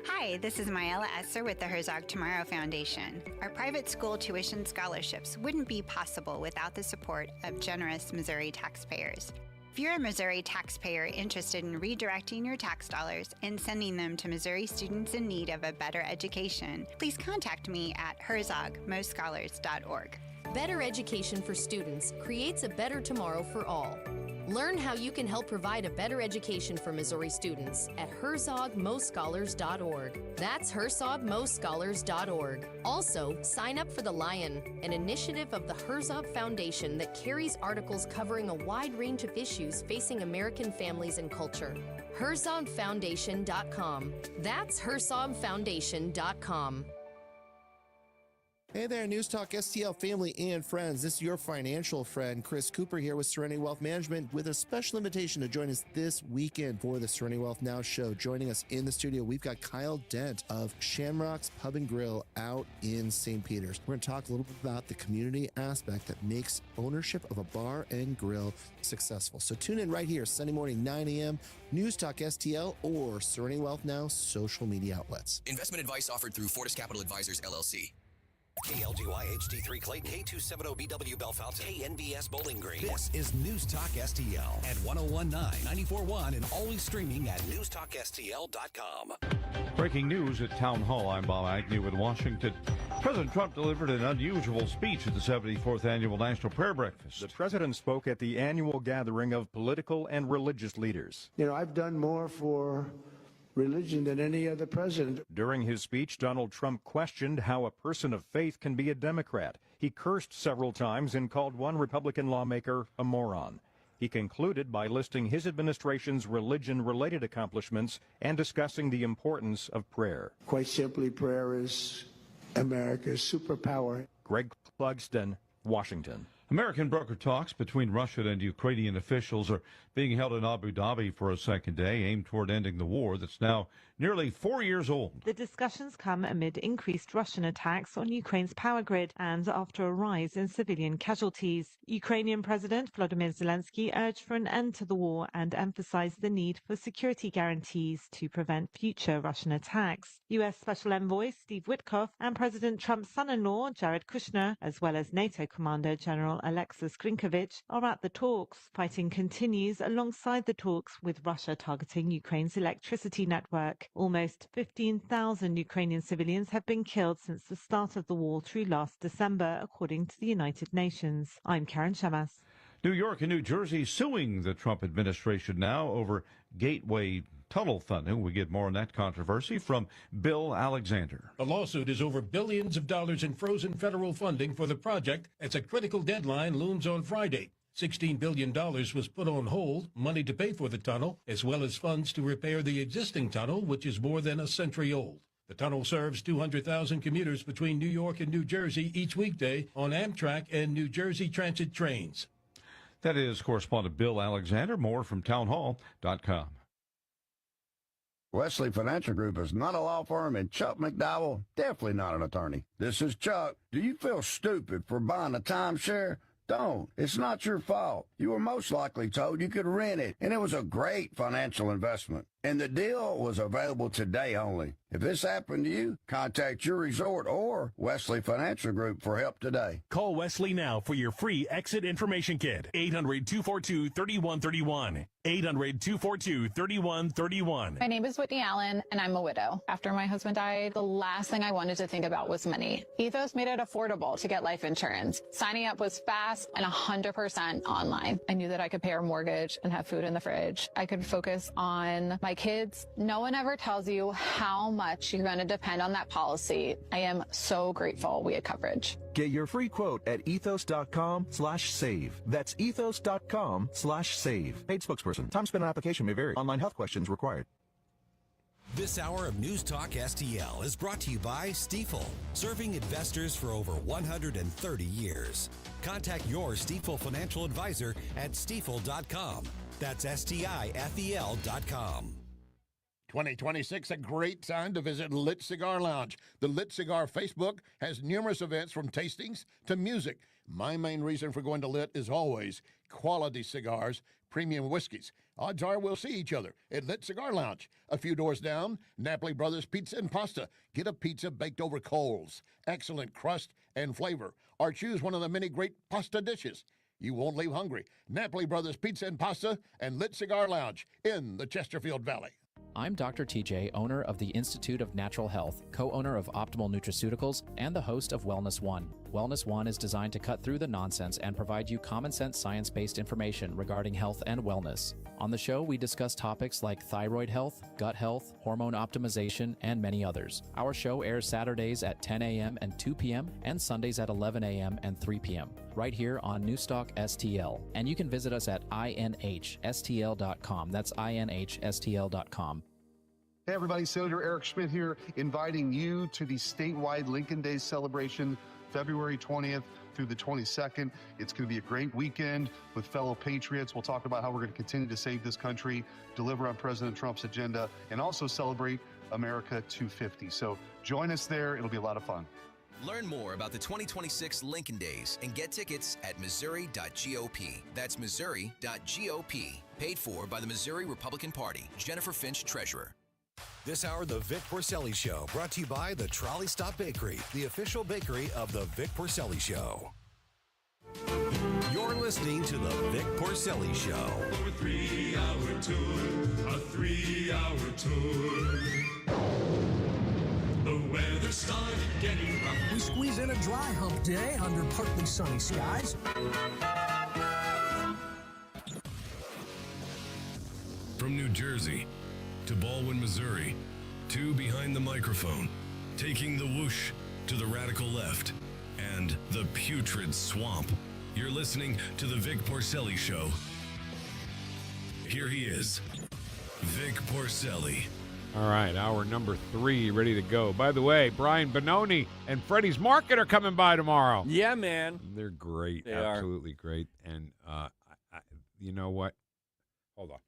Hi, this is Myella Esser with the Herzog Tomorrow Foundation. Our private school tuition scholarships wouldn't be possible without the support of generous Missouri taxpayers. If you're a Missouri taxpayer interested in redirecting your tax dollars and sending them to Missouri students in need of a better education, please contact me at herzogmostscholars.org. Better education for students creates a better tomorrow for all. Learn how you can help provide a better education for Missouri students at herzogmostscholars.org. That's herzogmostscholars.org. Also, sign up for The Lion, an initiative of the Herzog Foundation that carries articles covering a wide range of issues facing American families and culture. herzogfoundation.com. That's herzogfoundation.com. Hey there, News Talk STL family and friends. This is your financial friend, Chris Cooper, here with Serenity Wealth Management with a special invitation to join us this weekend for the Serenity Wealth Now show. Joining us in the studio, we've got Kyle Dent of Shamrock's Pub and Grill out in St. Peters. We're going to talk a little bit about the community aspect that makes ownership of a bar and grill successful. So tune in right here, Sunday morning, 9 a.m., News Talk STL or Serenity Wealth Now social media outlets. Investment advice offered through Fortis Capital Advisors, LLC. KLGY HD3 Clay, K270BW Bellefonte, KNBS Bowling Green. This is News Talk STL at 101.9, 94.1, and always streaming at NewstalkSTL.com. Breaking news at Town Hall. I'm Bob Agnew in Washington. President Trump delivered an unusual speech at the 74th Annual National Prayer Breakfast. The president spoke at the annual gathering of political and religious leaders. You know, I've done more for religion than any other president. During his speech, Donald Trump questioned how a person of faith can be a Democrat. He cursed several times and called one Republican lawmaker a moron. He concluded by listing his administration's religion-related accomplishments and discussing the importance of prayer. Quite simply, prayer is America's superpower. Greg Clugston, Washington. American broker talks between Russian and Ukrainian officials are being held in Abu Dhabi for a second day, aimed toward ending the war that's now nearly 4 years old. The discussions come amid increased Russian attacks on Ukraine's power grid and after a rise in civilian casualties. Ukrainian President Volodymyr Zelensky urged for an end to the war and emphasized the need for security guarantees to prevent future Russian attacks. U.S. Special Envoy Steve Witkoff and President Trump's son-in-law Jared Kushner, as well as NATO Commander General Alexis Grinkovich, are at the talks. Fighting continues alongside the talks with Russia targeting Ukraine's electricity network. Almost 15,000 Ukrainian civilians have been killed since the start of the war through last December, according to the United Nations. I'm Karen Shamas. New York and New Jersey suing the Trump administration now over Gateway tunnel funding. We get more on that controversy from Bill Alexander. The lawsuit is over billions of dollars in frozen federal funding for the project as a critical deadline looms on Friday. $16 billion was put on hold, money to pay for the tunnel, as well as funds to repair the existing tunnel, which is more than a century old. The tunnel serves 200,000 commuters between New York and New Jersey each weekday on Amtrak and New Jersey Transit trains. That is correspondent Bill Alexander. More from townhall.com. Wesley Financial Group is not a law firm, and Chuck McDowell, definitely not an attorney. This is Chuck. Do you feel stupid for buying a timeshare? Don't. It's not your fault. You were most likely told you could rent it, and it was a great financial investment. And the deal was available today only. If this happened to you, contact your resort or Wesley Financial Group for help today. Call Wesley now for your free exit information kit. 800-242-3131. 800-242-3131. My name is Whitney Allen, and I'm a widow. After my husband died, the last thing I wanted to think about was money. Ethos made it affordable to get life insurance. Signing up was fast and 100% online. I knew that I could pay our mortgage and have food in the fridge. I could focus on my kids. No one ever tells you how much you're going to depend on that policy. I am so grateful we had coverage. Get your free quote at ethos.com/save. That's ethos.com/save. Paid spokesperson. Time spent on application may vary. Online health questions required. This hour of News Talk STL is brought to you by Stifel, serving investors for over 130 years. Contact your Stifel financial advisor at stifel.com. That's STIFEL.com. 2026, a great time to visit Lit Cigar Lounge. The Lit Cigar Facebook has numerous events from tastings to music. My main reason for going to Lit is always quality cigars, premium whiskeys. Odds are we'll see each other at Lit Cigar Lounge. A few doors down, Napoli Brothers Pizza and Pasta. Get a pizza baked over coals. Excellent crust and flavor. Or choose one of the many great pasta dishes. You won't leave hungry. Napoli Brothers Pizza and Pasta and Lit Cigar Lounge in the Chesterfield Valley. I'm Dr. TJ, owner of the Institute of Natural Health, co-owner of Optimal Nutraceuticals, and the host of Wellness One. Wellness One is designed to cut through the nonsense and provide you common-sense, science-based information regarding health and wellness. On the show, we discuss topics like thyroid health, gut health, hormone optimization, and many others. Our show airs Saturdays at 10 a.m. and 2 p.m. and Sundays at 11 a.m. and 3 p.m. right here on NewstalkSTL. And you can visit us at INHSTL.com. That's INHSTL.com. Hey everybody, Senator Eric Schmidt here, inviting you to the statewide Lincoln Day celebration, February 20th through the 22nd. It's going to be a great weekend with fellow patriots. We'll talk about how we're going to continue to save this country, deliver on President Trump's agenda, and also celebrate America 250. So join us there. It'll be a lot of fun. Learn more about the 2026 Lincoln Days and get tickets at Missouri.gop. That's Missouri.gop. Paid for by the Missouri Republican Party. Jennifer Finch, Treasurer. This hour, the Vic Porcelli Show, brought to you by the Trolley Stop Bakery, the official bakery of the Vic Porcelli Show. You're listening to the Vic Porcelli Show. Over 3-hour tour, a 3-hour tour. The weather started getting rough. We squeeze in a dry hump day under partly sunny skies. From New Jersey to Baldwin, Missouri, two behind the microphone, taking the whoosh to the radical left and the putrid swamp. You're listening to the Vic Porcelli Show. Here he is, Vic Porcelli. All right, hour number 3 ready to go. By the way, Brian Bononi and Freddie's Market are coming by tomorrow. Yeah, man. They're great. They absolutely great. And you know what? Hold on.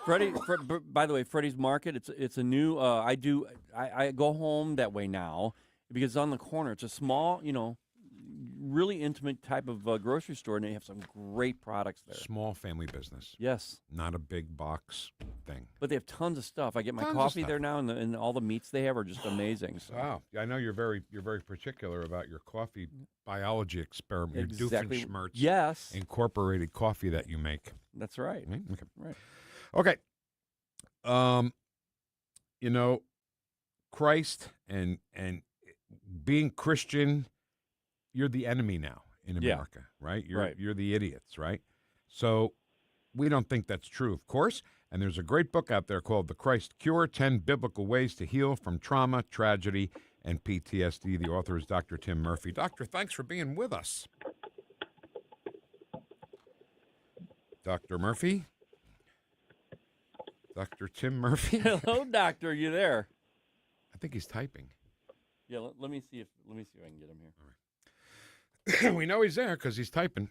By the way, Freddie's Market. It's a new. I go home that way now because it's on the corner. It's a small, really intimate type of grocery store, and they have some great products there. Small family business. Yes. Not a big box thing. But they have tons of stuff. I get my Tons of coffee stuff. there now, and all the meats they have are just amazing. So. Wow. I know you're very particular about your coffee biology experiment, Exactly. your Doofenshmirtz Yes. incorporated coffee that you make. That's right. Okay. Right. Okay. Christ and being Christian, you're the enemy now in America, right? You're the idiots, right? So we don't think that's true, of course. And there's a great book out there called The Christ Cure, 10 Biblical Ways to Heal from Trauma, Tragedy, and PTSD. The author is Dr. Tim Murphy. Doctor, thanks for being with us. Dr. Murphy? Dr. Tim Murphy? Hello, doctor. Are you there? I think he's typing. Yeah. Let me see if I can get him here. All right. We know he's there because he's typing,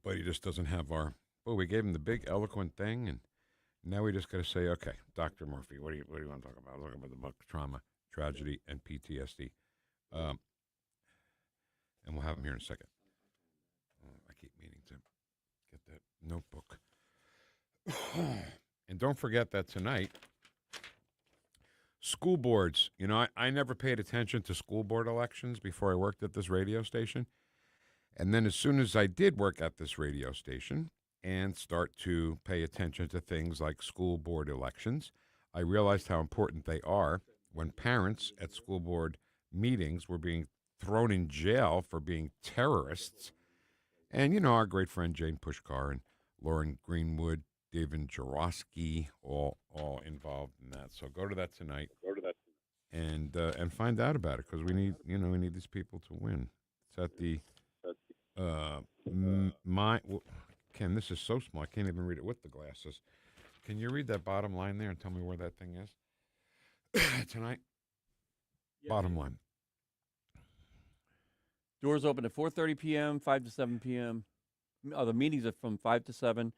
but he just doesn't have our. Oh, we gave him the big eloquent thing, and now we just got to say, okay, Dr. Murphy, what do you want to talk about? Talk about the book, Trauma, Tragedy, and PTSD, and we'll have him here in a second. I keep meaning to get that notebook, and don't forget that tonight. School boards, I never paid attention to school board elections before I worked at this radio station. And then as soon as I did work at this radio station and start to pay attention to things like school board elections, I realized how important they are when parents at school board meetings were being thrown in jail for being terrorists. And, our great friend Jane Pushkar and Lauren Greenwood, David Jarosky, all involved in that. So go to that tonight. And find out about it because we need these people to win. It's at the Ken, this is so small I can't even read it with the glasses. Can you read that bottom line there and tell me where that thing is tonight? Yeah. Bottom line. Doors open at 4:30 p.m., 5 to 7 p.m. The meetings are from 5 to 7.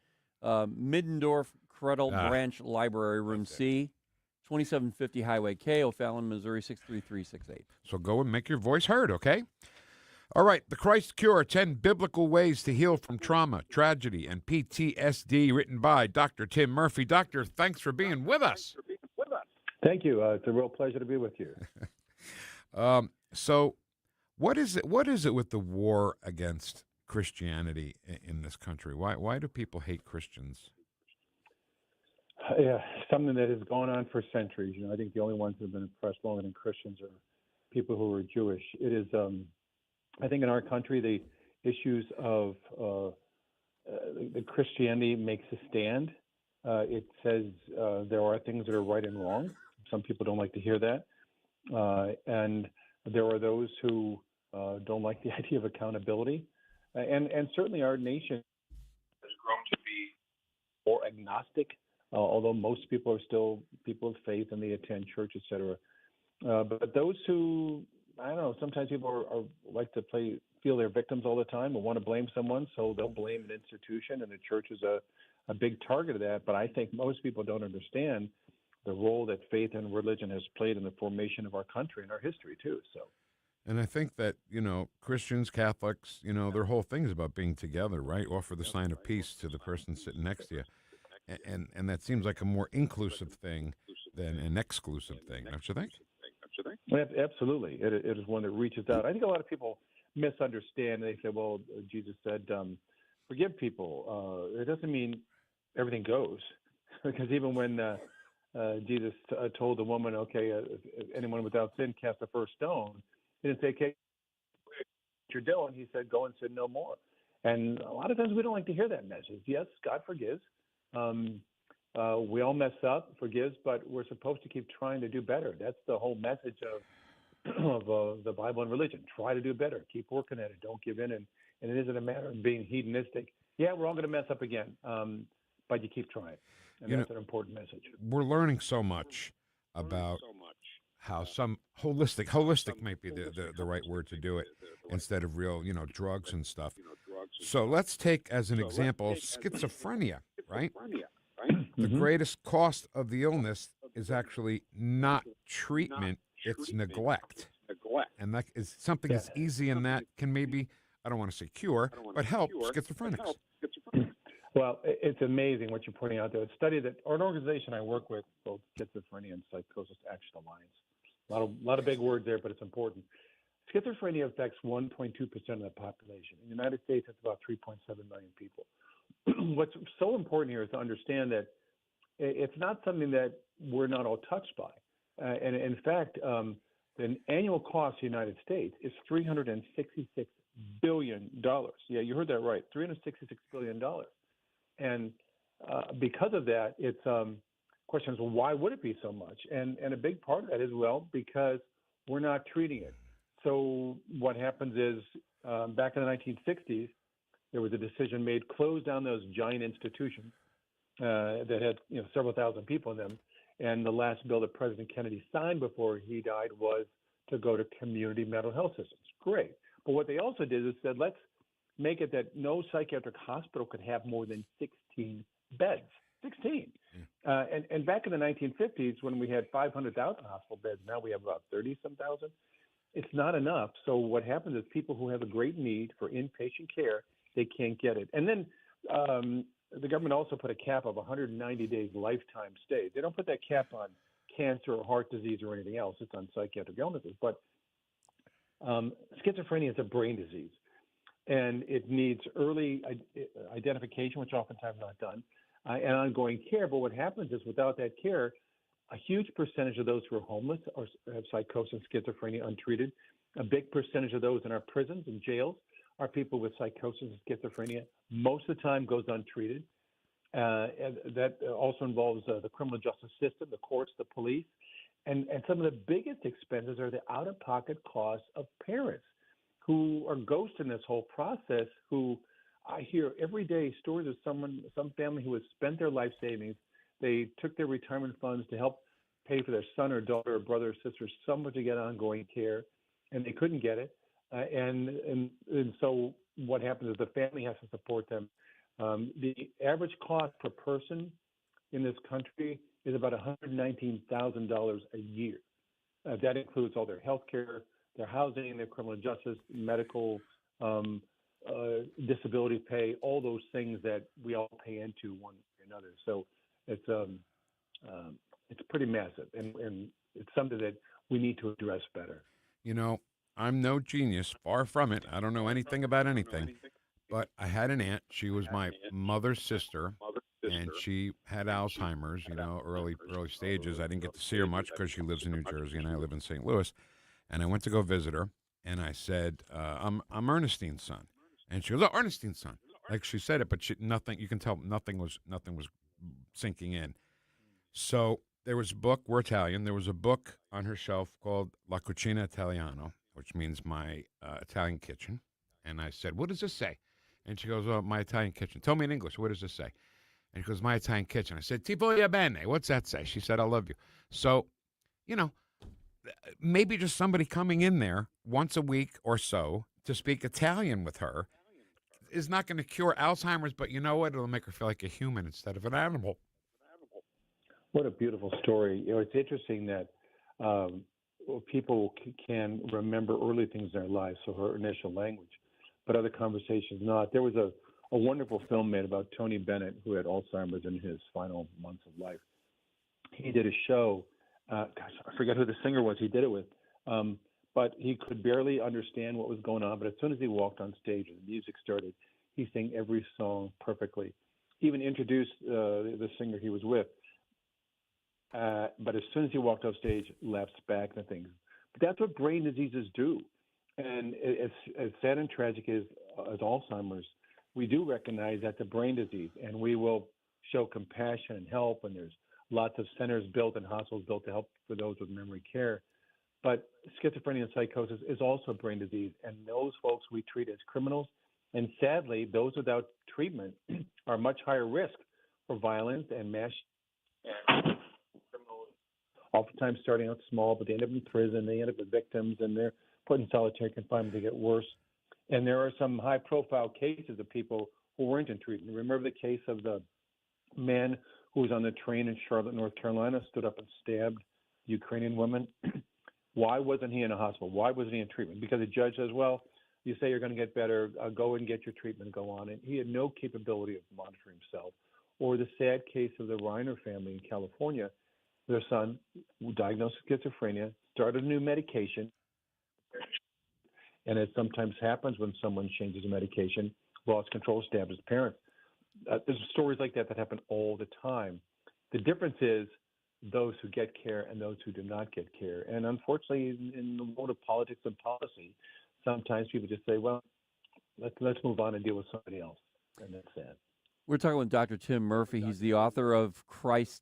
Middendorf Credle Branch Library, Room C, 2750 Highway K, O'Fallon, Missouri, 63368. So go and make your voice heard, okay? All right, The Christ Cure, 10 Biblical Ways to Heal from Trauma, Tragedy, and PTSD, written by Dr. Tim Murphy. Doctor, thanks for being with us. Thank you. It's a real pleasure to be with you. So what is it with the war against Christianity in this country? Why do people hate Christians? Yeah, something that has gone on for centuries. I think the only ones that have been oppressed longer than Christians are people who are Jewish. It is, I think, in our country, the issues of the Christianity makes a stand. It says there are things that are right and wrong. Some people don't like to hear that, and there are those who don't like the idea of accountability. And certainly our nation has grown to be more agnostic, although most people are still people of faith and they attend church, et cetera. But those who, I don't know, sometimes people are like to feel they're victims all the time or want to blame someone, so they'll blame an institution, and the church is a big target of that. But I think most people don't understand the role that faith and religion has played in the formation of our country and our history, too. So. And I think that, Christians, Catholics, their whole thing is about being together, right? Offer the sign of peace to the person sitting next to you. And that seems like a more inclusive thing than an exclusive thing, don't you think? Absolutely. It is one that reaches out. I think a lot of people misunderstand. They say, well, Jesus said, forgive people. It doesn't mean everything goes. Because even when Jesus told the woman, okay, if anyone without sin cast the first stone, he didn't say, okay, what you're doing. He said, go and sin no more. And a lot of times we don't like to hear that message. Yes, God forgives. We all mess up, forgives, but we're supposed to keep trying to do better. That's the whole message of the Bible and religion. Try to do better. Keep working at it. Don't give in. And it isn't a matter of being hedonistic. Yeah, we're all going to mess up again, but you keep trying. And that's an important message. We're learning so much about how some holistic might be the right word to do it, instead of real, drugs and stuff. So let's take as an example schizophrenia, right? the greatest cost of the illness is actually not treatment, it's neglect. And that is something that's easy and that can maybe, I don't want to say cure, but help schizophrenics. Well, it's amazing what you're pointing out there. A study that, or an organization I work with, both Schizophrenia and Psychosis Action Alliance. A lot of big words there, but it's important. Schizophrenia affects 1.2% of the population. In the United States, it's about 3.7 million people. What's so important here is to understand that it's not something that we're not all touched by. And in fact, the annual cost of the United States is $366 billion. Yeah, you heard that right, $366 billion. And because of that, it's question is, well, why would it be so much? And a big part of that is, well, because we're not treating it. So what happens is, back in the 1960s, there was a decision made, close down those giant institutions that had several thousand people in them. And the last bill that President Kennedy signed before he died was to go to community mental health systems. Great. But what they also did is said, let's make it that no psychiatric hospital could have more than 16 beds. 16. And back in the 1950s, when we had 500,000 hospital beds, now we have about 30-some thousand. It's not enough. So what happens is people who have a great need for inpatient care, they can't get it. And then the government also put a cap of 190 days lifetime stay. They don't put that cap on cancer or heart disease or anything else. It's on psychiatric illnesses. But schizophrenia is a brain disease, and it needs early identification, which oftentimes not done, and ongoing care. But what happens is without that care, a huge percentage of those who are homeless or have psychosis and schizophrenia untreated. A big percentage of those in our prisons and jails are people with psychosis and schizophrenia. Most of the time goes untreated. And that also involves the criminal justice system, the courts, the police. And some of the biggest expenses are the out-of-pocket costs of parents who are ghosting this whole process, who I hear every day stories of some family who has spent their life savings. They took their retirement funds to help pay for their son or daughter or brother or sister somewhere to get ongoing care, and they couldn't get it. And so what happens is the family has to support them. The average cost per person in this country is about $119,000 a year. That includes all their health care, their housing, their criminal justice, medical, disability pay, all those things that we all pay into one way or another. So it's pretty massive, and it's something that we need to address better. I'm no genius, far from it. I don't know anything about anything, but I had an aunt. She was my mother's sister, and she had Alzheimer's, early stages. I didn't get to see her much because she lives in New Jersey and I live in St. Louis. And I went to go visit her, and I said, I'm Ernestine's son. And she goes, oh, Ernestine's son. Like she said it, but nothing, you can tell nothing was sinking in. So there was a book, we're Italian, there was a book on her shelf called La Cucina Italiano, which means my Italian kitchen. And I said, what does this say? And she goes, oh, my Italian kitchen. Tell me in English, what does this say? And she goes, my Italian kitchen. I said, Ti voglio bene. What's that say? She said, I love you. So, maybe just somebody coming in there once a week or so to speak Italian with her is not going to cure Alzheimer's, but you know what? It'll make her feel like a human instead of an animal. What a beautiful story. It's interesting that people can remember early things in their lives, so her initial language, but other conversations not. There was a wonderful film made about Tony Bennett, who had Alzheimer's in his final months of life. He did a show. I forget who the singer was he did it with, but he could barely understand what was going on. But as soon as he walked on stage and the music started, he sang every song perfectly. He even introduced the singer he was with. But as soon as he walked off stage, lapsed back and things. But that's what brain diseases do. And as sad and tragic as Alzheimer's, we do recognize that's a brain disease, and we will show compassion and help. And there's lots of centers built and hospitals built to help for those with memory care. But schizophrenia and psychosis is also a brain disease, and those folks we treat as criminals. And sadly, those without treatment are much higher risk for violence and mass criminals. Oftentimes starting out small, but they end up in prison. They end up as victims, and they're put in solitary confinement to get worse. And there are some high-profile cases of people who weren't in treatment. Remember the case of the man who was on the train in Charlotte, North Carolina, stood up and stabbed the Ukrainian woman. Why wasn't he in a hospital? Why wasn't he in treatment? Because the judge says, well, you say you're going to get better, go and get your treatment, go on. And he had no capability of monitoring himself. Or the sad case of the Reiner family in California, their son, diagnosed with schizophrenia, started a new medication. And as sometimes happens when someone changes a medication, lost control, stabbed his parents. There's stories like that happen all the time. The difference is those who get care and those who do not get care. And unfortunately, in the world of politics and policy, sometimes people just say, well, let's move on and deal with somebody else. And that's sad. We're talking with Dr. Tim Murphy. He's the author of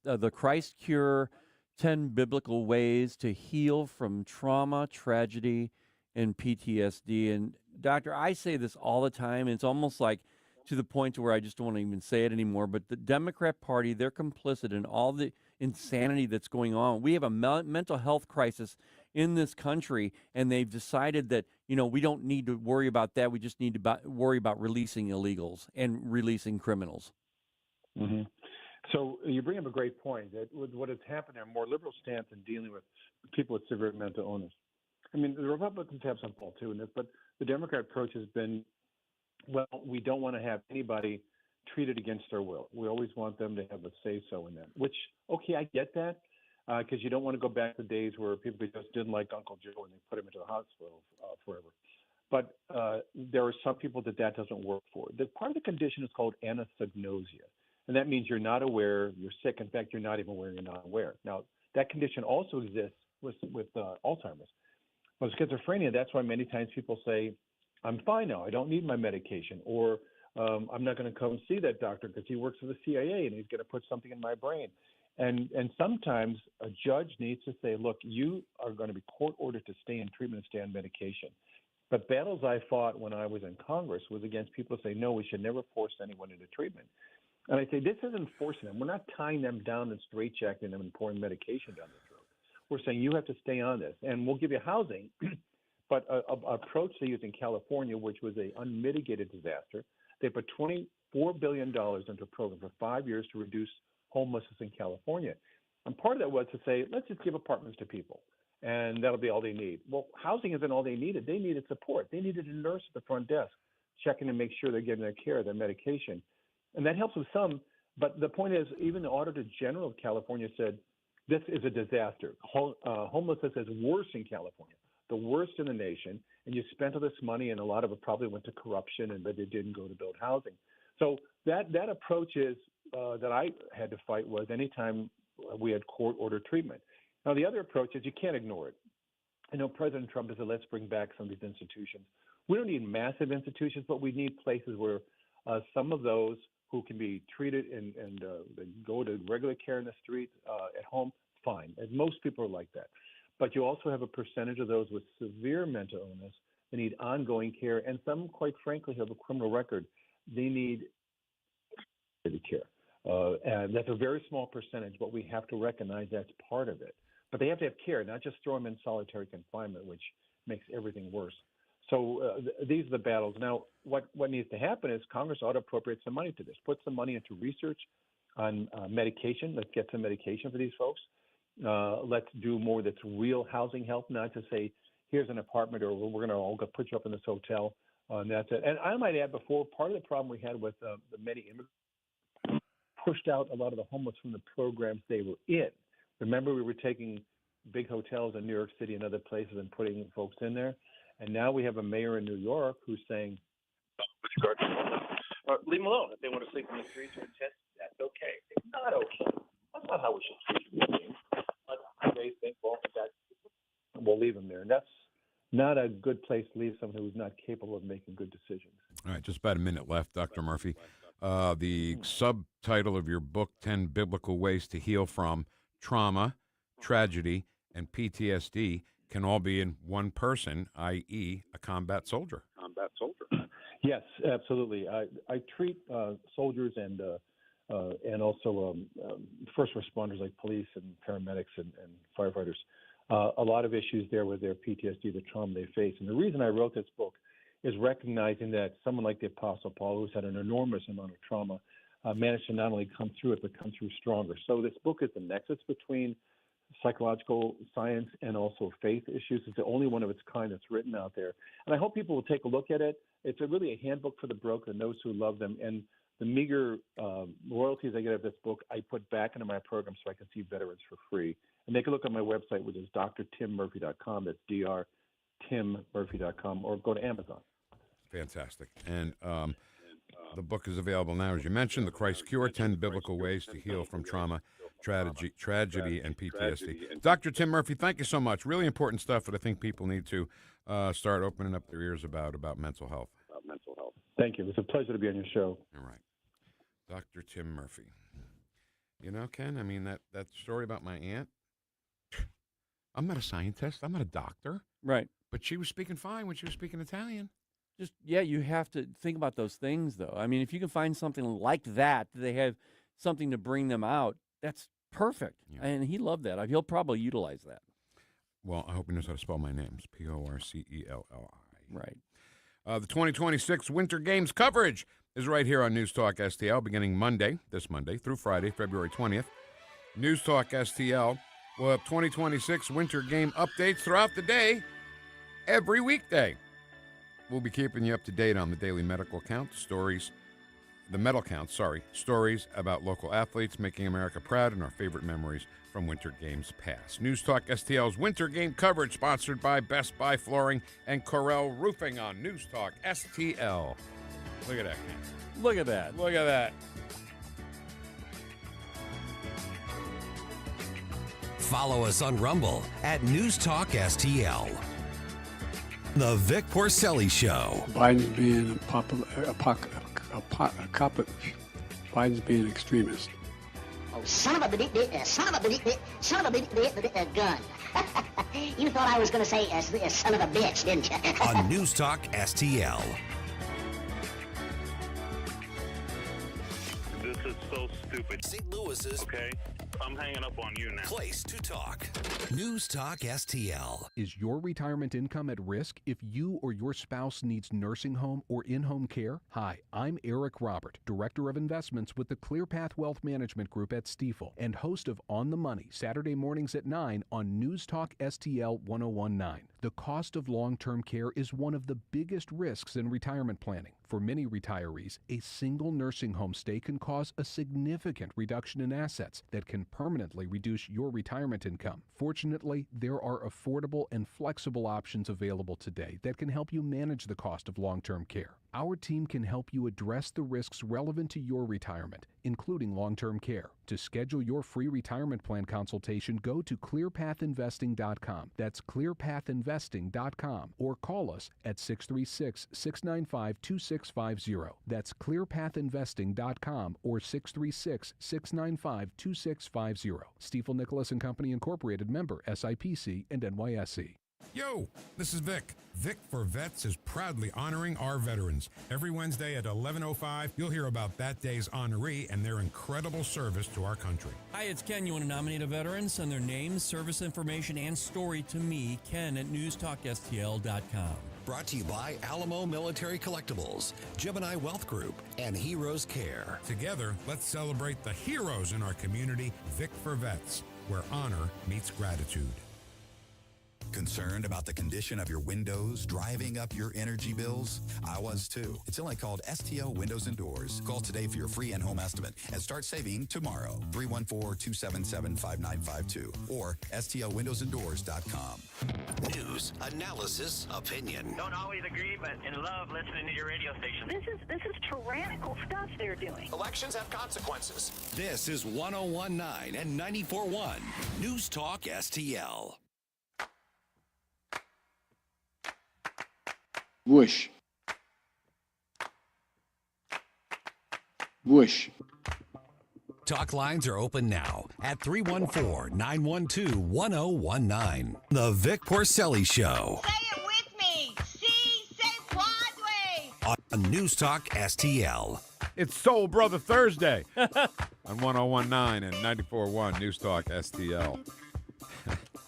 The Christ Cure, 10 Biblical Ways to Heal from Trauma, Tragedy, and PTSD. And doctor, I say this all the time, and it's almost like to the point to where I just don't want to even say it anymore, but the Democrat Party, they're complicit in all the insanity that's going on. We have a mental health crisis in this country, and they've decided that, we don't need to worry about that. We just need to worry about releasing illegals and releasing criminals. Mm-hmm. So you bring up a great point, that what has happened, a more liberal stance in dealing with people with severe mental illness. I mean, the Republicans have some fault too in this, but the Democrat approach has been, well, we don't want to have anybody treated against their will. We always want them to have a say-so in that, which, okay, I get that, because you don't want to go back to days where people just didn't like Uncle Joe and they put him into the hospital forever. But there are some people that doesn't work for. The part of the condition is called anosognosia, and that means you're not aware, you're sick. In fact, you're not even aware you're not aware. Now, that condition also exists with Alzheimer's. With schizophrenia, that's why many times people say, I'm fine now, I don't need my medication, or I'm not going to come see that doctor because he works for the CIA and he's going to put something in my brain. And sometimes a judge needs to say, look, you are going to be court-ordered to stay in treatment and stay on medication. But battles I fought when I was in Congress was against people who say, no, we should never force anyone into treatment. And I say, this isn't forcing them. We're not tying them down and straitjacketing them and pouring medication down their throat. We're saying you have to stay on this, and we'll give you housing. But an approach they used in California, which was an unmitigated disaster, they put $24 billion into a program for 5 years to reduce homelessness in California. And part of that was to say, let's just give apartments to people, and that'll be all they need. Well, housing isn't all they needed. They needed support. They needed a nurse at the front desk checking to make sure they're getting their care, their medication. And that helps with some. But the point is, even the Auditor General of California said, this is a disaster. Homelessness is worse in California, the worst in the nation, and you spent all this money, and a lot of it probably went to corruption, but it didn't go to build housing. So that approach is that I had to fight was anytime we had court-ordered treatment. Now, the other approach is you can't ignore it. I know President Trump has said, let's bring back some of these institutions. We don't need massive institutions, but we need places where some of those who can be treated and go to regular care in the street at home, fine. And most people are like that. But you also have a percentage of those with severe mental illness that need ongoing care, and some, quite frankly, have a criminal record. They need care. And that's a very small percentage, but we have to recognize that's part of it. But they have to have care, not just throw them in solitary confinement, which makes everything worse. So these are the battles. Now, what needs to happen is Congress ought to appropriate some money to this, put some money into research on medication. Let's get some medication for these folks. Let's do more that's real housing help, not to say, here's an apartment or we're going to all go put you up in this hotel and that's it. And I might add before, part of the problem we had with the many immigrants pushed out a lot of the homeless from the programs they were in. Remember, we were taking big hotels in New York City and other places and putting folks in there. And now we have a mayor in New York who's saying, leave them alone. If they want to sleep in the streets or test, that's okay. It's not okay. That's not how we should treat human beings. They think, well, we'll leave them there. And that's not a good place to leave someone who's not capable of making good decisions. All right, just about a minute left, Dr. Murphy. The subtitle of your book, 10 Biblical Ways to Heal from Trauma, Tragedy, and PTSD, can all be in one person, i.e. a combat soldier. Yes, absolutely. I treat soldiers and also first responders like police and paramedics and firefighters. A lot of issues there with their PTSD, the trauma they face. And the reason I wrote this book is recognizing that someone like the Apostle Paul, who's had an enormous amount of trauma, managed to not only come through it, but come through stronger. So this book is the nexus between psychological science and also faith issues. It's the only one of its kind that's written out there. And I hope people will take a look at it. It's really a handbook for the broke and those who love them. And the meager royalties I get of this book, I put back into my program so I can see veterans for free. And they can look on my website, which is drtimmurphy.com. That's drtimmurphy.com, or go to Amazon. Fantastic. And the book is available now, as you mentioned, The Christ Cure, 10 Biblical Ways to Heal from Trauma, Tragedy, and PTSD. Dr. Tim Murphy, thank you so much. Really important stuff that I think people need to start opening up their ears about mental health. Thank you. It was a pleasure to be on your show. All right. Dr. Tim Murphy. You know, Ken, I mean, that story about my aunt, I'm not a scientist. I'm not a doctor. Right. But she was speaking fine when she was speaking Italian. Just, yeah, you have to think about those things, though. I mean, if you can find something like that, they have something to bring them out, that's perfect. Yeah. And he loved that. He'll probably utilize that. Well, I hope he knows how to spell my name. It's Porcelli. Right. The 2026 Winter Games coverage is right here on News Talk STL, beginning this Monday, through Friday, February 20th. News Talk STL will have 2026 Winter Game updates throughout the day, every weekday. We'll be keeping you up to date on the daily medical count, stories about local athletes making America proud and our favorite memories from Winter Games past. News Talk STL's Winter Game coverage sponsored by Best Buy Flooring and Corel Roofing on News Talk STL. Look at that. Look at that. Look at that. Follow us on Rumble at News Talk STL. The Vic Porcelli Show. Biden's being Biden's being an extremist. Oh, son of a gun. You thought I was going to say son of a bitch, didn't you? On News Talk STL. This is so stupid. St. Louis's. Okay, I'm hanging up on you now. Place to talk. News Talk STL. Is your retirement income at risk if you or your spouse needs nursing home or in-home care? Hi, I'm Eric Robert, Director of Investments with the ClearPath Wealth Management Group at Stifel and host of On the Money, Saturday mornings at 9 on News Talk STL 1019. The cost of long-term care is one of the biggest risks in retirement planning. For many retirees, a single nursing home stay can cause a significant reduction in assets that can permanently reduce your retirement income. Fortunately, there are affordable and flexible options available today that can help you manage the cost of long-term care. Our team can help you address the risks relevant to your retirement, including long-term care. To schedule your free retirement plan consultation, go to clearpathinvesting.com. That's clearpathinvesting.com, or call us at 636-695-2650. That's clearpathinvesting.com or 636-695-2650. Stifel Nicholas and Company Incorporated, member SIPC and NYSE. Yo, this is Vic. Vic for Vets is proudly honoring our veterans. Every Wednesday at 11:05, you'll hear about that day's honoree and their incredible service to our country. Hi, it's Ken. You want to nominate a veteran? Send their name, service information, and story to me, Ken, at NewstalkSTL.com. Brought to you by Alamo Military Collectibles, Gemini Wealth Group, and Heroes Care. Together, let's celebrate the heroes in our community, Vic for Vets, where honor meets gratitude. Concerned about the condition of your windows driving up your energy bills? I was too. It's only called STL Windows and Doors. Call today for your free in-home estimate and start saving tomorrow. 314-277-5952 or stlwindowsanddoors.com. News, analysis, opinion. Don't always agree, but in love listening to your radio station. This is tyrannical stuff they're doing. Elections have consequences. This is 1019 and 94.1 News Talk STL. Whoosh. Whoosh. Talk lines are open now at 314-912-1019. The Vic Porcelli Show. Say it with me. Si, se puede. On News Talk STL. It's Soul Brother Thursday on 1019 and 94.1 News Talk STL.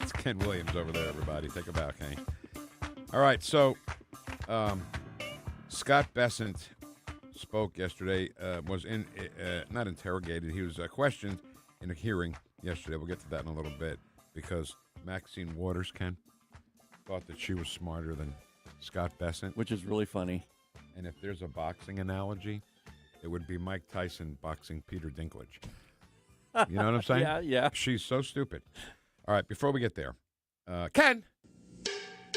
It's Ken Williams over there, everybody. Take a bow, Kenny. All right, so Scott Bessent spoke yesterday, was not interrogated. He was questioned in a hearing yesterday. We'll get to that in a little bit because Maxine Waters, Ken, thought that she was smarter than Scott Bessent. Which is really funny. And if there's a boxing analogy, it would be Mike Tyson boxing Peter Dinklage. You know what I'm saying? Yeah. She's so stupid. All right, before we get there, Ken.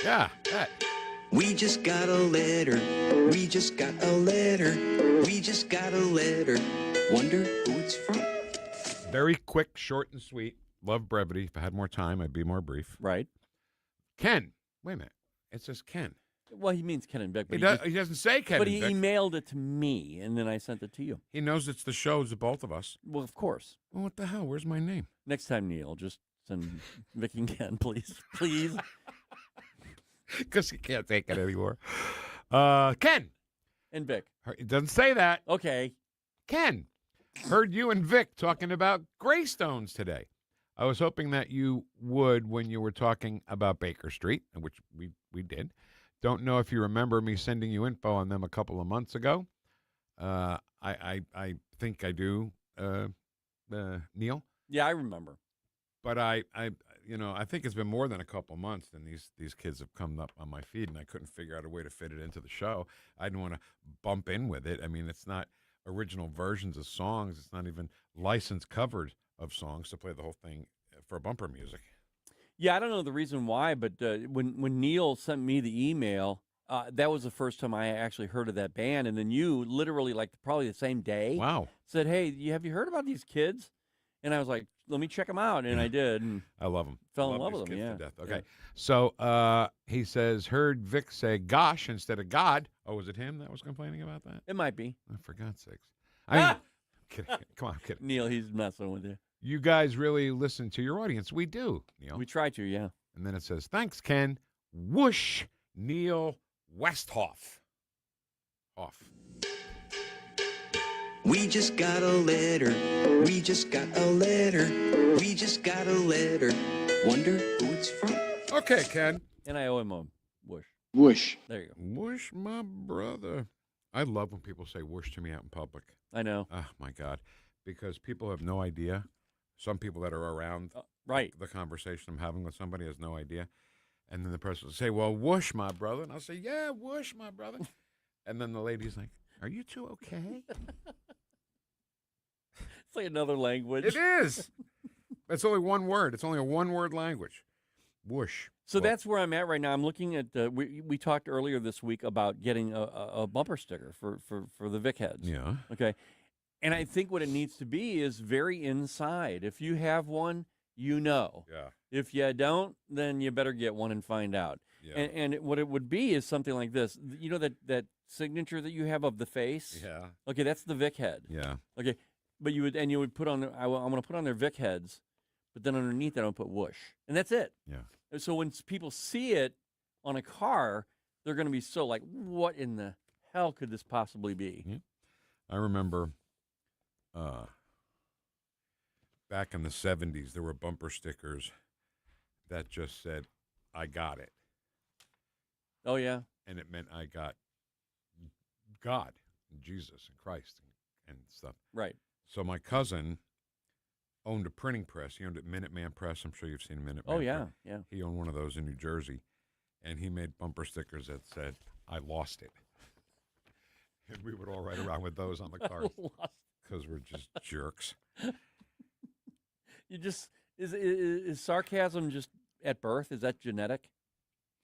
Yeah, that. We just got a letter. We just got a letter. We just got a letter. Wonder who it's from. Very quick, short, and sweet. Love brevity. If I had more time, I'd be more brief. Right. Ken. Wait a minute. It says Ken. Well, he means Ken and Vic. But He doesn't say Ken But and he Vic. emailed it to me, and then I sent it to you. He knows it's the shows of both of us. Well, of course. Well, what the hell? Where's my name? Next time, Neil, just send Vic and Ken, please. Please. Because he can't take it anymore. Ken. And Vic. It doesn't say that. Okay. Ken. Heard you and Vic talking about Greystones today. I was hoping that you would when you were talking about Baker Street, which we did. Don't know if you remember me sending you info on them a couple of months ago. I think I do, Neil. Yeah, I remember. But I think it's been more than a couple of months, and these kids have come up on my feed, and I couldn't figure out a way to fit it into the show. I didn't want to bump in with it. I mean, it's not original versions of songs. It's not even licensed covers of songs to play the whole thing for bumper music. Yeah, I don't know the reason why, but when Neil sent me the email, that was the first time I actually heard of that band. And then you literally, like probably the same day, said, "Hey, have you heard about these kids?" And I was like, "Let me check them out." And I did. And I love them. Fell in love with them. Yeah. To death. Okay. So he says, heard Vic say "gosh" instead of "God." Oh, was it him that was complaining about that? It might be. Oh, for God's sakes. I mean, kidding. Come on, I'm kidding. Neil, he's messing with you. You guys really listen to your audience. We do, Neil. We try to, yeah. And then it says, "Thanks, Ken. Whoosh, Neil Westhoff." Off. We just got a letter. We just got a letter. We just got a letter. Wonder who it's from. Okay, Ken. And I owe him a whoosh. Whoosh. There you go. Whoosh, my brother. I love when people say whoosh to me out in public. I know. Oh, my God. Because people have no idea. Some people that are around the conversation I'm having with somebody has no idea. And then the person will say, "Well, whoosh, my brother." And I'll say, "Yeah, whoosh, my brother." And then the lady's like, "Are you two okay?" It's like another language. It is. It's only one word. It's only a one-word language. Whoosh. So that's where I'm at right now. I'm looking at, we talked earlier this week about getting a bumper sticker for the Vic Heads. Yeah. Okay. And I think what it needs to be is very inside. If you have one, you know. Yeah. If you don't, then you better get one and find out. Yeah. And what it would be is something like this. You know that signature that you have of the face? Yeah. Okay, that's the Vic Head. Yeah. Okay. But you would put on, I'm going to put on their Vic Heads, but then underneath that I'll put whoosh. And that's it. Yeah. So when people see it on a car, they're going to be so like, what in the hell could this possibly be? Yeah. I remember back in the 70s, there were bumper stickers that just said, "I got it." Oh, yeah. And it meant I got God, and Jesus, and Christ, and stuff. Right. So my cousin owned a printing press. He owned a Minuteman Press. I'm sure you've seen Minuteman. Oh, yeah, press. yeah. He owned one of those in New Jersey, and he made bumper stickers that said, "I lost it." And we would all ride around with those on the cars because we're just jerks. You just is sarcasm just at birth? Is that genetic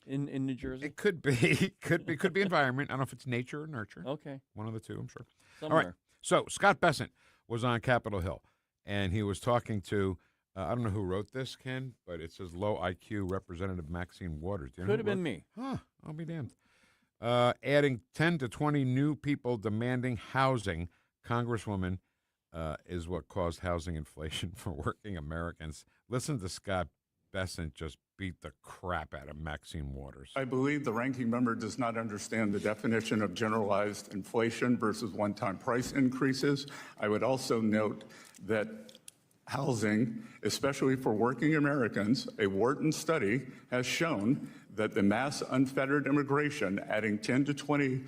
in New Jersey? It could be. Could be environment. I don't know if it's nature or nurture. Okay. One of the two, I'm sure. Somewhere. All right. So Scott Bessent was on Capitol Hill, and he was talking to, I don't know who wrote this, Ken, but it says low IQ Representative Maxine Waters. Do you know Could have been me. Huh. I'll be damned. Adding 10 to 20 new people demanding housing, Congresswoman, is what caused housing inflation for working Americans. Listen to Scott Bessent just beat the crap out of Maxine Waters. I believe the ranking member does not understand the definition of generalized inflation versus one-time price increases. I would also note that housing, especially for working Americans, a Wharton study has shown that the mass unfettered immigration, adding 10 to 20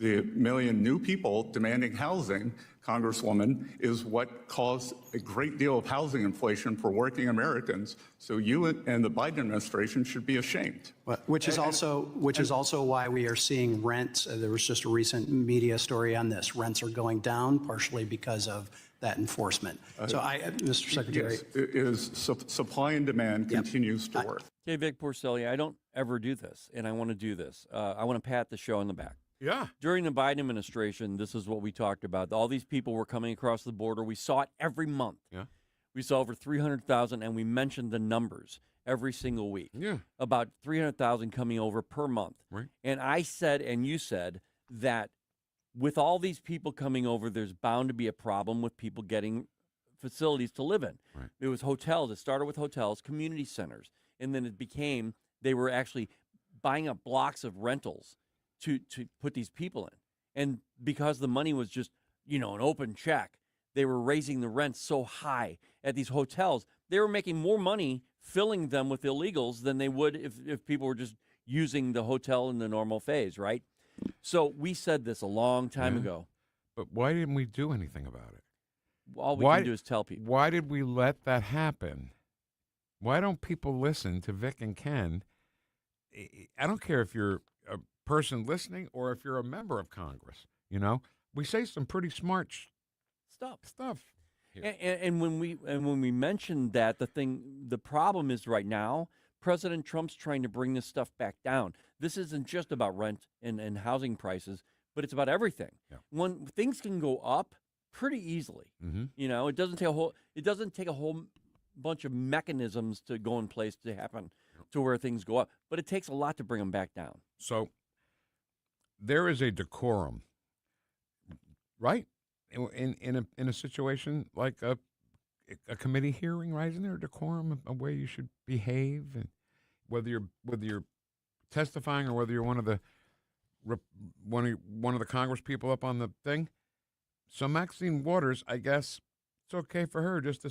The million new people demanding housing, Congresswoman, is what caused a great deal of housing inflation for working Americans. So you and the Biden administration should be ashamed. Which is also why we are seeing rents. There was just a recent media story on this. Rents are going down partially because of that enforcement. So Mr. Secretary. Yes, it is supply and demand continues to work. Okay, Vic Porcelli, I don't ever do this, and I want to do this. I want to pat the show on the back. Yeah. During the Biden administration, this is what we talked about. All these people were coming across the border. We saw it every month. Yeah. We saw over 300,000, and we mentioned the numbers every single week. Yeah. About 300,000 coming over per month. Right. And I said, and you said, that with all these people coming over, there's bound to be a problem with people getting facilities to live in. Right. It was hotels. It started with hotels, community centers, and then it became they were actually buying up blocks of rentals to put these people in. And because the money was just, an open check, they were raising the rents so high at these hotels. They were making more money filling them with illegals than they would if people were just using the hotel in the normal phase, right? So we said this a long time ago. But why didn't we do anything about it? All we can do is tell people. Why did we let that happen? Why don't people listen to Vic and Ken? I don't care if you're a person listening or if you're a member of Congress. We say some pretty smart stuff. And when we mentioned that, the problem is right now, President Trump's trying to bring this stuff back down. This isn't just about rent and housing prices, but it's about everything. Yeah. When things can go up pretty easily, it doesn't take a whole bunch of mechanisms to go in place to happen to where things go up, but it takes a lot to bring them back down. So there is a decorum, right? In a situation like a committee hearing, right? Isn't there a decorum, a way you should behave, and whether you're testifying or whether you're one of the Congress people up on the thing? So Maxine Waters, I guess it's okay for her just to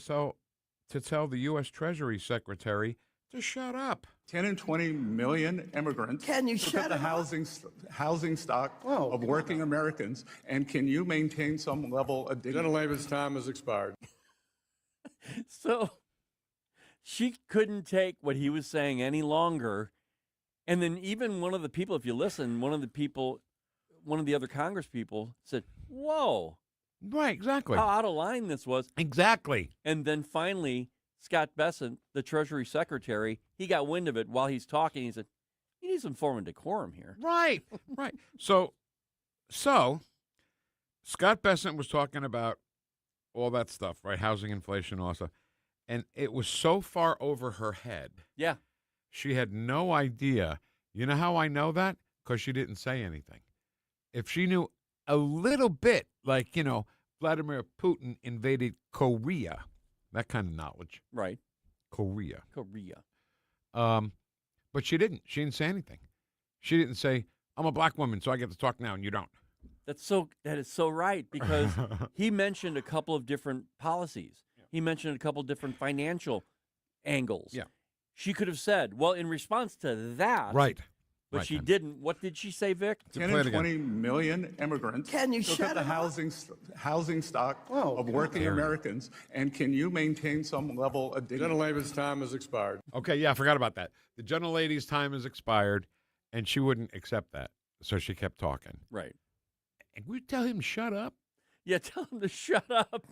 tell the U.S. Treasury Secretary to shut up. 10 and 20 million immigrants. Can you took shut up the up? housing stock of working Americans, and can you maintain some level of dignity? Gentleman's time has expired. So she couldn't take what he was saying any longer. And then even one of the people, if you listen, one of the other Congress people said, whoa. Right, exactly. How out of line this was. Exactly. And then finally, Scott Bessent, the Treasury Secretary, he got wind of it while he's talking. He said, you need some form of decorum here. Right, right. So Scott Bessent was talking about all that stuff, right? Housing inflation also. And it was so far over her head. Yeah. She had no idea. You know how I know that? Because she didn't say anything. If she knew a little bit, like, Vladimir Putin invaded Korea, that kind of knowledge. Right. Korea. But she didn't. She didn't say anything. She didn't say, I'm a black woman, so I get to talk now, and you don't. That is so right, because he mentioned a couple of different policies. Yeah. He mentioned a couple of different financial angles. Yeah. She could have said, well, in response to that. Right. But right, she Ken. didn't. What did she say, Vic? 10 and 20 million immigrants. Can you took shut up the up? housing stock of working Americans, and can you maintain some level of dignity? Gentleman's time has expired. Okay, yeah, I forgot about that. The gentlelady's time has expired, and she wouldn't accept that, so she kept talking. Right. And we tell him shut up. Yeah, tell him to shut up.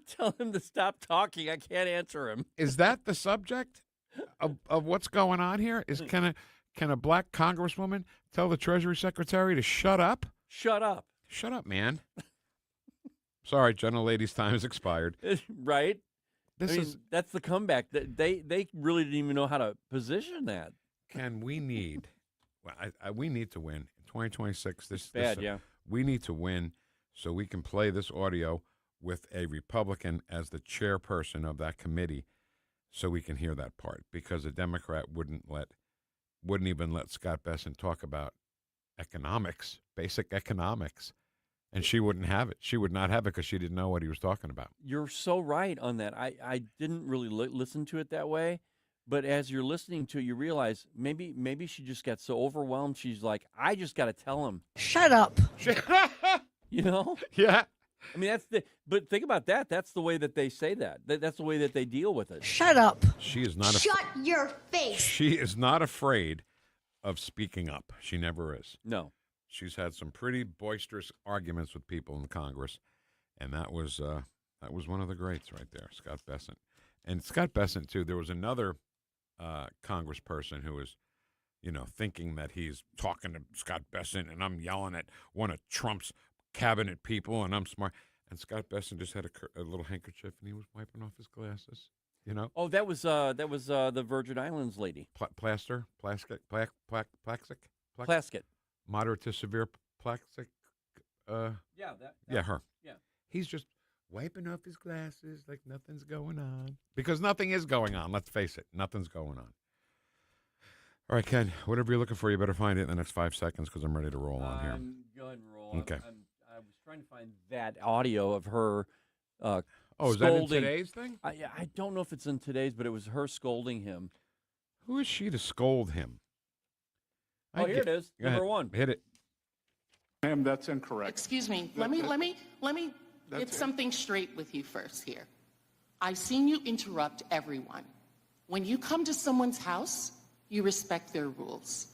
Tell him to stop talking. I can't answer him. Is that the subject of what's going on here? Can a black congresswoman tell the Treasury Secretary to shut up? Shut up. Shut up, man. Sorry, gentlelady's time has expired. Right? That's the comeback. They really didn't even know how to position that. Ken, we need to win in 2026. This yeah. We need to win so we can play this audio with a Republican as the chairperson of that committee, so we can hear that part, because a Democrat wouldn't even let Scott Bessent talk about economics, basic economics, and she wouldn't have it. She would not have it because she didn't know what he was talking about. You're so right on that. I didn't really listen to it that way, But as you're listening to it, you realize maybe she just got so overwhelmed. She's like, I just got to tell him. Shut up. You know? Yeah. I mean, but think about that. That's the way that they say that. That's the way that they deal with it. Shut up. She is not. Shut your face. She is not afraid of speaking up. She never is. No. She's had some pretty boisterous arguments with people in Congress, and that was one of the greats right there, Scott Bessent. And Scott Bessent, too, there was another congressperson who was, thinking that he's talking to Scott Bessent, and I'm yelling at one of Trump's cabinet people, and I'm smart. And Scott Bessent just had a little handkerchief, and he was wiping off his glasses. Oh, that was the Virgin Islands lady. Plaxic. Moderate to severe plaxic. Yeah, her. Yeah. He's just wiping off his glasses like nothing's going on. Because nothing is going on. Let's face it. Nothing's going on. All right, Ken, whatever you're looking for, you better find it in the next 5 seconds because I'm ready to roll on here. Go ahead and roll. Okay. I was trying to find that audio of her is scolding. that in today's thing? I don't know if it's in today's, but it was her scolding him. Who is she to scold him? Oh, here it is. Number one. Hit it. Ma'am, that's incorrect. Excuse me. Let me get something straight with you first here. I've seen you interrupt everyone. When you come to someone's house, you respect their rules.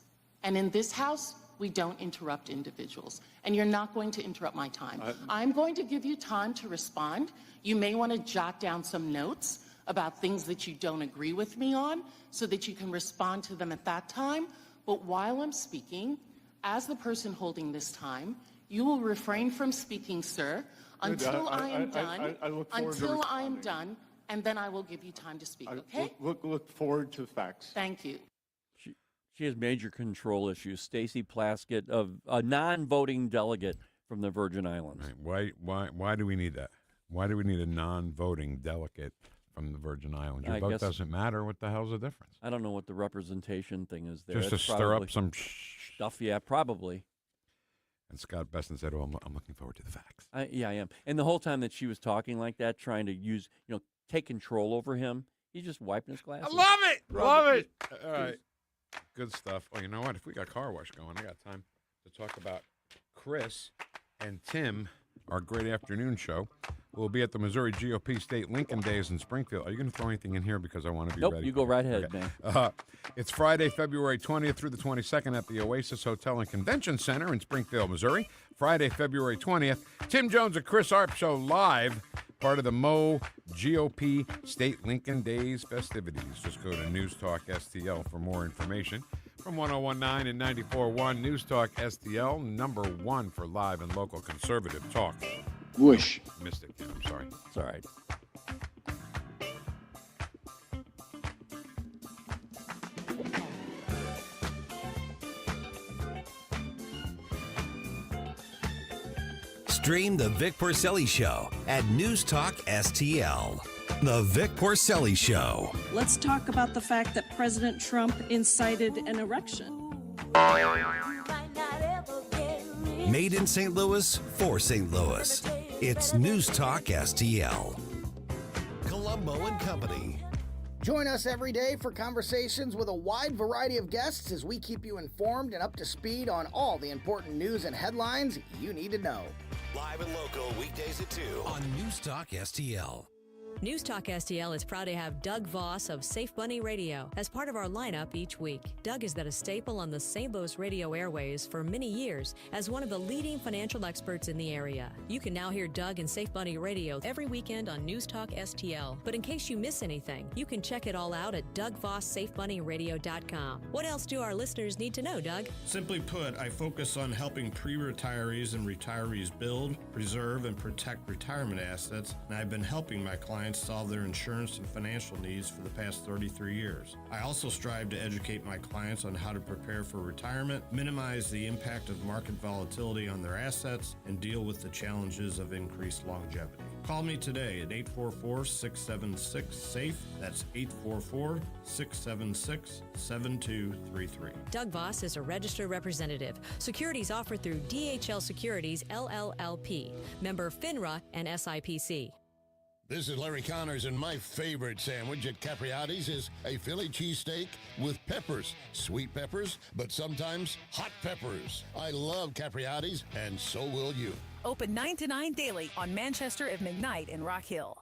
And in this house, we don't interrupt individuals. And you're not going to interrupt my time. I'm going to give you time to respond. You may want to jot down some notes about things that you don't agree with me on so that you can respond to them at that time. But while I'm speaking, as the person holding this time, you will refrain from speaking, sir, until I am done. Until I am done, and then I will give you time to speak, okay? Look forward to the facts. Thank you. She has major control issues. Stacy Plaskett, a non-voting delegate from the Virgin Islands. Right. Why do we need that? Why do we need a non-voting delegate from the Virgin Islands? Your vote doesn't matter. What the hell's the difference? I don't know what the representation thing is there. Just to stir up some stuff. Yeah, probably. And Scott Bessent said, "Oh, I'm looking forward to the facts." Yeah, I am. And the whole time that she was talking like that, trying to take control over him, he's just wiping his glasses. I love it. Love it. All right. Good stuff. Oh, you know what? If we got car wash going, I got time to talk about Chris and Tim, our great afternoon show. We'll be at the Missouri GOP State Lincoln Days in Springfield. Are you going to throw anything in here because I want to be ready? Nope, you go right ahead, man. It's Friday, February 20th through the 22nd at the Oasis Hotel and Convention Center in Springfield, Missouri. Friday, February 20th. Tim Jones and Chris Arp Show live, part of the Mo GOP State Lincoln Days festivities. Just go to NewstalkSTL for more information. From 101.9 and 94.1, NewstalkSTL, number one for live and local conservative talk. Whoosh. Missed it, Ken. I'm sorry. It's all right. Stream the Vic Porcelli Show at NewstalkSTL. The Vic Porcelli Show. Let's talk about the fact that President Trump incited an erection. Made in St. Louis for St. Louis. It's NewstalkSTL. Columbo and Company. Join us every day for conversations with a wide variety of guests as we keep you informed and up to speed on all the important news and headlines you need to know. Live and local weekdays at 2 on NewstalkSTL. Newstalk STL is proud to have Doug Voss of Safe Money Radio as part of our lineup each week. Doug has been a staple on the St. Louis radio airways for many years as one of the leading financial experts in the area. You can now hear Doug and Safe Money Radio every weekend on Newstalk STL. But in case you miss anything, you can check it all out at DougVossSafeMoneyRadio.com. What else do our listeners need to know, Doug? Simply put, I focus on helping pre-retirees and retirees build, preserve, and protect retirement assets, and I've been helping my clients solve their insurance and financial needs for the past 33 years. I also strive to educate my clients on how to prepare for retirement, minimize the impact of market volatility on their assets, and deal with the challenges of increased longevity. Call me today at 844-676-SAFE. That's 844-676-7233. Doug Voss is a registered representative. Securities offered through DHL Securities, LLLP. Member FINRA and SIPC. This is Larry Connors, and my favorite sandwich at Capriati's is a Philly cheesesteak with peppers. Sweet peppers, but sometimes hot peppers. I love Capriati's, and so will you. Open 9 to 9 daily on Manchester at McKnight in Rock Hill.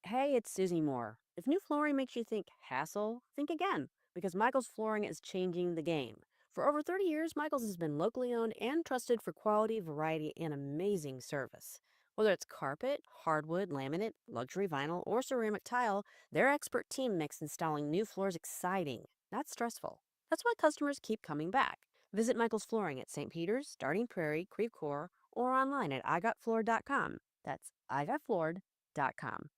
Hey, it's Susie Moore. If new flooring makes you think hassle, think again, because Michael's Flooring is changing the game. For over 30 years, Michael's has been locally owned and trusted for quality, variety, and amazing service. Whether it's carpet, hardwood, laminate, luxury vinyl, or ceramic tile, their expert team makes installing new floors exciting, not stressful. That's why customers keep coming back. Visit Michael's Flooring at St. Peter's, Starting Prairie, Creve Coeur, or online at igotfloored.com. That's igotfloored.com.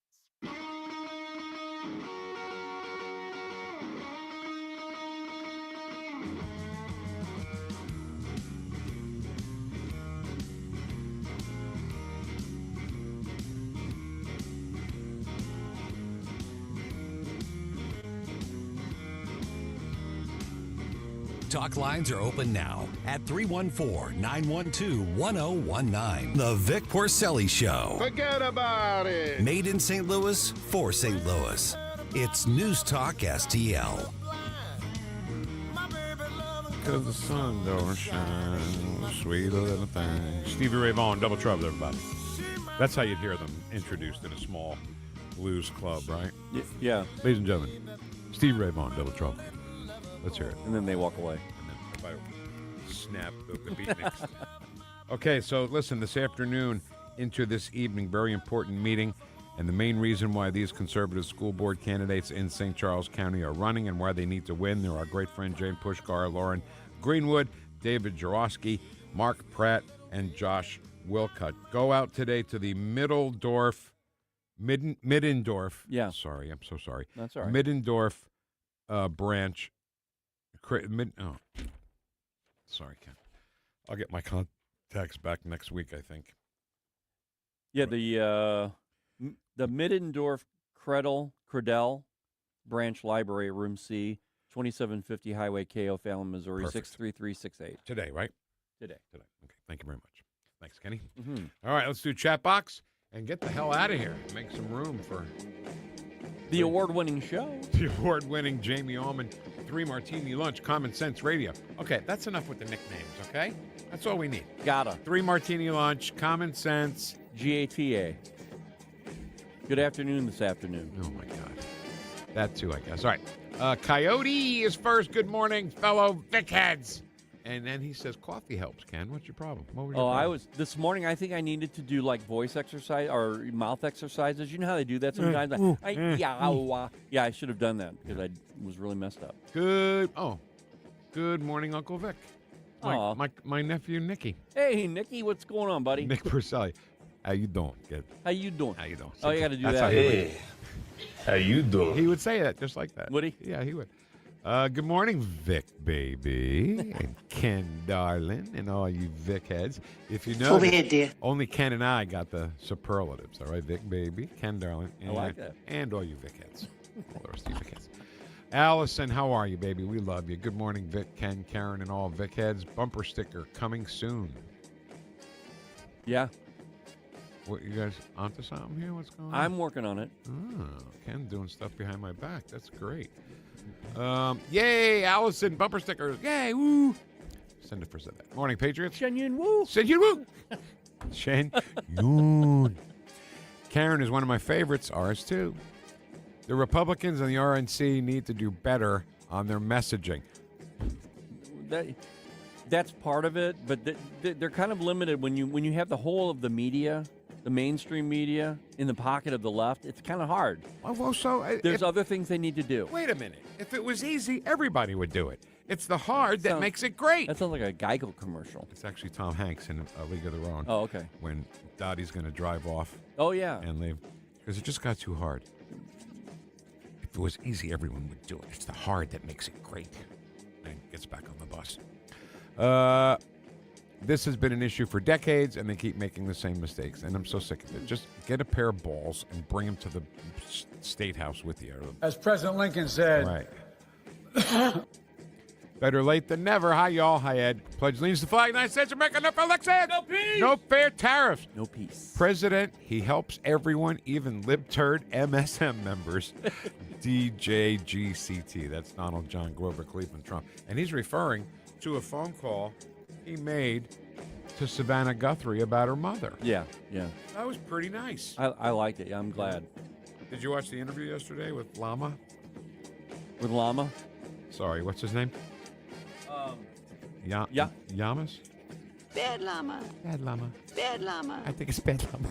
Talk lines are open now at 314-912-1019. The Vic Porcelli Show. Forget about it. Made in St. Louis for St. Louis. It's News Talk STL. Because the sun don't shine, sweet little thing. Stevie Ray Vaughan, Double Trouble, everybody. That's how you'd hear them introduced in a small blues club, right? Yeah. Ladies and gentlemen, Stevie Ray Vaughan, Double Trouble. Let's hear it. And then they walk away. And then if I snap the beatniks. Okay, so listen, this afternoon into this evening, very important meeting. And the main reason why these conservative school board candidates in St. Charles County are running and why they need to win. They're our great friend Jane Pushkar, Lauren Greenwood, David Jarosky, Mark Pratt, and Josh Wilcutt. Go out today to the Middendorf. Yeah. Sorry, I'm so sorry. That's all right. Middendorf branch. Sorry, Ken. I'll get my contacts back next week, I think. Yeah, the Middendorf Credell Branch Library, Room C, 2750 Highway K, O'Fallon, Missouri, Perfect. 63368. Today, right? Today. Okay, thank you very much. Thanks, Kenny. Mm-hmm. All right, let's do chat box and get the hell out of here. Make some room for the award-winning show. The award-winning Jamie Allman 3 Martini Lunch, Common Sense Radio. Okay, that's enough with the nicknames, okay? That's all we need. Gotta. 3 Martini Lunch, Common Sense. GATA. Good afternoon this afternoon. Oh, my God. That too, I guess. All right. Coyote is first. Good morning, fellow Vic Heads. And then he says, coffee helps, Ken. What's your problem? What was your problem? This morning, I think I needed to do like voice exercise or mouth exercises. You know how they do that sometimes? I should have done that because I was really messed up. Good morning, Uncle Vic. My nephew, Nicky. Hey, Nicky, what's going on, buddy? Nick Porcelli. How you doing? Good. How you doing? How you doing? Oh, you got to do That's that. Hey, how you doing? He would say that just like that. Would he? Yeah, he would. Good morning, Vic baby, and Ken darling, and all you Vic heads. If you know, Over here, dear. Only Ken and I got the superlatives. All right, Vic baby, Ken darling, and, I like that. And all you Vic heads, all the rest of you Vic heads. Allison, how are you, baby? We love you. Good morning, Vic, Ken, Karen, and all Vic heads. Bumper sticker coming soon. Yeah. What, you guys onto something here? What's going on? I'm working on it. Oh, Ken doing stuff behind my back. That's great. Yay, Allison, bumper stickers. Yay, woo. Send it for said that. Morning, Patriots. Shen Yun Woo. Shen Yun Woo. Shen Yun. Karen is one of my favorites, ours too. The Republicans and the RNC need to do better on their messaging. That's part of it, but they're kind of limited when you have the whole of the media, the mainstream media, in the pocket of the left. It's kind of hard. There's other things they need to do. Wait a minute. If it was easy, everybody would do it. It's the hard that makes it great. That sounds like a Geico commercial. It's actually Tom Hanks in A League of Their Own. Oh, okay. When Dottie's going to drive off. Oh, yeah. And leave. Because it just got too hard. If it was easy, everyone would do it. It's the hard that makes it great. And gets back on the bus. This has been an issue for decades, and they keep making the same mistakes. And I'm so sick of it. Just get a pair of balls and bring them to the State House with you. As President Lincoln said. Right. Better late than never. Hi, y'all. Hi, Ed. Pledge allegiance to the flag. United States of America. No fair Alexa. No peace. No fair tariffs. No peace. President, he helps everyone, even libturd MSM members. DJGCT. That's Donald John Grover Cleveland Trump. And he's referring to a phone call he made to Savannah Guthrie about her mother. Yeah. That was pretty nice. I liked it. Yeah, I'm glad. Did you watch the interview yesterday with Lama? With Llama? Sorry, what's his name? Yamas? Bad llama. Bad Llama. Bad llama. I think it's Bad Llama.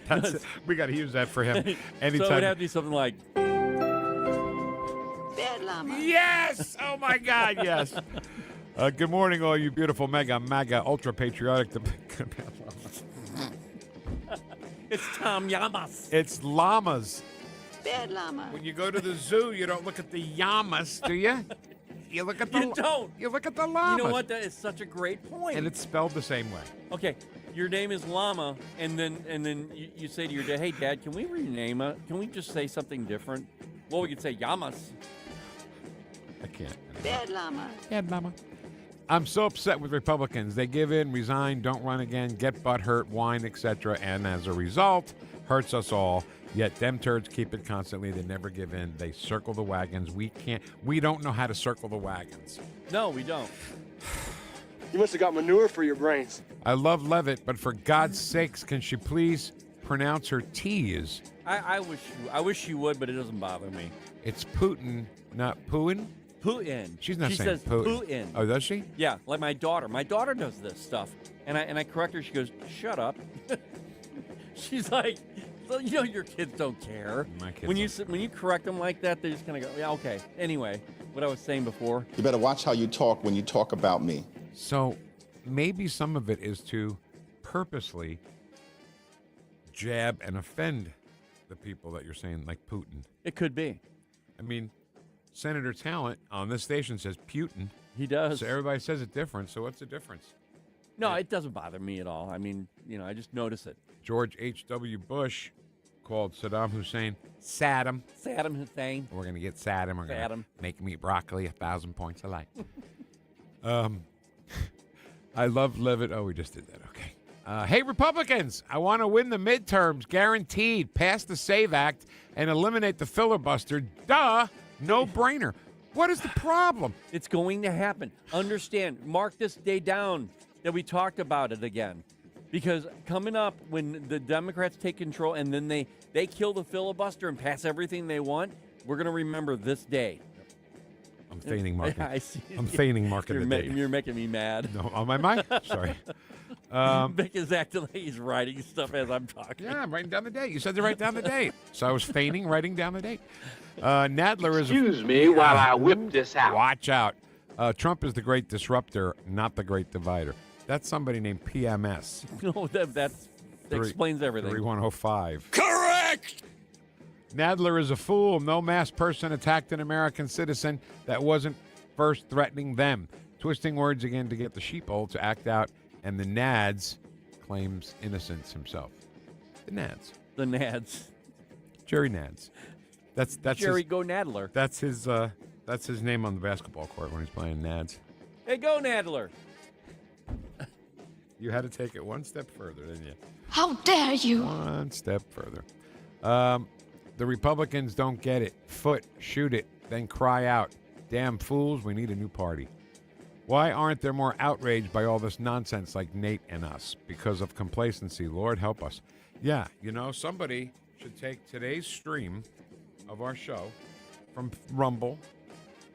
That's we got to use that for him. Anytime. So it would have to be something like... Bad llama. Yes! Oh, my God, yes. Good morning, all you beautiful MAGA, ultra-patriotic... It's Tom Llamas. It's llamas. Bad llama. When you go to the zoo, you don't look at the llamas, do you? You look at the... You don't. You look at the llamas. You know what? That is such a great point. And it's spelled the same way. Okay, your name is Llama, and then you say to your dad, "Hey, Dad, can we rename it? Can we just say something different?" Well, we could say Llamas. I can't. Bad llama. Bad llama. I'm so upset with Republicans. They give in, resign, don't run again, get butthurt, whine, etc. And as a result, hurts us all. Yet them turds keep it constantly. They never give in. They circle the wagons. We don't know how to circle the wagons. No, we don't. You must have got manure for your brains. I love Levitt, but for God's sakes, can she please pronounce her T's? I wish she would, but it doesn't bother me. It's Putin, not Putin? Putin. She's not she saying says Putin. Putin. Oh, does she? Yeah, like my daughter. My daughter does this stuff, and I correct her. She goes, "Shut up." She's like, well, you know, your kids don't care. My kids when you correct them like that, they just kind of go, "Yeah, okay." Anyway, what I was saying before. You better watch how you talk when you talk about me. So maybe some of it is to purposely jab and offend the people that you're saying, like Putin. It could be. I mean, Senator Talent on this station says Putin. He does. So everybody says it different. So what's the difference? No, it doesn't bother me at all. I mean, I just notice it. George H.W. Bush called Saddam Hussein Saddam. Saddam Hussein. We're going to get Saddam. We're going to make him eat broccoli 1,000 points alike. I love Levitt. Oh, we just did that. Okay. Hey, Republicans, I want to win the midterms, guaranteed. Pass the SAVE Act and eliminate the filibuster. Duh. No brainer. What is the problem? It's going to happen. Understand. Mark this day down that we talked about it again. Because coming up, when the Democrats take control and then they kill the filibuster and pass everything they want, we're going to remember this day. I'm feigning marking. I see. I'm feigning marking the date. You're making me mad. No, on my mind? Sorry. Vic is acting like he's writing stuff as I'm talking. Yeah, I'm writing down the date. You said to write down the date. So I was feigning writing down the date. Nadler is... Excuse me while I whip this out. Watch out. Trump is the great disruptor, not the great divider. That's somebody named PMS. No, that explains everything. 3105. Correct! Nadler is a fool. No masked person attacked an American citizen that wasn't first threatening them. Twisting words again to get the sheeple to act out, and the Nads claims innocence himself. The Nads. The Nads. Jerry Nads. That's Jerry his, Go Nadler. That's his name on the basketball court when he's playing Nads. Hey, Go Nadler. You had to take it one step further, didn't you? How dare you? One step further. The Republicans don't get it. Foot, shoot it, then cry out. Damn fools, we need a new party. Why aren't there more outraged by all this nonsense like Nate and us? Because of complacency. Lord help us. Yeah, somebody should take today's stream of our show from Rumble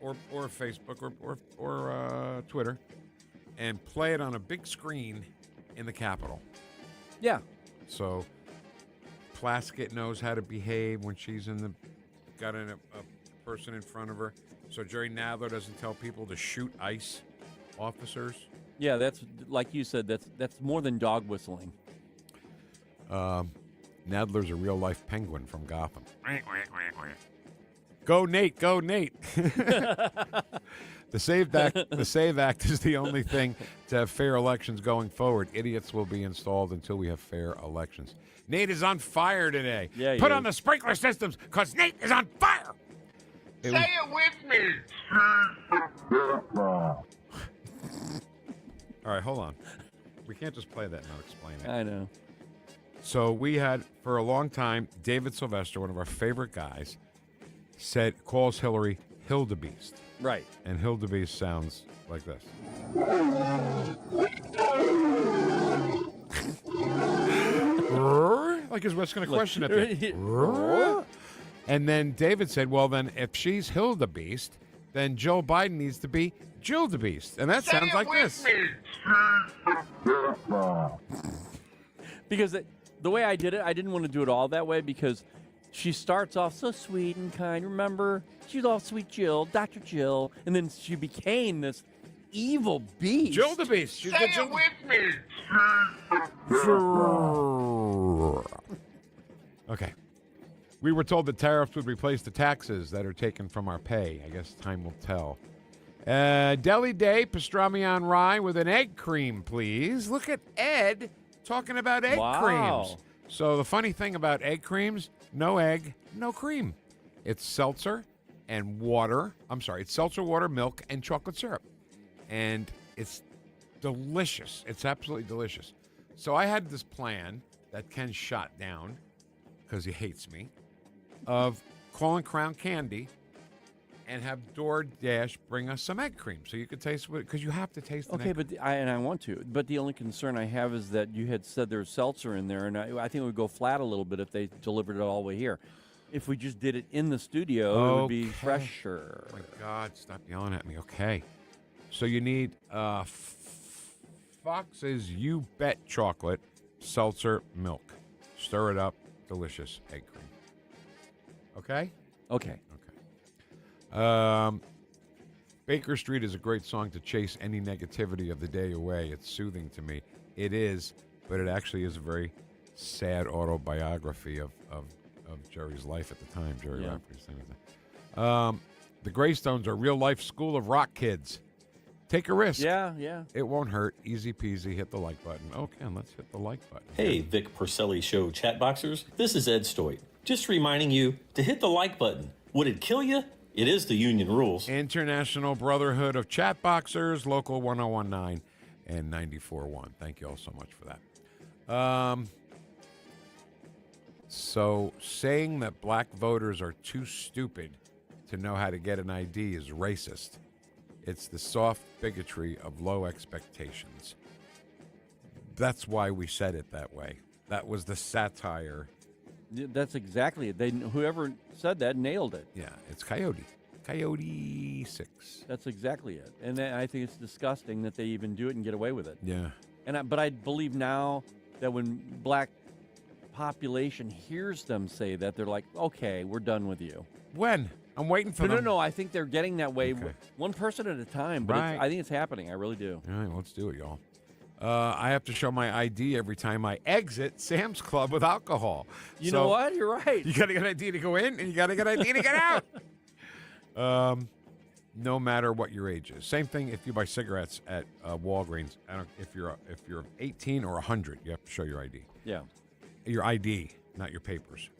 or Facebook or Twitter and play it on a big screen in the Capitol. Yeah. So Plaskett knows how to behave when she's got a person in front of her. So Jerry Nadler doesn't tell people to shoot ICE officers. Yeah, that's like you said. That's more than dog whistling. Nadler's a real life penguin from Gotham. Go Nate, go Nate. The SAVE Act is the only thing to have fair elections going forward. Idiots will be installed until we have fair elections. Nate is on fire today. Yeah, Put on the sprinkler systems because Nate is on fire. Say it with me. All right, hold on. We can't just play that and not explain it. I know. So we had, for a long time, David Sylvester, one of our favorite guys, calls Hillary Hildebeest. Right. And Hildebeest sounds like this. Like his what's going to question at the And then David said, well, then if she's Hildebeest, then Joe Biden needs to be Jildebeest. And that sounds like this. Because the way I did it, I didn't want to do it all that way because she starts off so sweet and kind. Remember? She's all sweet Jill, Dr. Jill. And then she became this evil beast. Jildebeest. She's Say it with me. Okay. We were told that tariffs would replace the taxes that are taken from our pay. I guess time will tell. Deli Day, pastrami on rye with an egg cream, please. Look at Ed talking about egg creams. So the funny thing about egg creams, no egg, no cream. It's seltzer and water. I'm sorry, it's seltzer, water, milk, and chocolate syrup. And it's delicious. It's absolutely delicious. So I had this plan that Ken shot down because he hates me, of calling Crown Candy and have DoorDash bring us some egg cream so you could taste it, because you have to taste it. Okay, but I want to. But the only concern I have is that you had said there's seltzer in there, and I think it would go flat a little bit if they delivered it all the way here. If we just did it in the studio, it would be fresher. Oh, my God, stop yelling at me. Okay. So you need Fox's You Bet chocolate, seltzer, milk. Stir it up. Delicious egg cream. Okay? Okay. Baker Street is a great song to chase any negativity of the day away. It's soothing to me. It is, but it actually is a very sad autobiography of Jerry's life at the time. Jerry Rafferty's thing with that. The Greystones are real-life School of Rock kids. Take a risk. Yeah. It won't hurt. Easy peasy. Hit the like button. Okay, let's hit the like button. Hey, Vic Porcelli Show chatboxers. This is Ed Stoit. Just reminding you to hit the like button. Would it kill you? It is the union rules. International Brotherhood of Chatboxers, Local 1019 and 94.1. Thank you all so much for that. So saying that black voters are too stupid to know how to get an ID is racist. It's the soft bigotry of low expectations. That's why we said it that way. That was the satire. That's exactly it. Whoever said that nailed it. Yeah, it's Coyote. Coyote 6. That's exactly it. And I think it's disgusting that they even do it and get away with it. Yeah. But I believe now that when black population hears them say that, they're like, okay, we're done with you. When? I'm waiting for them. No. I think they're getting that way, one person at a time. But Right. I think it's happening. I really do. All right, let's do it, y'all. I have to show my ID every time I exit Sam's Club with alcohol. You know what? You're right. You got to get ID to go in, and you got to get ID to get out. No matter what your age is. Same thing if you buy cigarettes at Walgreens. If you're 18 or 100, you have to show your ID. Yeah. Your ID, not your papers.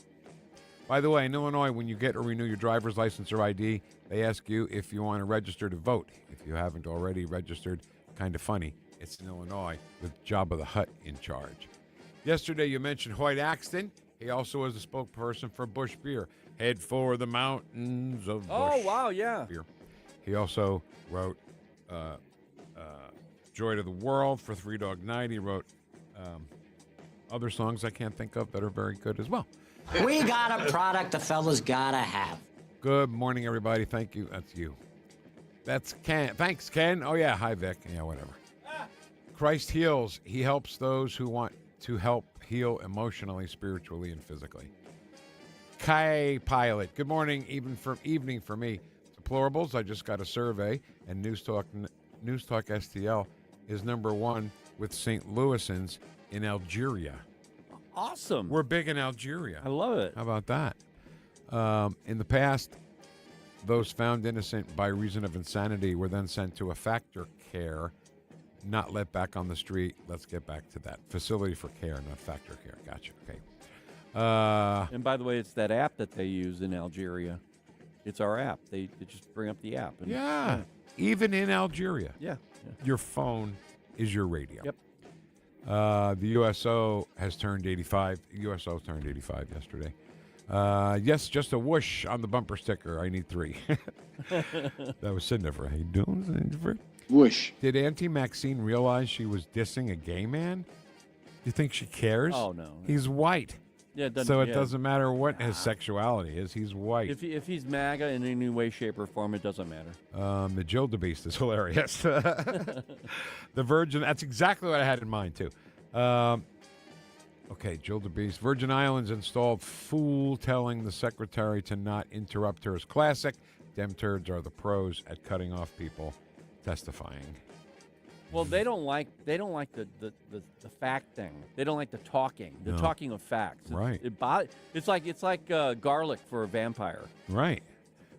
By the way, in Illinois, when you get or renew your driver's license or ID, they ask you if you want to register to vote. If you haven't already registered, kind of funny. It's in Illinois with Jabba the Hutt in charge. Yesterday, you mentioned Hoyt Axton. He also was a spokesperson for Busch Beer. Head for the mountains of Busch. Oh, wow, yeah. Beer. He also wrote Joy to the World for Three Dog Night. He wrote other songs I can't think of that are very good as well. We got a product the fellas gotta have. Good morning, everybody. Thank you. That's you. That's Ken. Thanks, Ken. Oh, yeah. Hi, Vic. Yeah, whatever. Christ heals. He helps those who want to help heal emotionally, spiritually, and physically. Kai Pilot. Good morning, evening for me. Deplorables. I just got a survey, and News Talk STL is #1 with St. Louisans in Algeria. Awesome. We're big in Algeria. I love it. How about that? In the past, those found innocent by reason of insanity were then sent to a factor care, not let back on the street. Let's get back to that. Facility for care, not factor care. Gotcha. Okay. And by the way, it's that app that they use in Algeria. It's our app. They just bring up the app. And, Yeah. Even in Algeria. Yeah. Your phone is your radio. Yep. The USO has turned 85. USO turned 85 yesterday. Yes, just a whoosh on the bumper sticker. I need 3. That was Cinderella. How you doing, Cinderella? Whoosh. Did Auntie Maxine realize she was dissing a gay man? You think she cares? Oh, no. He's white. Yeah, so it doesn't matter what his sexuality is. He's white. If he's MAGA in any way, shape, or form, it doesn't matter. The Jildebeest is hilarious. The Virgin, that's exactly what I had in mind, too. Okay, Jildebeest. Virgin Islands installed fool telling the secretary to not interrupt her is classic. Dem turds are the pros at cutting off people testifying. Well, they don't like the fact thing. They don't like the talking. The talking of facts. Right. It's like garlic for a vampire. Right.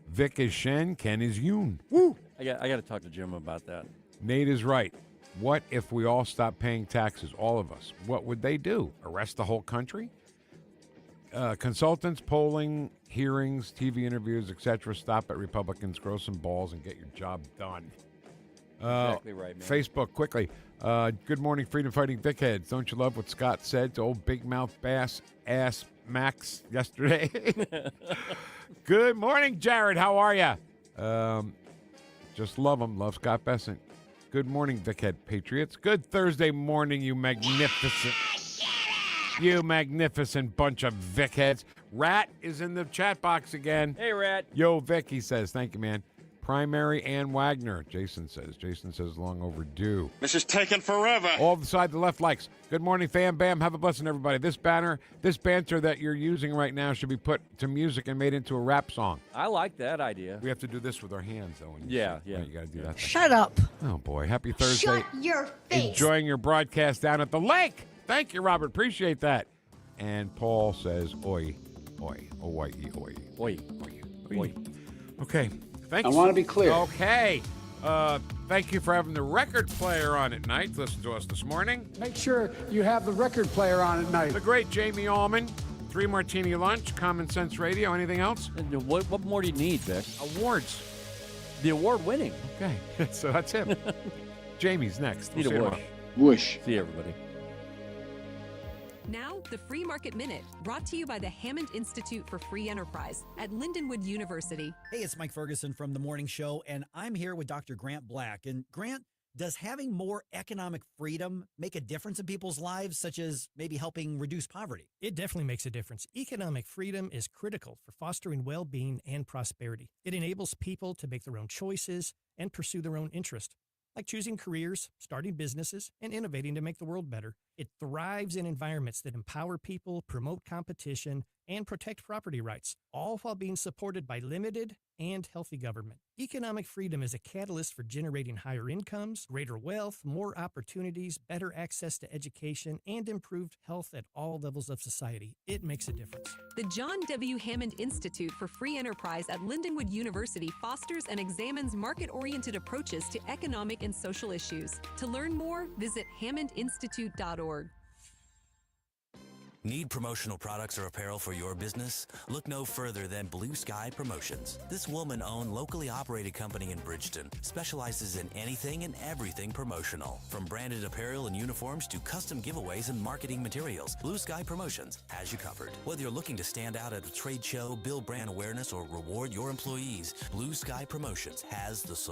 Vic is Shen, Ken is Yoon. Woo! I got to talk to Jim about that. Nate is right. What if we all stopped paying taxes, all of us? What would they do? Arrest the whole country? Consultants, polling, hearings, TV interviews, etc. Stop at Republicans, grow some balls, and get your job done. Exactly right, man. Facebook, quickly. Good morning, freedom fighting Vic Heads. Don't you love what Scott said to old big mouth bass ass Max yesterday? Good morning, Jared. How are you? Just love him. Love Scott Bessent. Good morning, Vic Head Patriots. Good Thursday morning, you magnificent bunch of Vic Heads. Rat is in the chat box again. Hey, Rat. Yo, Vic, he says. Thank you, man. Primary Ann Wagner, Jason says long overdue. This is taking forever. All the side, the left likes. Good morning, fam bam. Have a blessing, everybody. This banter that you're using right now should be put to music and made into a rap song. I like that idea. We have to do this with our hands, though. Yeah. You got to do that. Shut up. Oh, boy. Happy Thursday. Shut your face. Enjoying your broadcast down at the lake. Thank you, Robert. Appreciate that. And Paul says, oi, oi, oi, oi, oi, oi. Okay. Thanks. I want to be clear. Okay. Thank you for having the record player on at night. Listen to us this morning. Make sure you have the record player on at night. The great Jamie Allman. 3 Martini Lunch, Common Sense Radio. Anything else? What more do you need, Vic? Awards. The award winning. Okay. So that's him. Jamie's next. Need a whoosh. Whoosh. See you, everybody. Now, the Free Market Minute, brought to you by the Hammond Institute for Free Enterprise at Lindenwood University. Hey, it's Mike Ferguson from The Morning Show, and I'm here with Dr. Grant Black. And Grant, does having more economic freedom make a difference in people's lives, such as maybe helping reduce poverty? It definitely makes a difference. Economic freedom is critical for fostering well-being and prosperity. It enables people to make their own choices and pursue their own interest, like choosing careers, starting businesses, and innovating to make the world better. It thrives in environments that empower people, promote competition, and protect property rights, all while being supported by limited and healthy government. Economic freedom is a catalyst for generating higher incomes, greater wealth, more opportunities, better access to education, and improved health at all levels of society. It makes a difference. The John W. Hammond Institute for Free Enterprise at Lindenwood University fosters and examines market-oriented approaches to economic and social issues. To learn more, visit hammondinstitute.org. Need promotional products or apparel for your business? Look no further than Blue Sky Promotions. This woman-owned, locally operated company in Bridgeton specializes in anything and everything promotional. From branded apparel and uniforms to custom giveaways and marketing materials, Blue Sky Promotions has you covered. Whether you're looking to stand out at a trade show, build brand awareness, or reward your employees, Blue Sky Promotions has the solution.